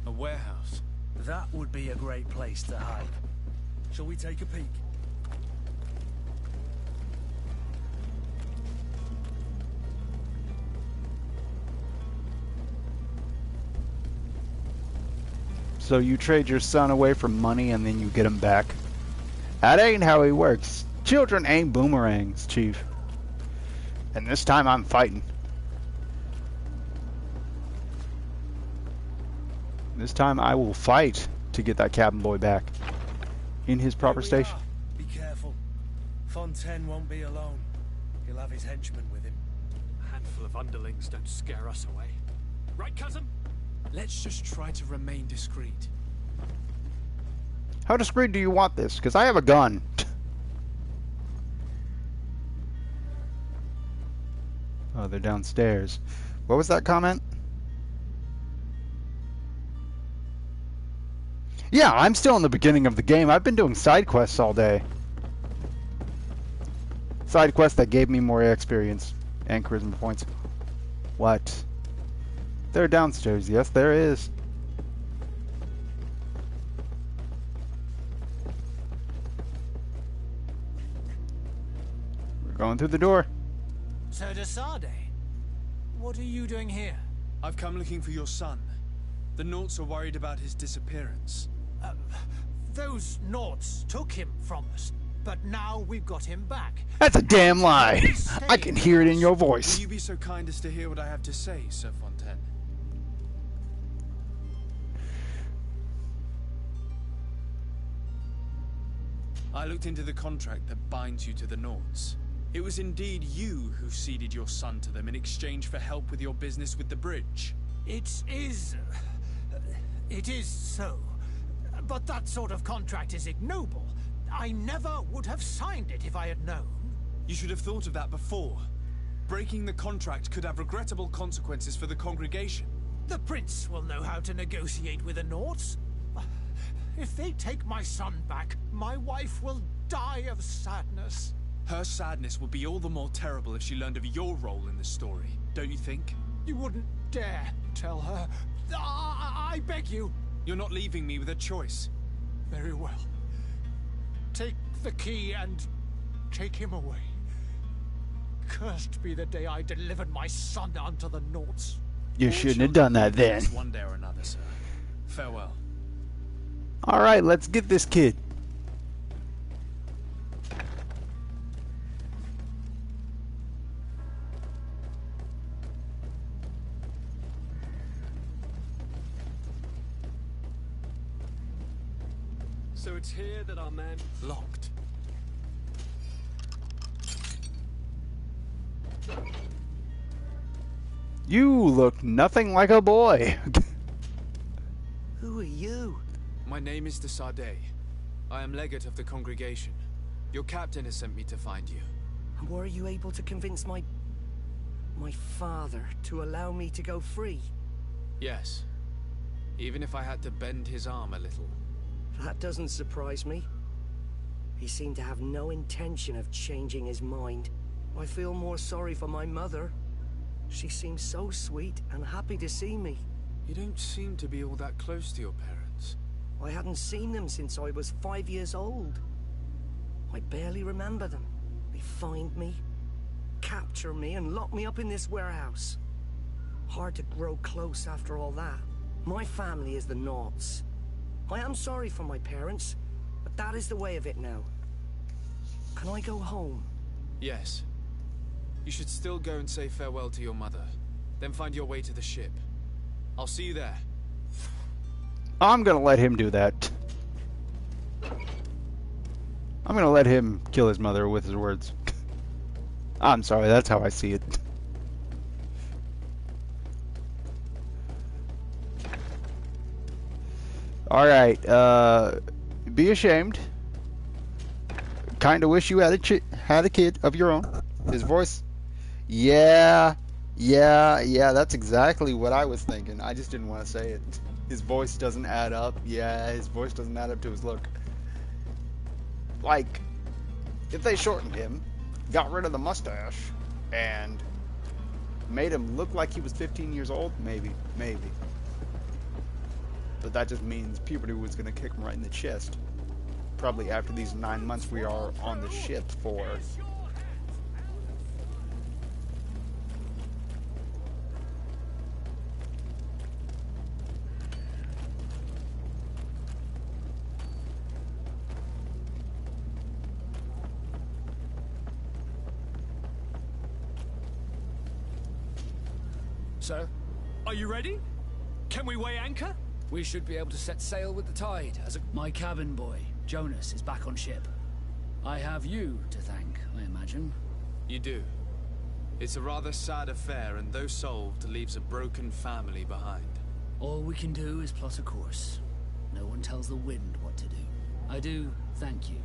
A warehouse. That would be a great place to hide. Shall we take a peek? So you trade your son away for money and then you get him back? That ain't how he works. Children ain't boomerangs, Chief. And this time I'm fighting. This time I will fight to get that cabin boy back in his proper station. Be careful. Fontaine won't be alone. He'll have his henchmen with him. A handful of underlings don't scare us away. Right, cousin? Let's just try to remain discreet. How discreet do you want this? Because I have a gun. Oh, they're downstairs. What was that comment? Yeah, I'm still in the beginning of the game. I've been doing side quests all day. Side quests that gave me more experience and charisma points. What? They're downstairs. Yes, there is. We're going through the door. Sir de Sade, what are you doing here? I've come looking for your son. The Nauts are worried about his disappearance. Those Nauts took him from us, but now we've got him back. That's a damn lie. I can hear it in your voice. Will you be so kind as to hear what I have to say, Sir Fontaine? I looked into the contract that binds you to the Nauts. It was indeed you who ceded your son to them in exchange for help with your business with the bridge. It is so. But that sort of contract is ignoble. I never would have signed it if I had known. You should have thought of that before. Breaking the contract could have regrettable consequences for the congregation. The prince will know how to negotiate with the Nauts. If they take my son back, my wife will die of sadness. Her sadness would be all the more terrible if she learned of your role in the story, don't you think? You wouldn't dare tell her. I beg you. You're not leaving me with a choice. Very well. Take the key and take him away. Cursed be the day I delivered my son unto the Nauts. You shouldn't have done that then. One day or another, sir. Farewell. Alright, let's get this kid. So it's here that our man... Locked. You look nothing like a boy. Who are you? My name is de Sardet. I am legate of the congregation. Your captain has sent me to find you. And were you able to convince my father to allow me to go free? Yes. Even if I had to bend his arm a little. That doesn't surprise me. He seemed to have no intention of changing his mind. I feel more sorry for my mother. She seems so sweet and happy to see me. You don't seem to be all that close to your parents. I hadn't seen them since I was 5 years old. I barely remember them. They find me, capture me, and lock me up in this warehouse. Hard to grow close after all that. My family is the Naughts. I am sorry for my parents, but that is the way of it now. Can I go home? Yes. You should still go and say farewell to your mother. Then find your way to the ship. I'll see you there. I'm gonna let him do that. I'm gonna let him kill his mother with his words. I'm sorry, that's how I see it. Alright, be ashamed. Kinda wish you had a kid of your own. His voice... Yeah, that's exactly what I was thinking. I just didn't want to say it. His voice doesn't add up. Yeah, his voice doesn't add up to his look. Like, if they shortened him, got rid of the mustache, and made him look like he was 15 years old, maybe. But that just means puberty was going to kick him right in the chest. Probably after these 9 months we are on the ship for. Sir? Are you ready? Can we weigh anchor? We should be able to set sail with the tide. My cabin boy, Jonas, is back on ship. I have you to thank, I imagine. You do. It's a rather sad affair, and though solved, leaves a broken family behind. All we can do is plot a course. No one tells the wind what to do. I do thank you.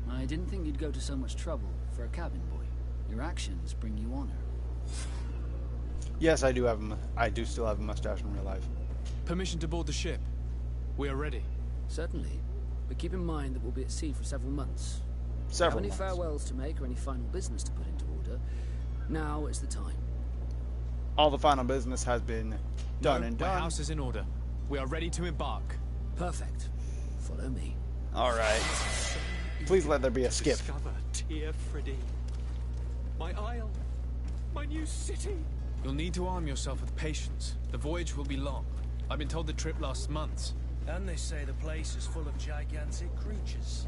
I didn't think you'd go to so much trouble for a cabin boy. Your actions bring you honor. Yes, I do still have a mustache in real life. Permission to board the ship. We are ready. Certainly. But keep in mind that we'll be at sea for several months. Several Have any months. farewells to make or any final business to put into order? Now is the time. All the final business has been done and done. My house is in order. We are ready to embark. Perfect. Follow me. Alright. Please let there be a skip. Discover Tia Freddy. My isle. My new city. You'll need to arm yourself with patience. The voyage will be long. I've been told the trip lasts months. And they say the place is full of gigantic creatures.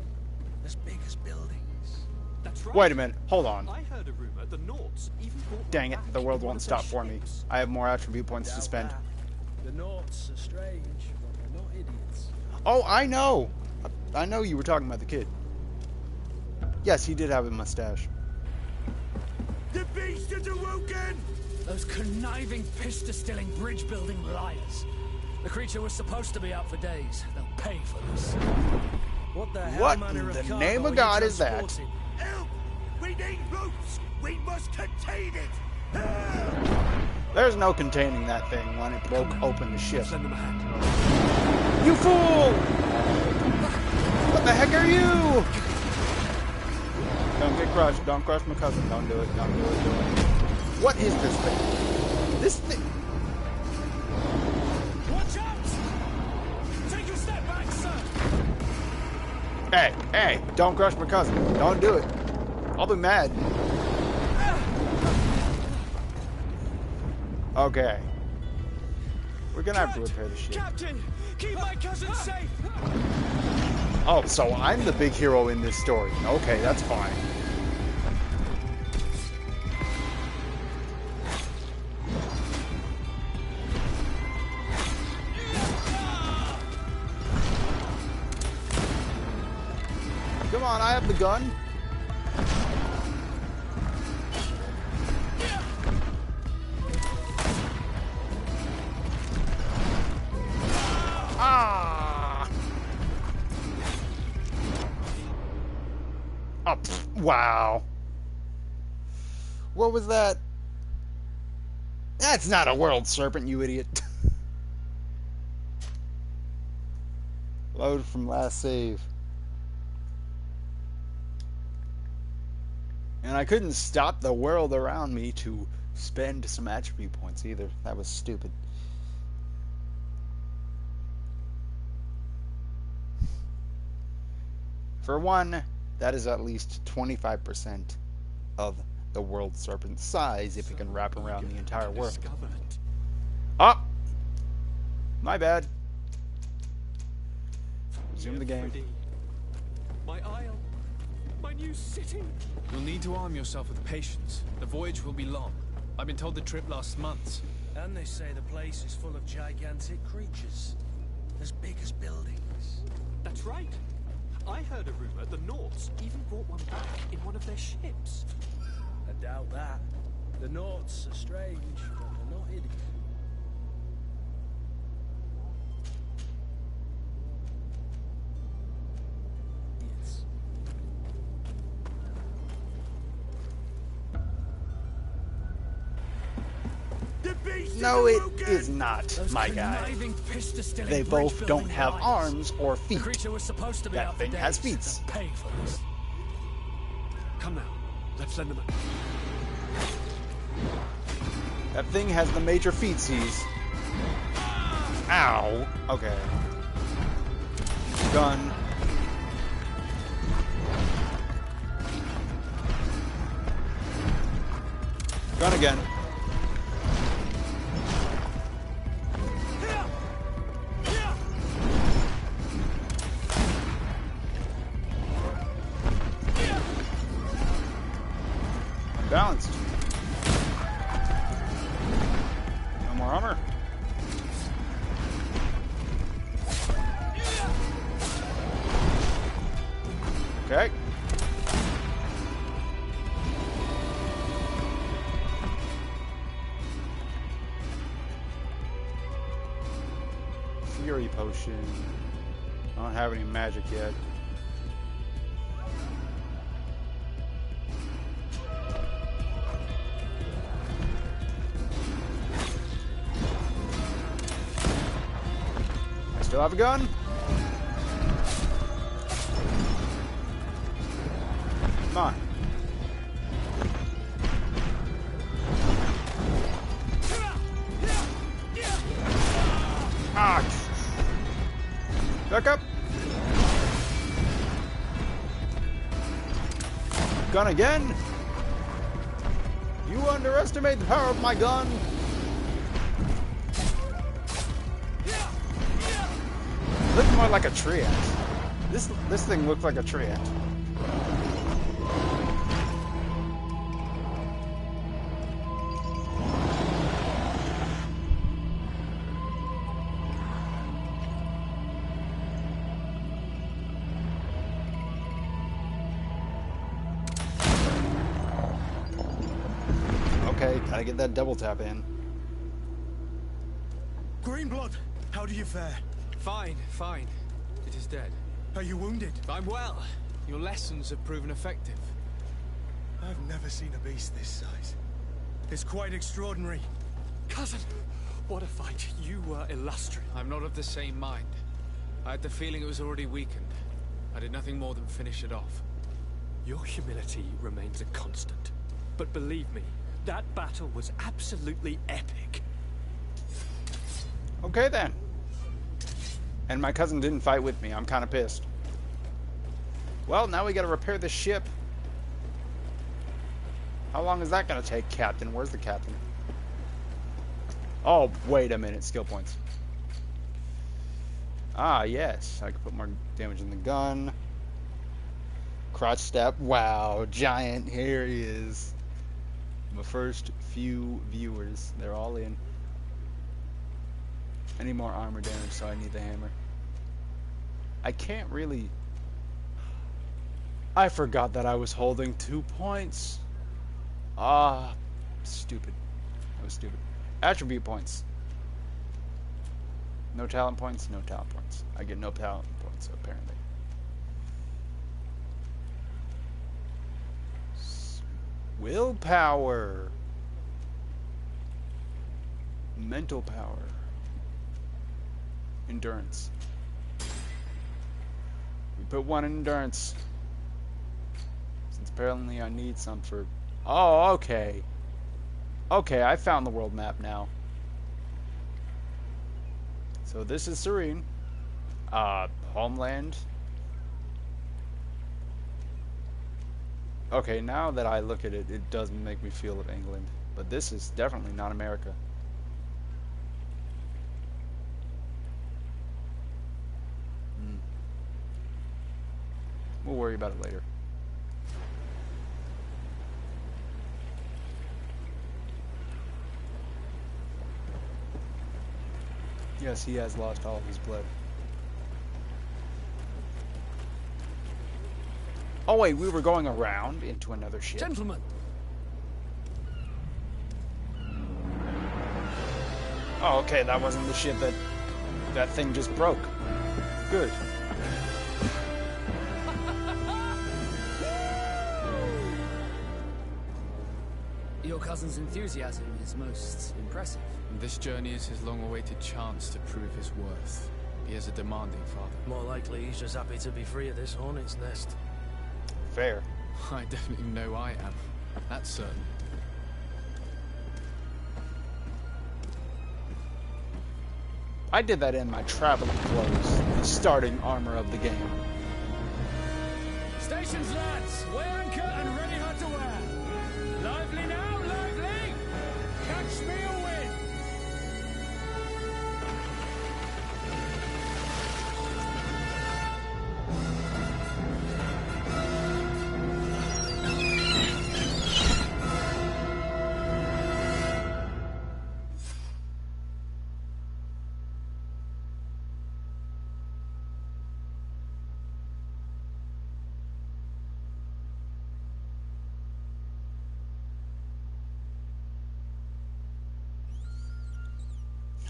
As big as buildings. That's right. Wait a minute. Hold on. I heard a rumor the Naughts even brought Dang it. back The world one won't of stop their for me. ships. I have more attribute points to Doubt spend. that. The Naughts are strange, but they're not idiots. Oh, I know. I know you were talking about the kid. Yes, he did have a mustache. The beast is awoken! Those conniving, piss-distilling, bridge-building liars. The creature was supposed to be out for days. They'll pay for this. What the hell What manner in of the cargo name are of you God is that? transporting? Help! We need ropes! We must contain it! There's no containing that thing when it broke open the ship. Send them a hand. You fool! What the heck are you? Don't get crushed. Don't crush my cousin. Don't do it. Don't do it. Do it. What is this thing? This thing. Watch out! Take a step back, sir! Hey, don't crush my cousin. Don't do it. I'll be mad. Okay. We're gonna have to repair the ship. Captain, keep my cousin safe! Oh, so I'm the big hero in this story. Okay, that's fine. gun? Ah! Oh, wow. What was that? That's not a world serpent, you idiot. Load from last save. And I couldn't stop the world around me to spend some attribute points either. That was stupid. For one, that is at least 25% of the world serpent's size if it can wrap around the entire world. Ah! My bad. Resume the game. My isle. My new city. You'll need to arm yourself with patience. The voyage will be long. I've been told the trip lasts months. And they say the place is full of gigantic creatures. As big as buildings. That's right. I heard a rumor the Nords even brought one back in one of their ships. I doubt that. The Nords are strange, but they're not hideous. No, it is not, my guy. They both don't have arms or feet. That thing has feet. Come now, let's lend them a... That thing has the major feetsies. Ow. Okay. Gun. Gun again. Balanced. No more armor. Okay. Fury potion. I don't have any magic yet. Still have a gun? Come on. Ah! Back up! Gun again? You underestimate the power of my gun! Looks more like a tree ant. This thing looks like a tree ant. Okay, gotta get that double tap in. Greenblood, how do you fare? Fine, fine. It is dead. Are you wounded? I'm well. Your lessons have proven effective. I've never seen a beast this size. It's quite extraordinary. Cousin, what a fight. You were illustrious. I'm not of the same mind. I had the feeling it was already weakened. I did nothing more than finish it off. Your humility remains a constant. But believe me, that battle was absolutely epic. Okay then. And my cousin didn't fight with me. I'm kind of pissed. Well, now we gotta repair the ship. How long is that gonna take, Captain? Where's the captain? Oh, wait a minute. Skill points. Ah, yes. I can put more damage in the gun. Crotch step. Wow. Giant. Here he is. My first few viewers. They're all in. I need more armor damage, so I need the hammer. I can't really... I forgot that I was holding 2 points. Ah, stupid. That was stupid. Attribute points. No talent points, no talent points. I get no talent points, apparently. Willpower. Mental power. Endurance. We put 1 in endurance. Since apparently I need some for... Oh, okay. Okay, I found the world map now. So this is Serene. Homeland. Okay, now that I look at it, it does make me feel of England. But this is definitely not America. We'll worry about it later. Yes, he has lost all of his blood. Oh wait, we were going around into another ship. Gentlemen! Oh, okay, that wasn't the ship that thing just broke. Good. Your cousin's enthusiasm is most impressive. This journey is his long-awaited chance to prove his worth. He has a demanding father. More likely he's just happy to be free of this hornet's nest. Fair. I definitely know I am. That's certain. I did that in my traveling clothes, the starting armor of the game. Stations, lads! Weigh anchor and ready hard to wear. Lively now, lively! Catch me a wind!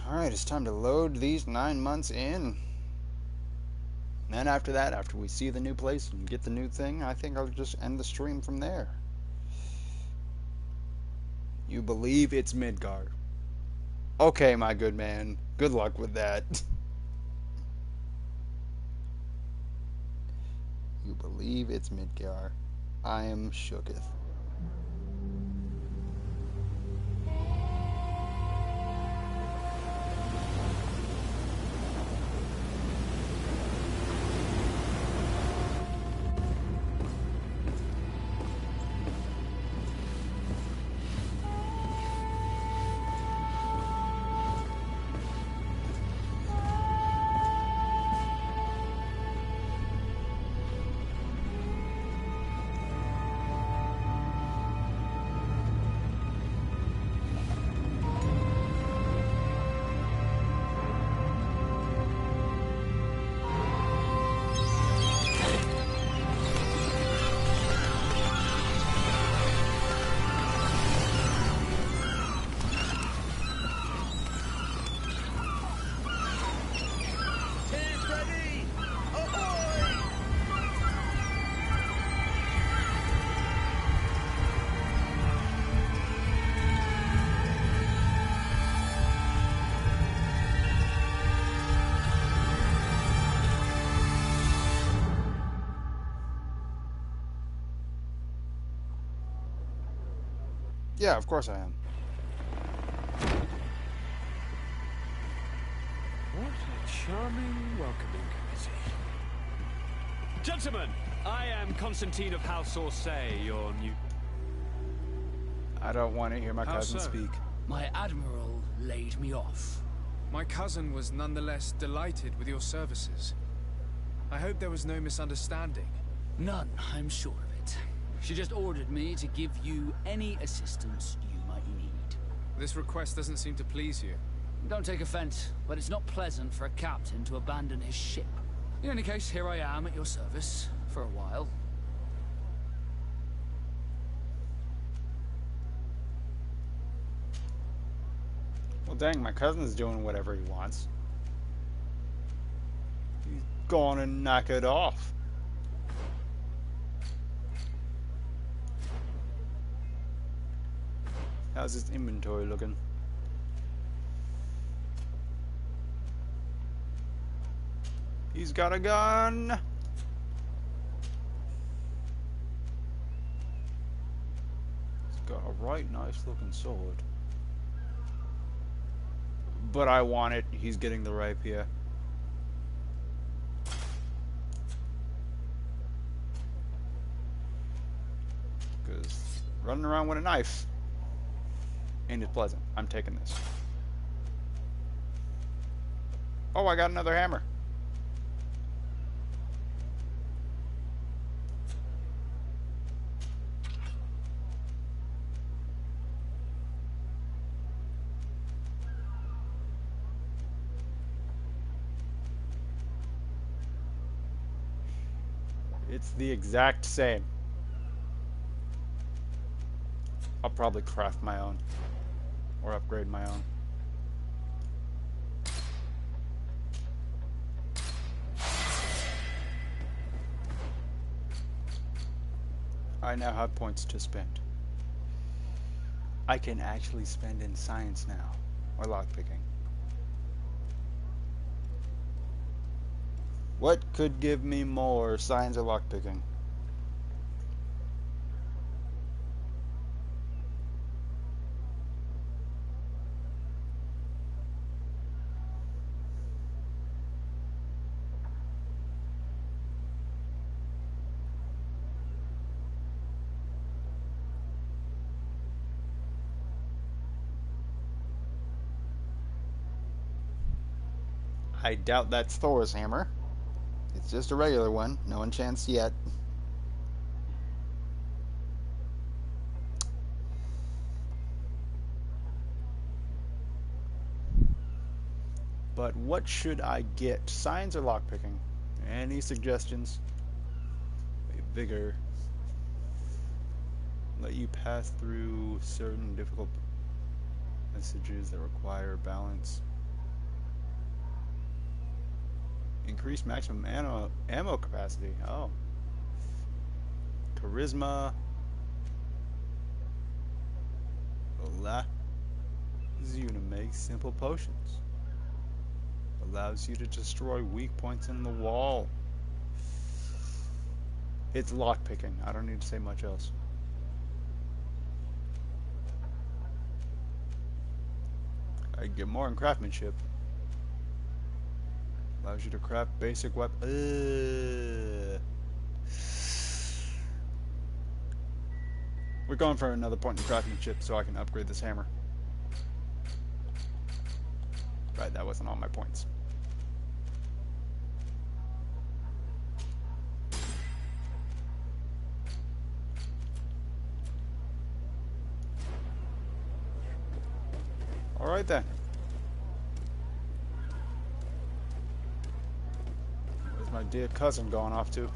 Alright, it's time to load these 9 months in. And then after that, after we see the new place and get the new thing, I think I'll just end the stream from there. You believe it's Midgard. Okay, my good man. Good luck with that. You believe it's Midgard. I am shooketh. Yeah, of course I am. What a charming welcoming committee. Gentlemen, I am Constantine of House Orsay, your new... I don't want to hear my How cousin so? speak. My admiral laid me off. My cousin was nonetheless delighted with your services. I hope there was no misunderstanding. None, I'm sure of it. She just ordered me to give you any assistance you might need. This request doesn't seem to please you. Don't take offense, but it's not pleasant for a captain to abandon his ship. In any case, here I am at your service, for a while. Well, dang, my cousin's doing whatever he wants. He's gonna knock it off. How's his inventory looking? He's got a gun! He's got a right nice looking sword. But I want it. He's getting the rapier. Because running around with a knife ain't as pleasant. I'm taking this. Oh, I got another hammer. It's the exact same. I'll probably craft my own. Or upgrade my own. I now have points to spend. I can actually spend in science now. Or lockpicking. What could give me more science or lockpicking? I doubt that's Thor's hammer. It's just a regular one. No enchants yet. But what should I get? Science or lockpicking? Any suggestions? Vigor. Let you pass through certain difficult messages that require balance. Increase maximum ammo capacity. Oh. Charisma. Allows you to make simple potions. Allows you to destroy weak points in the wall. It's lockpicking. I don't need to say much else. I get more in craftsmanship. Allows you to craft basic weapons. We're going for another point in craftsmanship so I can upgrade this hammer. Right, that wasn't all my points. Alright then. Where's my dear cousin going off to?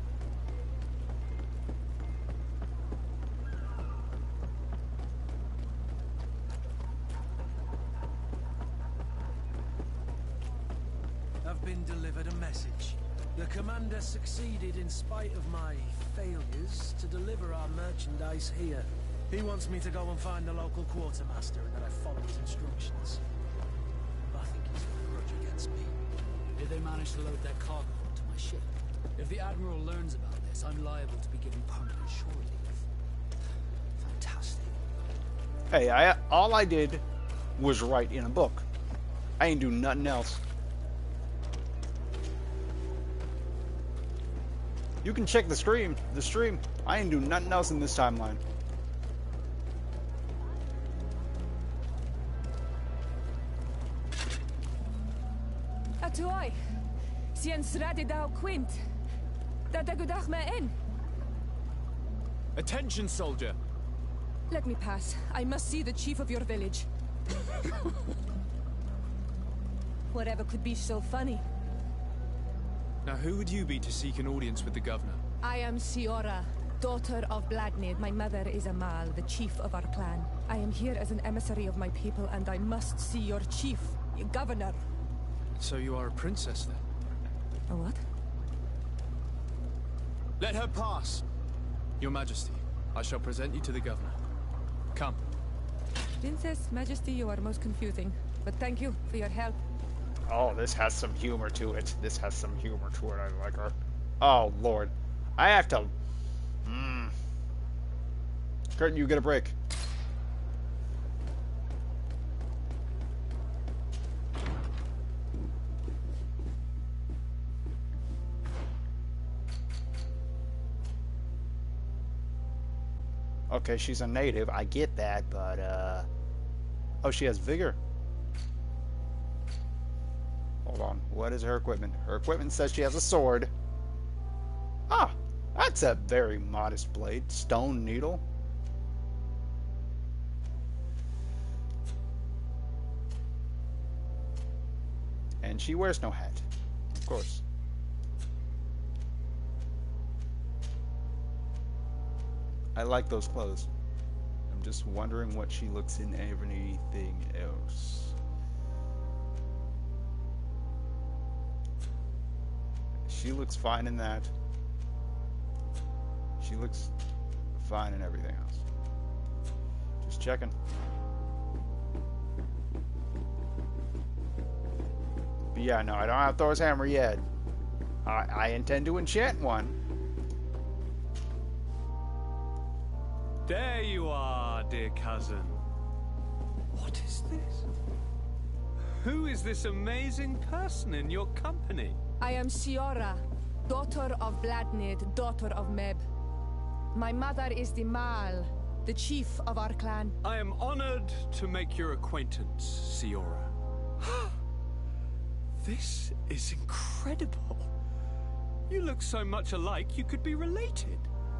I've been delivered a message. The commander succeeded in spite of my failures to deliver our merchandise here. He wants me to go and find the local quartermaster and that I follow his instructions. I think he's got a grudge against me. Did they manage to load their cargo onto my ship? If the Admiral learns about this, I'm liable to be given permanent shore leave. Fantastic. Hey, all I did was write in a book. I ain't do nothing else. You can check the stream. I ain't do nothing else in this timeline. Atuai, sien sradi dao quint. Dadagudach me in. Attention, soldier. Let me pass. I must see the chief of your village. Whatever could be so funny? Now, who would you be to seek an audience with the governor? I am Siora, daughter of Bladnid. My mother is Amal, the chief of our clan. I am here as an emissary of my people, and I must see your chief, your governor. So you are a princess, then? A what? Let her pass! Your Majesty, I shall present you to the governor. Come. Princess, Majesty, you are most confusing. But thank you for your help. Oh, this has some humor to it. This has some humor to it. I like her. Oh, Lord. I have to... Curtin, you get a break. Okay, she's a native. I get that, but, oh, she has vigor. Hold on. What is her equipment? Her equipment says she has a sword. Ah, that's a very modest blade. Stone needle. And she wears no hat. Of course. I like those clothes. I'm just wondering what she looks in everything else. She looks fine in that. She looks fine in everything else. Just checking. But yeah, no, I don't have Thor's hammer yet. I intend to enchant one. There you are, dear cousin. What is this? Who is this amazing person in your company? I am Siora, daughter of Bladnid, daughter of Meb. My mother is the Mal, the chief of our clan. I am honored to make your acquaintance, Siora. This is incredible. You look so much alike you could be related.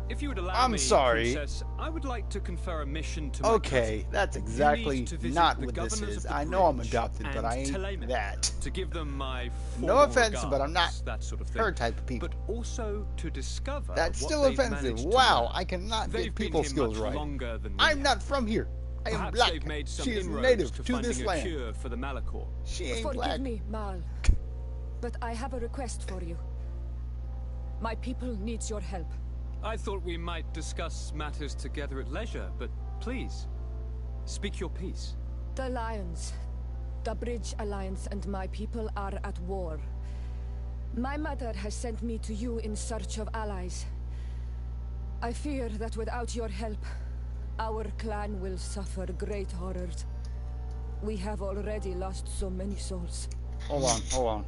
If you would allow me, Princess, I would like to confer a mission to my cousin. That's exactly not what this is. I know I'm adopted, but I ain't that. To give them my no offense, regards, but I'm not that sort of thing. her type of people. But also to discover that's what still they've offensive. managed to Wow, learn. I cannot They've get been people here skills much right. longer than we I'm have. not from here. I am Perhaps black. they've made some She is inroads native to to finding this a land. cure for the Malachor. She ain't Forgive black. me, Mal. But I have a request for you. My people needs your help. I thought we might discuss matters together at leisure, but please, speak your piece. The Lions, the Bridge Alliance and my people are at war. My mother has sent me to you in search of allies. I fear that without your help, our clan will suffer great horrors. We have already lost so many souls. Hold on.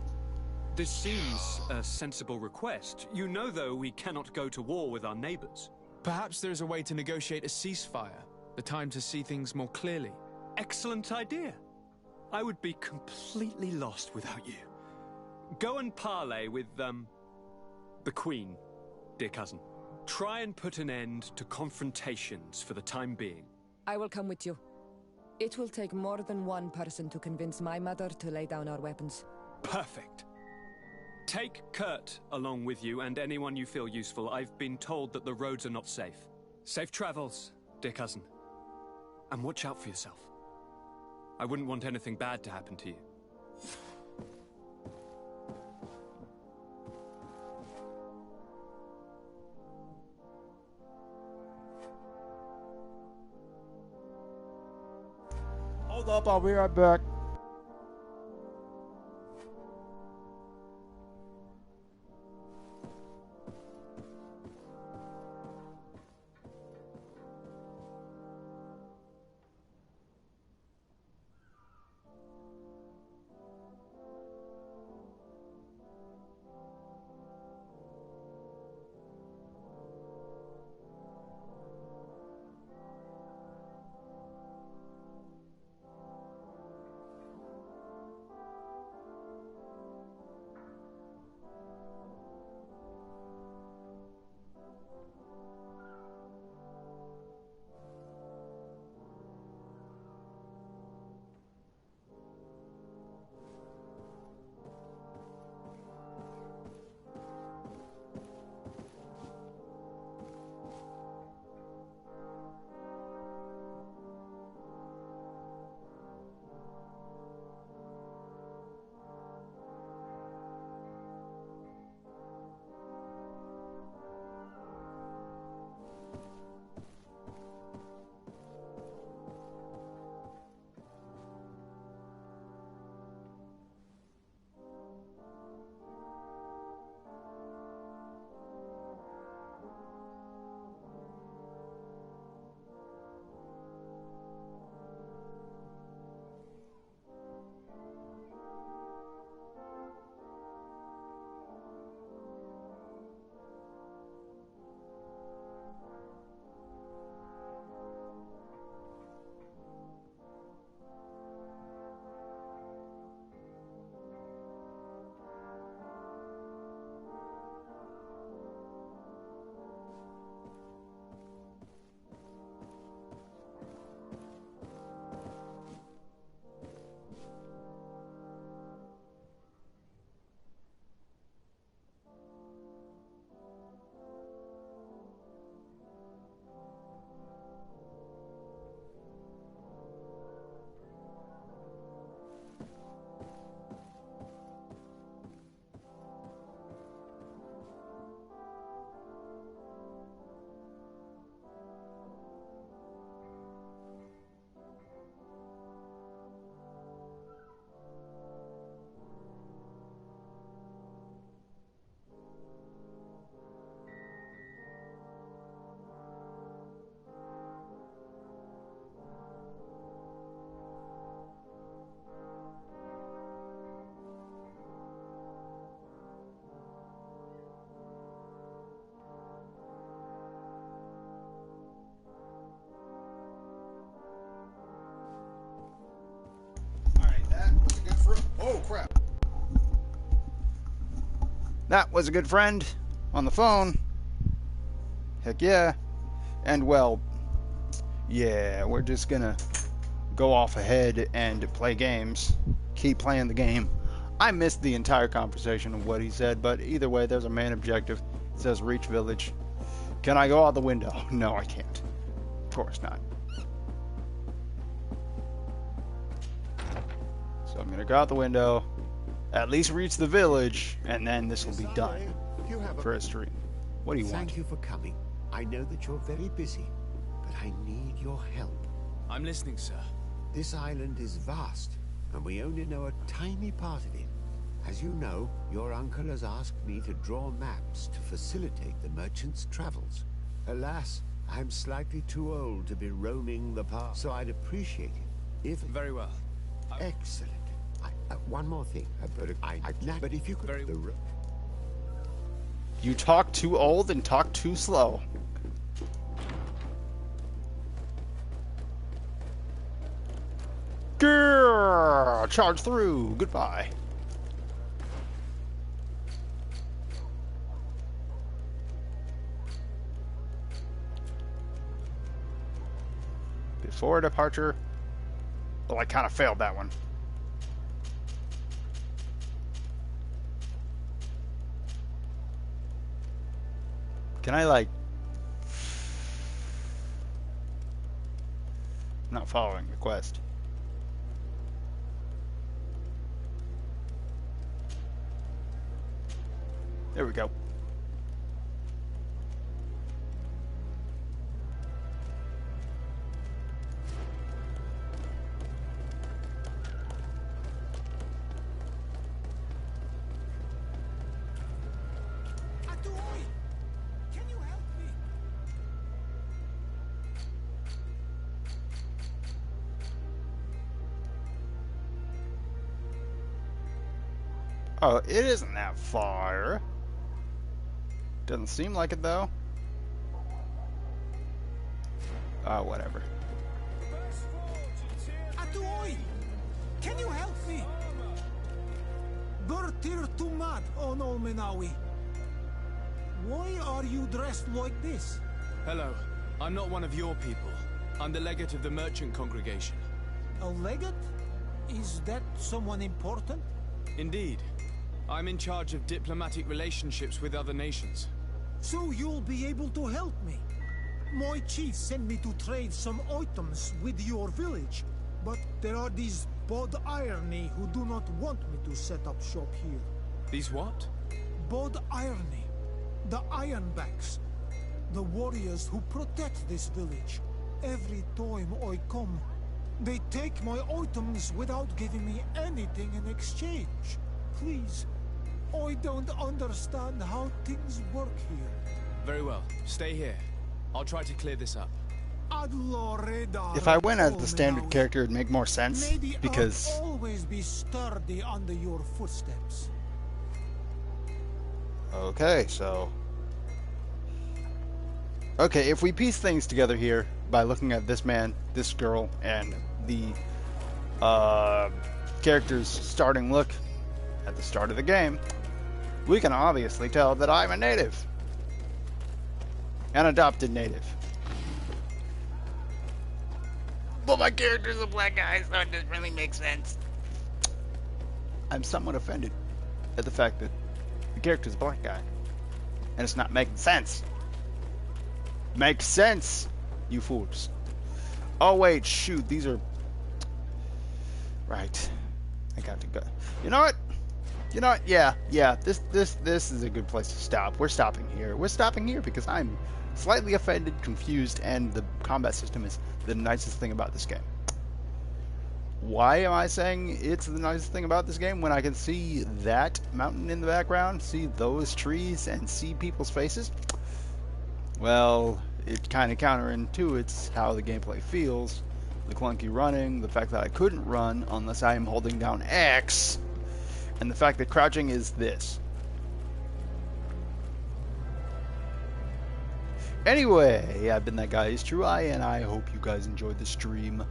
This seems a sensible request. You know, though, we cannot go to war with our neighbors. Perhaps there's a way to negotiate a ceasefire. The time to see things more clearly. Excellent idea. I would be completely lost without you. Go and parley with, the Queen, dear cousin. Try and put an end to confrontations for the time being. I will come with you. It will take more than one person to convince my mother to lay down our weapons. Perfect. Take Kurt along with you and anyone you feel useful. I've been told that the roads are not safe. Safe travels, dear cousin. And watch out for yourself. I wouldn't want anything bad to happen to you. Hold up, I'll be right back. That was a good friend on the phone. Heck yeah. And well, yeah, we're just gonna go off ahead and play games. Keep playing the game. I missed the entire conversation of what he said, but either way, there's a main objective. It says reach village. Can I go out the window? No, I can't. Of course not. So I'm gonna go out the window, at least reach the village, and then this will be done for a stream. What do you want? Thank you for coming. I know that you're very busy, but I need your help. I'm listening, sir. This island is vast, and we only know a tiny part of it. As you know, your uncle has asked me to draw maps to facilitate the merchant's travels. Alas, I'm slightly too old to be roaming the path, so I'd appreciate it if... Very well. Excellent. One more thing. But if you could... You talk too old and talk too slow. Grrr, charge through. Goodbye. Before departure. Well, I kind of failed that one. Can I, like... I'm not following the quest. There we go. Oh, it isn't that far. Doesn't seem like it, though. Oh, whatever. Atuoi! Can you help me? Bertir Tumad on Olmenawi. Why are you dressed like this? Hello. I'm not one of your people. I'm the legate of the merchant congregation. A legate? Is that someone important? Indeed. I'm in charge of diplomatic relationships with other nations. So you'll be able to help me. My chief sent me to trade some items with your village, but there are these Bod Irony who do not want me to set up shop here. These what? Bod Irony. The Ironbacks. The warriors who protect this village. Every time I come, they take my items without giving me anything in exchange. Please. I don't understand how things work here. Very well. Stay here. I'll try to clear this up. If I went as the standard character, it'd make more sense, because... I'll always be sturdy under your footsteps. Okay, so... Okay, if we piece things together here by looking at this man, this girl, and the character's starting look at the start of the game, we can obviously tell that I'm a native. An adopted native. But my character's a black guy, so it doesn't really make sense. I'm somewhat offended at the fact that the character's a black guy. And it's not making sense. Makes sense, you fools. Oh wait, shoot, these are... Right. I got to go. You know what? Yeah, this is a good place to stop. We're stopping here. We're stopping here because I'm slightly offended, confused, and the combat system is the nicest thing about this game. Why am I saying it's the nicest thing about this game when I can see that mountain in the background, see those trees, and see people's faces? Well, it kind of counterintuits how the gameplay feels. The clunky running, the fact that I couldn't run unless I am holding down X, and the fact that crouching is this. Anyway, I've been that guy, Is True I, and I hope you guys enjoyed the stream.